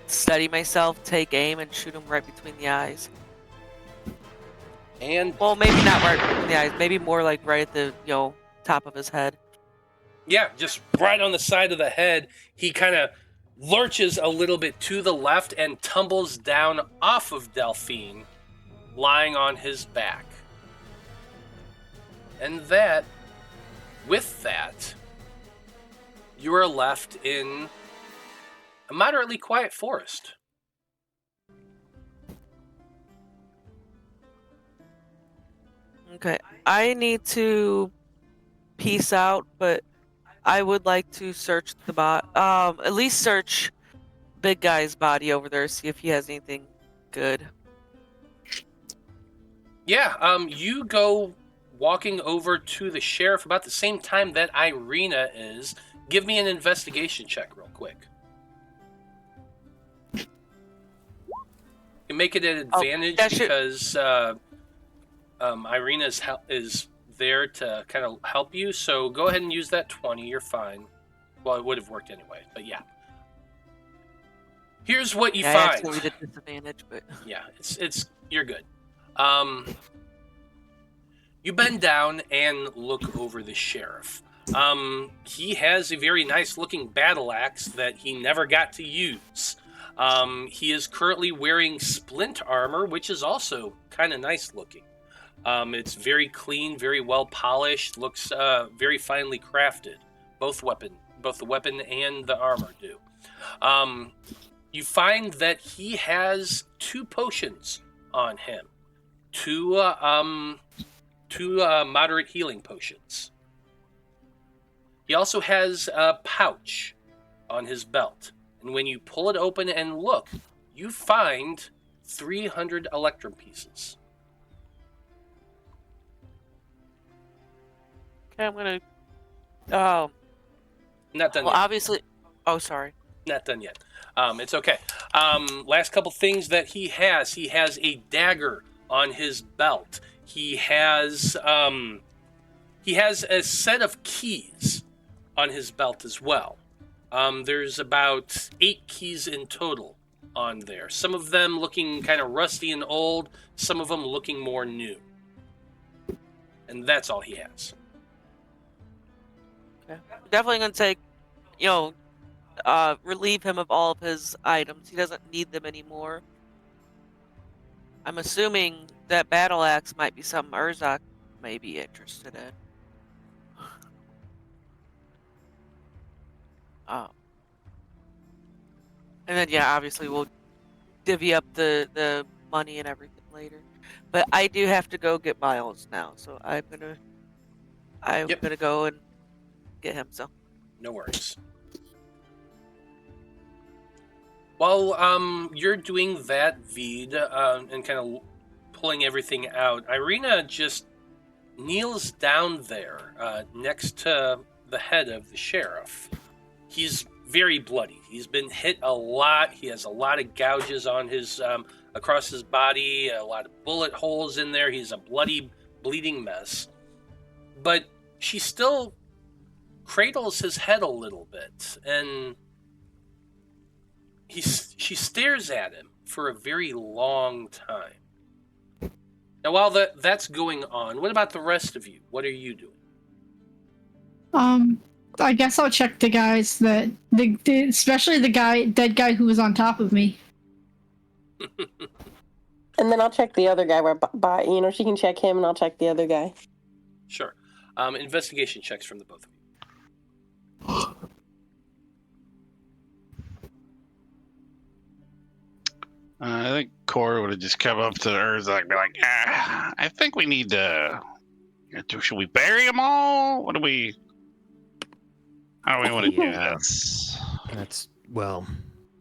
steady myself, take aim, and shoot him right between the eyes. And well, maybe not right between the eyes, maybe more like right at the top of his head. Yeah, just right on the side of the head. He kind of lurches a little bit to the left and tumbles down off of Delphine, lying on his back. And with that, you are left in a moderately quiet forest. Okay, I need to peace out, but I would like to search the at least search big guy's body over there, see if he has anything good. Yeah, you go walking over to the sheriff about the same time that Irina is. Give me an investigation check real quick. You make it an advantage because Irina is there to kind of help you, so go ahead and use that 20. You're fine. Well, it would have worked anyway, but yeah. Here's what you find. I actually did disadvantage, but yeah, it's you're good. You bend down and look over the sheriff. He has a very nice looking battle axe that he never got to use. He is currently wearing splint armor, which is also kind of nice looking. It's very clean, very well polished, looks very finely crafted. Both the weapon and the armor do. You find that he has 2 potions on him, two moderate healing potions. He also has a pouch on his belt, and when you pull it open and look, you find 300 electrum pieces. okay, I'm gonna. Not done Well, yet. obviously. Oh, sorry. Not done yet. It's okay. Last couple things that he has. He has a dagger on his belt. He has a set of keys on his belt as well. There's about 8 keys in total on there. Some of them looking kind of rusty and old. Some of them looking more new. And that's all he has. Okay. Definitely gonna take, relieve him of all of his items. He doesn't need them anymore. I'm assuming that battle axe might be something Urzak may be interested in. And then obviously we'll divvy up the money and everything later. But I do have to go get Miles now, so I'm gonna go and get him. So No worries. While you're doing that, Vide, and kind of pulling everything out, Irina just kneels down there next to the head of the sheriff. He's very bloody. He's been hit a lot. He has a lot of gouges on his across his body, a lot of bullet holes in there. He's a bloody, bleeding mess. But she still cradles his head a little bit, and she stares at him for a very long time. Now, while that's going on, what about the rest of you? What are you doing? I guess I'll check the guys especially the dead guy who was on top of me. And then I'll check the other guy by, she can check him and I'll check the other guy. Sure. Investigation checks from the both of you. I think Cora would have just come up to Urzak and be like, I think we need to... Should we bury them all? How do we want to do this? Well,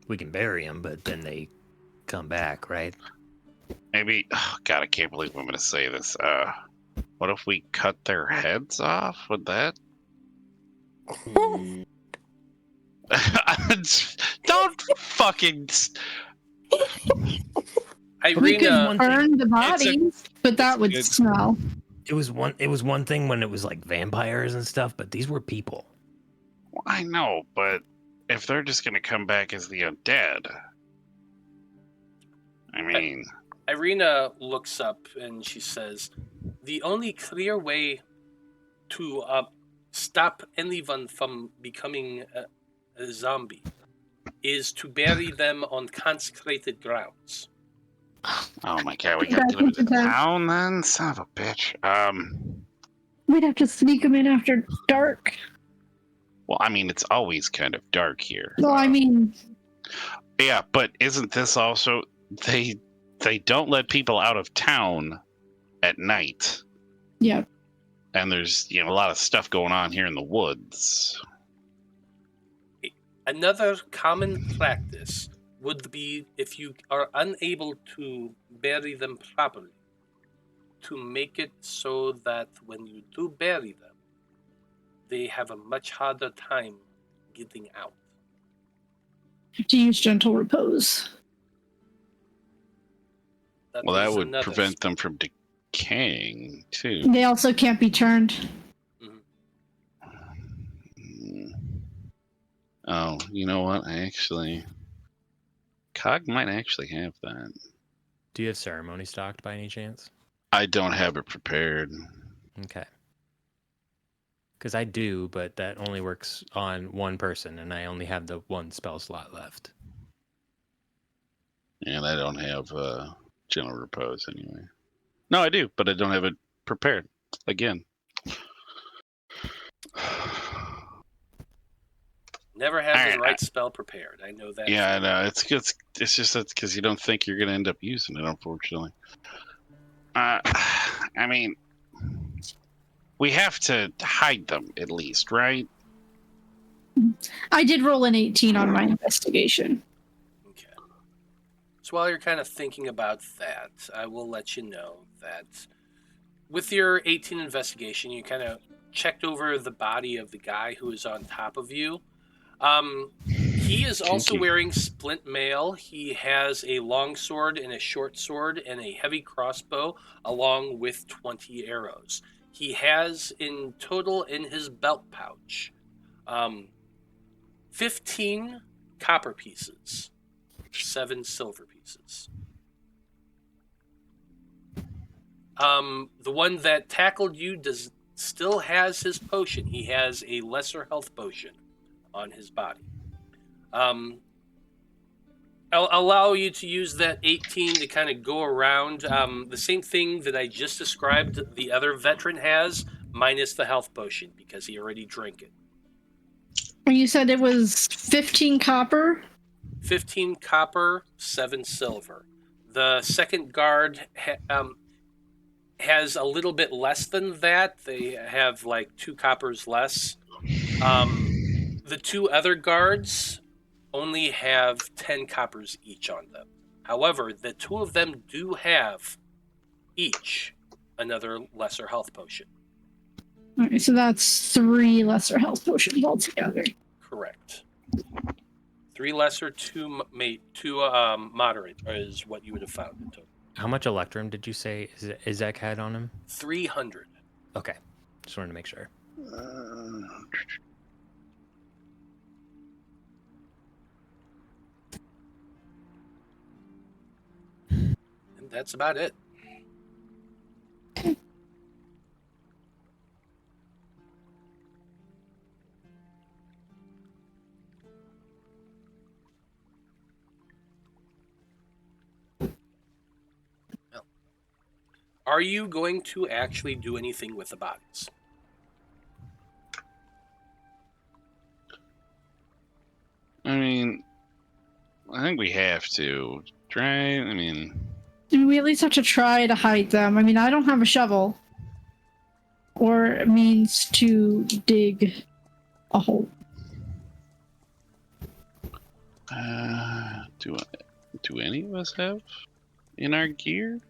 we can bury them, but then they come back, right? Maybe... Oh, God, I can't believe I'm going to say this. What if we cut their heads off? Would that... Don't fucking... We could Irina, burn the bodies, but that would good- smell. It was one thing when it was like vampires and stuff, but these were people. Well, I know, but if they're just going to come back as the undead... I mean... Irina looks up and she says, the only clear way to stop anyone from becoming a zombie is to bury them on consecrated grounds. Oh my God, we got to go to town then? Son of a bitch. We'd have to sneak them in after dark. Well, I mean, it's always kind of dark here. Well, I mean, Yeah, but isn't this also they don't let people out of town at night, Yeah. and there's a lot of stuff going on here in the woods. Another common practice would be, if you are unable to bury them properly, to make it so that when you do bury them, they have a much harder time getting out. To use gentle repose. Well, that is would another prevent them from decaying too. They also can't be turned. Mm. Oh, you know what? Cog might actually have that. Do you have ceremony stocked by any chance? I don't have it prepared. Okay. Because I do, but that only works on one person, and I only have the one spell slot left. And I don't have gentle repose anyway. No, I do, but I don't have it prepared. Again. Never have the right spell prepared. I know that. Yeah, I know. It's just that's because you don't think you're going to end up using it, unfortunately. I mean, we have to hide them at least, right? I did roll an 18 on my investigation. Okay. So while you're kind of thinking about that, I will let you know that with your 18 investigation, you kind of checked over the body of the guy who is on top of you. He is also wearing splint mail. He has a long sword and a short sword and a heavy crossbow along with 20 arrows. He has in total in his belt pouch 15 copper pieces, 7 silver pieces. The one that tackled you still has his potion. He has a lesser health potion on his body. I'll allow you to use that 18 to kind of go around. The same thing that I just described the other veteran has, minus the health potion, because he already drank it. You said it was 15 copper? 15 copper, 7 silver. The second guard has a little bit less than that. They have like 2 coppers less. The 2 other guards only have 10 coppers each on them. However, the 2 of them do have each another lesser health potion. Okay, so that's 3 lesser health potions altogether. Correct. 3 lesser, 2 moderate is what you would have found in total. How much electrum did you say Urzak had on him? 300. Okay. Just wanted to make sure. And that's about it. Are you going to actually do anything with the bodies? I mean, I think we have to, right? I mean, we at least have to try to hide them. I mean, I don't have a shovel or means to dig a hole. Do any of us have in our gear?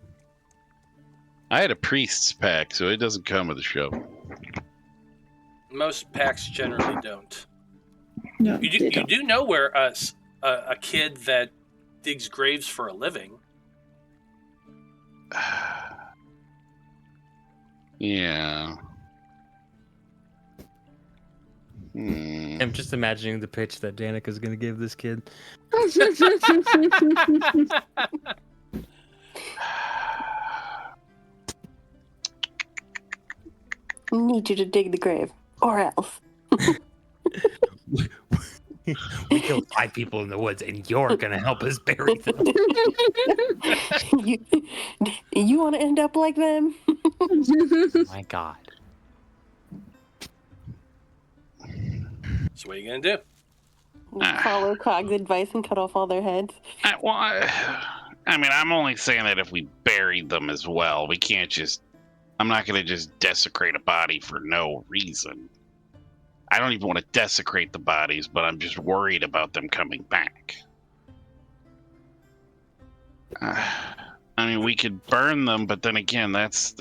I had a priest's pack, so it doesn't come with a shovel. Most packs generally don't. No, You do know where a kid that digs graves for a living. Yeah. I'm just imagining the pitch that Danika's going to give this kid. Need you to dig the grave, or else. We killed 5 people in the woods, and you're going to help us bury them. You want to end up like them? My God. So what are you going to do? follow Cog's advice and cut off all their heads. I mean, I'm only saying that if we buried them as well. We can't just... I'm not going to just desecrate a body for no reason. I don't even want to desecrate the bodies, but I'm just worried about them coming back. I mean, we could burn them, but then again, that's...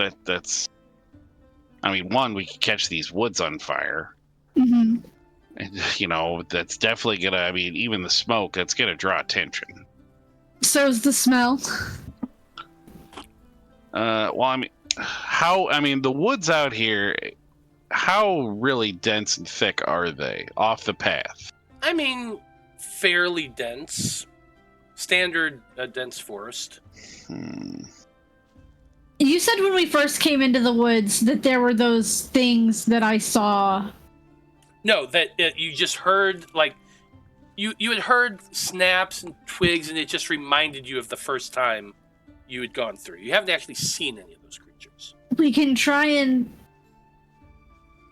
I mean, one, we could catch these woods on fire. Mm-hmm. And, you know, that's definitely going to... I mean, even the smoke, that's going to draw attention. So's the smell. Well, I mean, the woods out here, how really dense and thick are they off the path? I mean, fairly dense. Standard dense forest. You said when we first came into the woods that there were those things that I saw. No, that you just heard, like, you had heard snaps and twigs, and it just reminded you of the first time you had gone through. You haven't actually seen any of those creatures. We can try and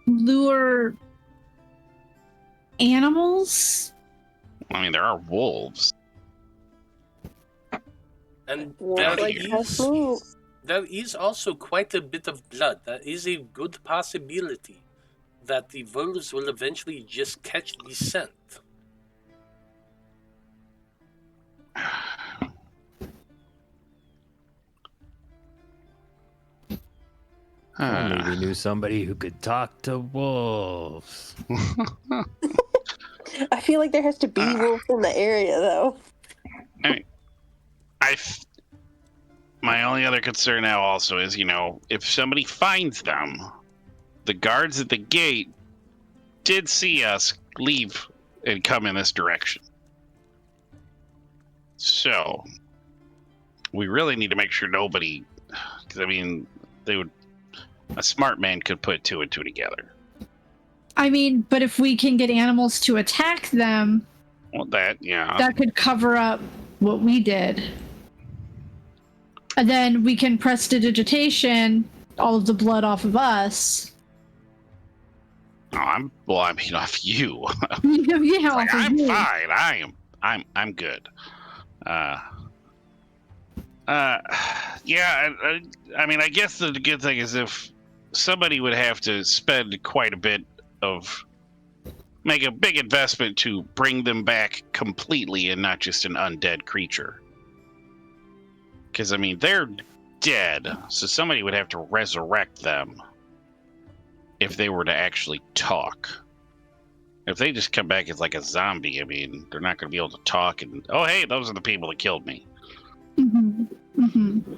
lure animals. I mean, there are wolves. And Yeah, there is also quite a bit of blood. That is a good possibility that the wolves will eventually just catch the scent. Maybe knew somebody who could talk to wolves. I feel like there has to be wolves in the area, though. I mean, my only other concern now also is, you know, if somebody finds them, the guards at the gate did see us leave and come in this direction. So, we really need to make sure nobody, because I mean, a smart man could put two and two together. I mean, but if we can get animals to attack them, Well, yeah. that could cover up what we did. And then we can prestidigitation all of the blood off of us. Oh, I mean, off you. Yeah, Like, off of I'm you. fine. I'm good. Yeah. I mean, I guess the good thing is if somebody would have to spend quite a bit of, make a big investment to bring them back completely and not just an undead creature. Because, I mean, they're dead, so somebody would have to resurrect them if they were to actually talk. If they just come back as like a zombie, I mean, they're not going to be able to talk and, oh, hey, those are the people that killed me. Mm-hmm. Mm-hmm.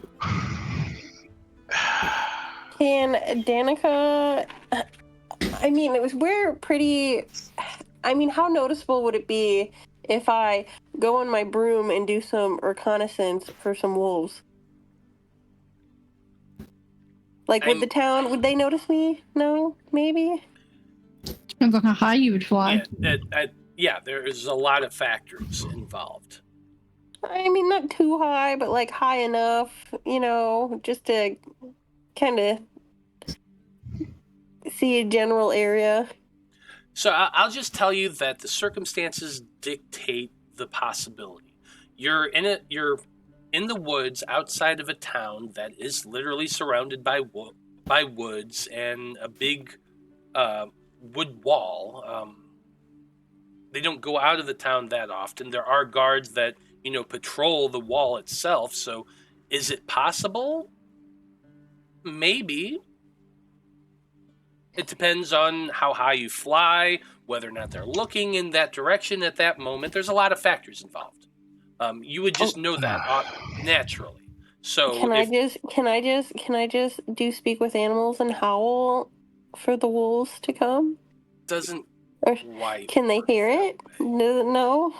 Can Danika... I mean, we're pretty... I mean, how noticeable would it be if I go on my broom and do some reconnaissance for some wolves? Like, would the town... Would they notice me? No? Maybe? Depends on how high you would fly. Yeah, there is a lot of factors involved. I mean, not too high, but, like, high enough, you know, just to kind of see a general area. So I'll just tell you that the circumstances dictate the possibility. You're in the woods outside of a town that is literally surrounded by woods and a big wood wall. They don't go out of the town that often. There are guards that, you know, patrol the wall itself. So is it possible? Maybe. It depends on how high you fly, whether or not they're looking in that direction at that moment. There's a lot of factors involved. You would just know that naturally. So Can I just do speak with animals and howl for the wolves to come? Doesn't Or quite. can they hear it? No.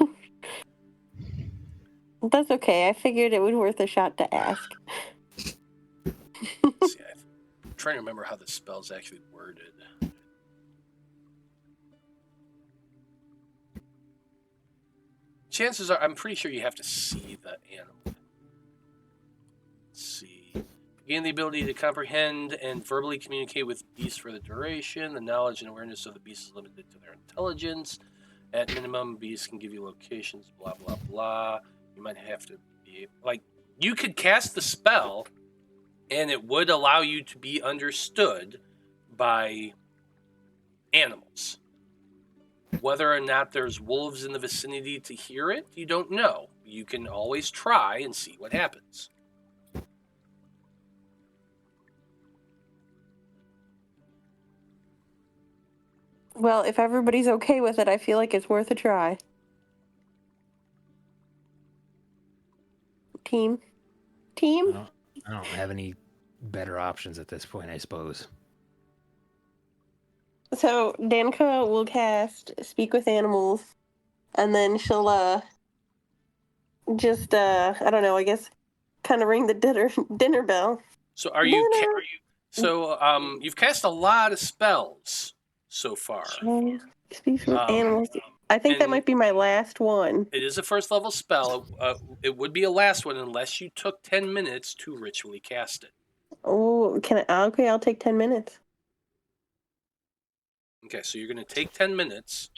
That's okay. I figured it was worth a shot to ask. See, I'm trying to remember how the spell's actually worded. Chances are, I'm pretty sure you have to see the animal. Let's see. Gain the ability to comprehend and verbally communicate with beasts for the duration. The knowledge and awareness of the beast is limited to their intelligence. At minimum, bees can give you locations, blah, blah, blah. You might have to be... Like, you could cast the spell, and it would allow you to be understood by animals. Whether or not there's wolves in the vicinity to hear it, you don't know. You can always try and see what happens. Well, if everybody's okay with it, I feel like it's worth a try. Team? I don't have any better options at this point, I suppose. So Danika will cast Speak with Animals, and then she'll just I don't know, I guess kind of ring the dinner bell. So you've cast a lot of spells so far. Speak with Animals. I think that might be my last one. It is a first level spell. It would be a last one unless you took 10 minutes to ritually cast it. Oh, can I? Okay, I'll take 10 minutes. Okay, so you're going to take 10 minutes,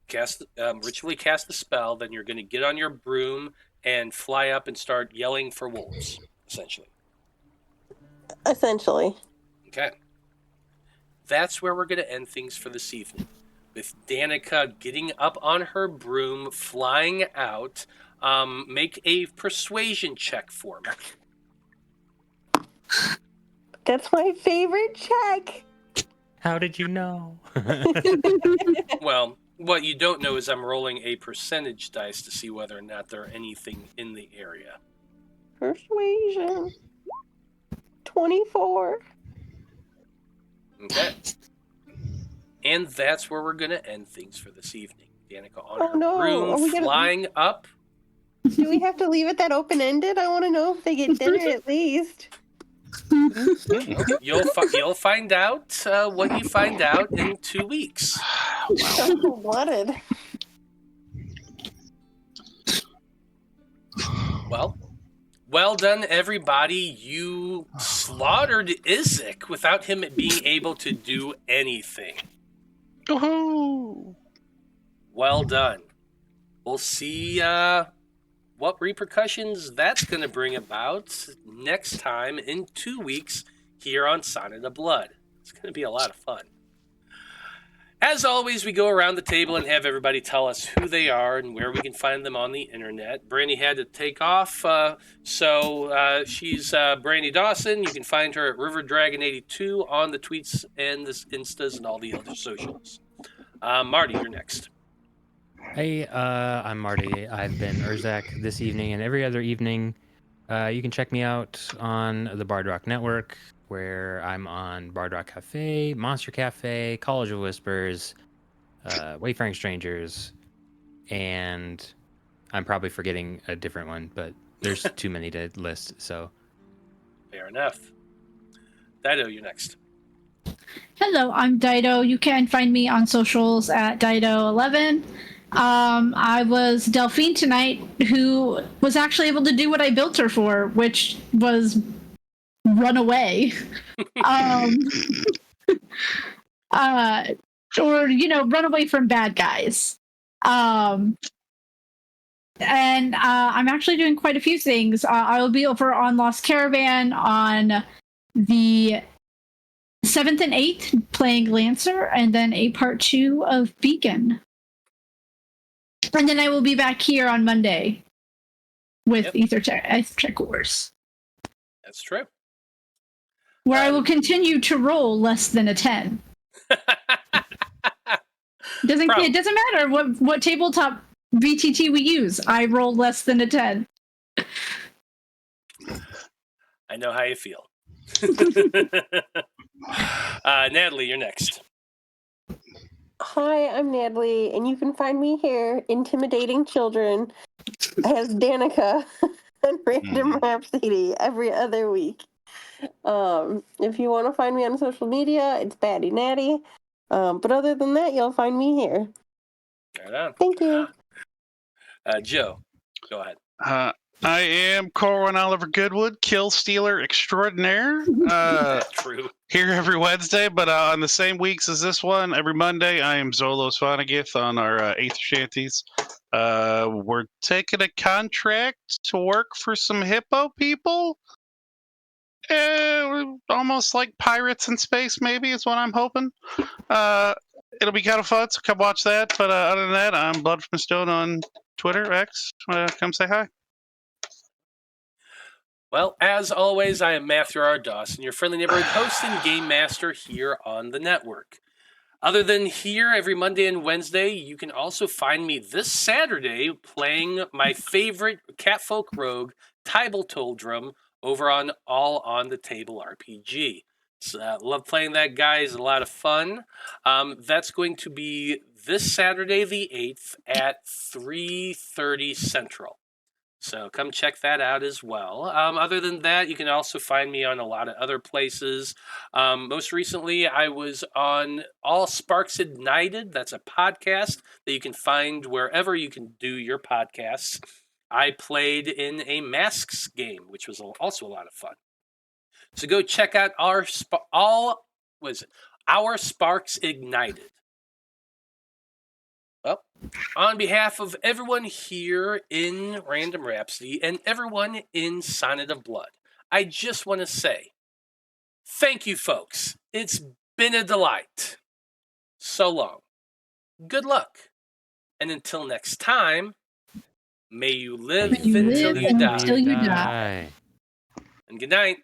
ritually cast the spell, then you're going to get on your broom and fly up and start yelling for wolves, essentially. Essentially. Okay. That's where we're going to end things for this evening. With Danika getting up on her broom, flying out. Make a persuasion check for me. That's my favorite check. How did you know? Well, what you don't know is I'm rolling a percentage dice to see whether or not there are anything in the area. Persuasion. 24. Okay. And that's where we're going to end things for this evening. Danika on her broom, flying up. Do we have to leave it that open-ended? I want to know if they get dinner at least. You'll find out what you find out in 2 weeks. Cold-blooded. Well done, everybody. You slaughtered Urzak without him being able to do anything. Woohoo! Well done. We'll see what repercussions that's going to bring about next time in 2 weeks here on Sonnet of Blood. It's going to be a lot of fun. As always, we go around the table and have everybody tell us who they are and where we can find them on the internet. Brandie had to take off, so she's Brandie Dawson. You can find her at RiverDragon82 on the tweets and the Instas and all the other socials. Marty, you're next. Hey, I'm Marty. I've been Urzak this evening and every other evening. You can check me out on the Bard Rock Network, where I'm on Bard Rock Cafe, Monster Cafe, College of Whispers, Wayfaring Strangers, and I'm probably forgetting a different one, but there's too many to list, so. Fair enough. Dyto, you're next. Hello, I'm Dyto. You can find me on socials at Dyto11. I was Delphine tonight, who was actually able to do what I built her for, which was run away. Or, run away from bad guys. And I'm actually doing quite a few things. I will be over on Lost Caravan on the 7th and 8th playing Lancer, and then a part 2 of Beacon. And then I will be back here on Monday with Ethercheck Wars. That's true. Where I will continue to roll less than a 10. It doesn't matter what tabletop VTT we use. I roll less than a 10. I know how you feel. Natalie, you're next. Hi, I'm Natalie, and you can find me here intimidating children as Danika and Random Rhapsody every other week. If you want to find me on social media, it's Batty Natty. But other than that, you'll find me here. Right on. Thank you. Joe, go ahead. I am Corwan Oliver Goodwood, kill stealer extraordinaire. True. here every Wednesday, but on the same weeks as this one, every Monday, I am Zolos Vonneguth on our Eighth Shanties. We're taking a contract to work for some hippo people. Almost like pirates in space, maybe, is what I'm hoping. It'll be kind of fun, so come watch that. But other than that, I'm Blood from Stone on Twitter, X. Come say hi. Well, as always, I am Matthew R. Dawson, your friendly neighborhood host and game master here on the network. Other than here every Monday and Wednesday, you can also find me this Saturday playing my favorite Catfolk rogue, Tabletop, over on All on the Table RPG. So, love playing that guy. He's a lot of fun. That's going to be this Saturday the 8th at 3:30 Central. So come check that out as well. Other than that, you can also find me on a lot of other places. Most recently, I was on All Sparks Ignited. That's a podcast that you can find wherever you can do your podcasts. I played in a Masks game, which was also a lot of fun. So go check out Our Sparks Ignited. Well, on behalf of everyone here in Random Rhapsody and everyone in Sonnet of Blood, I just want to say thank you, folks. It's been a delight. So long. Good luck. And until next time, may you live until you die. Until you die. And good night.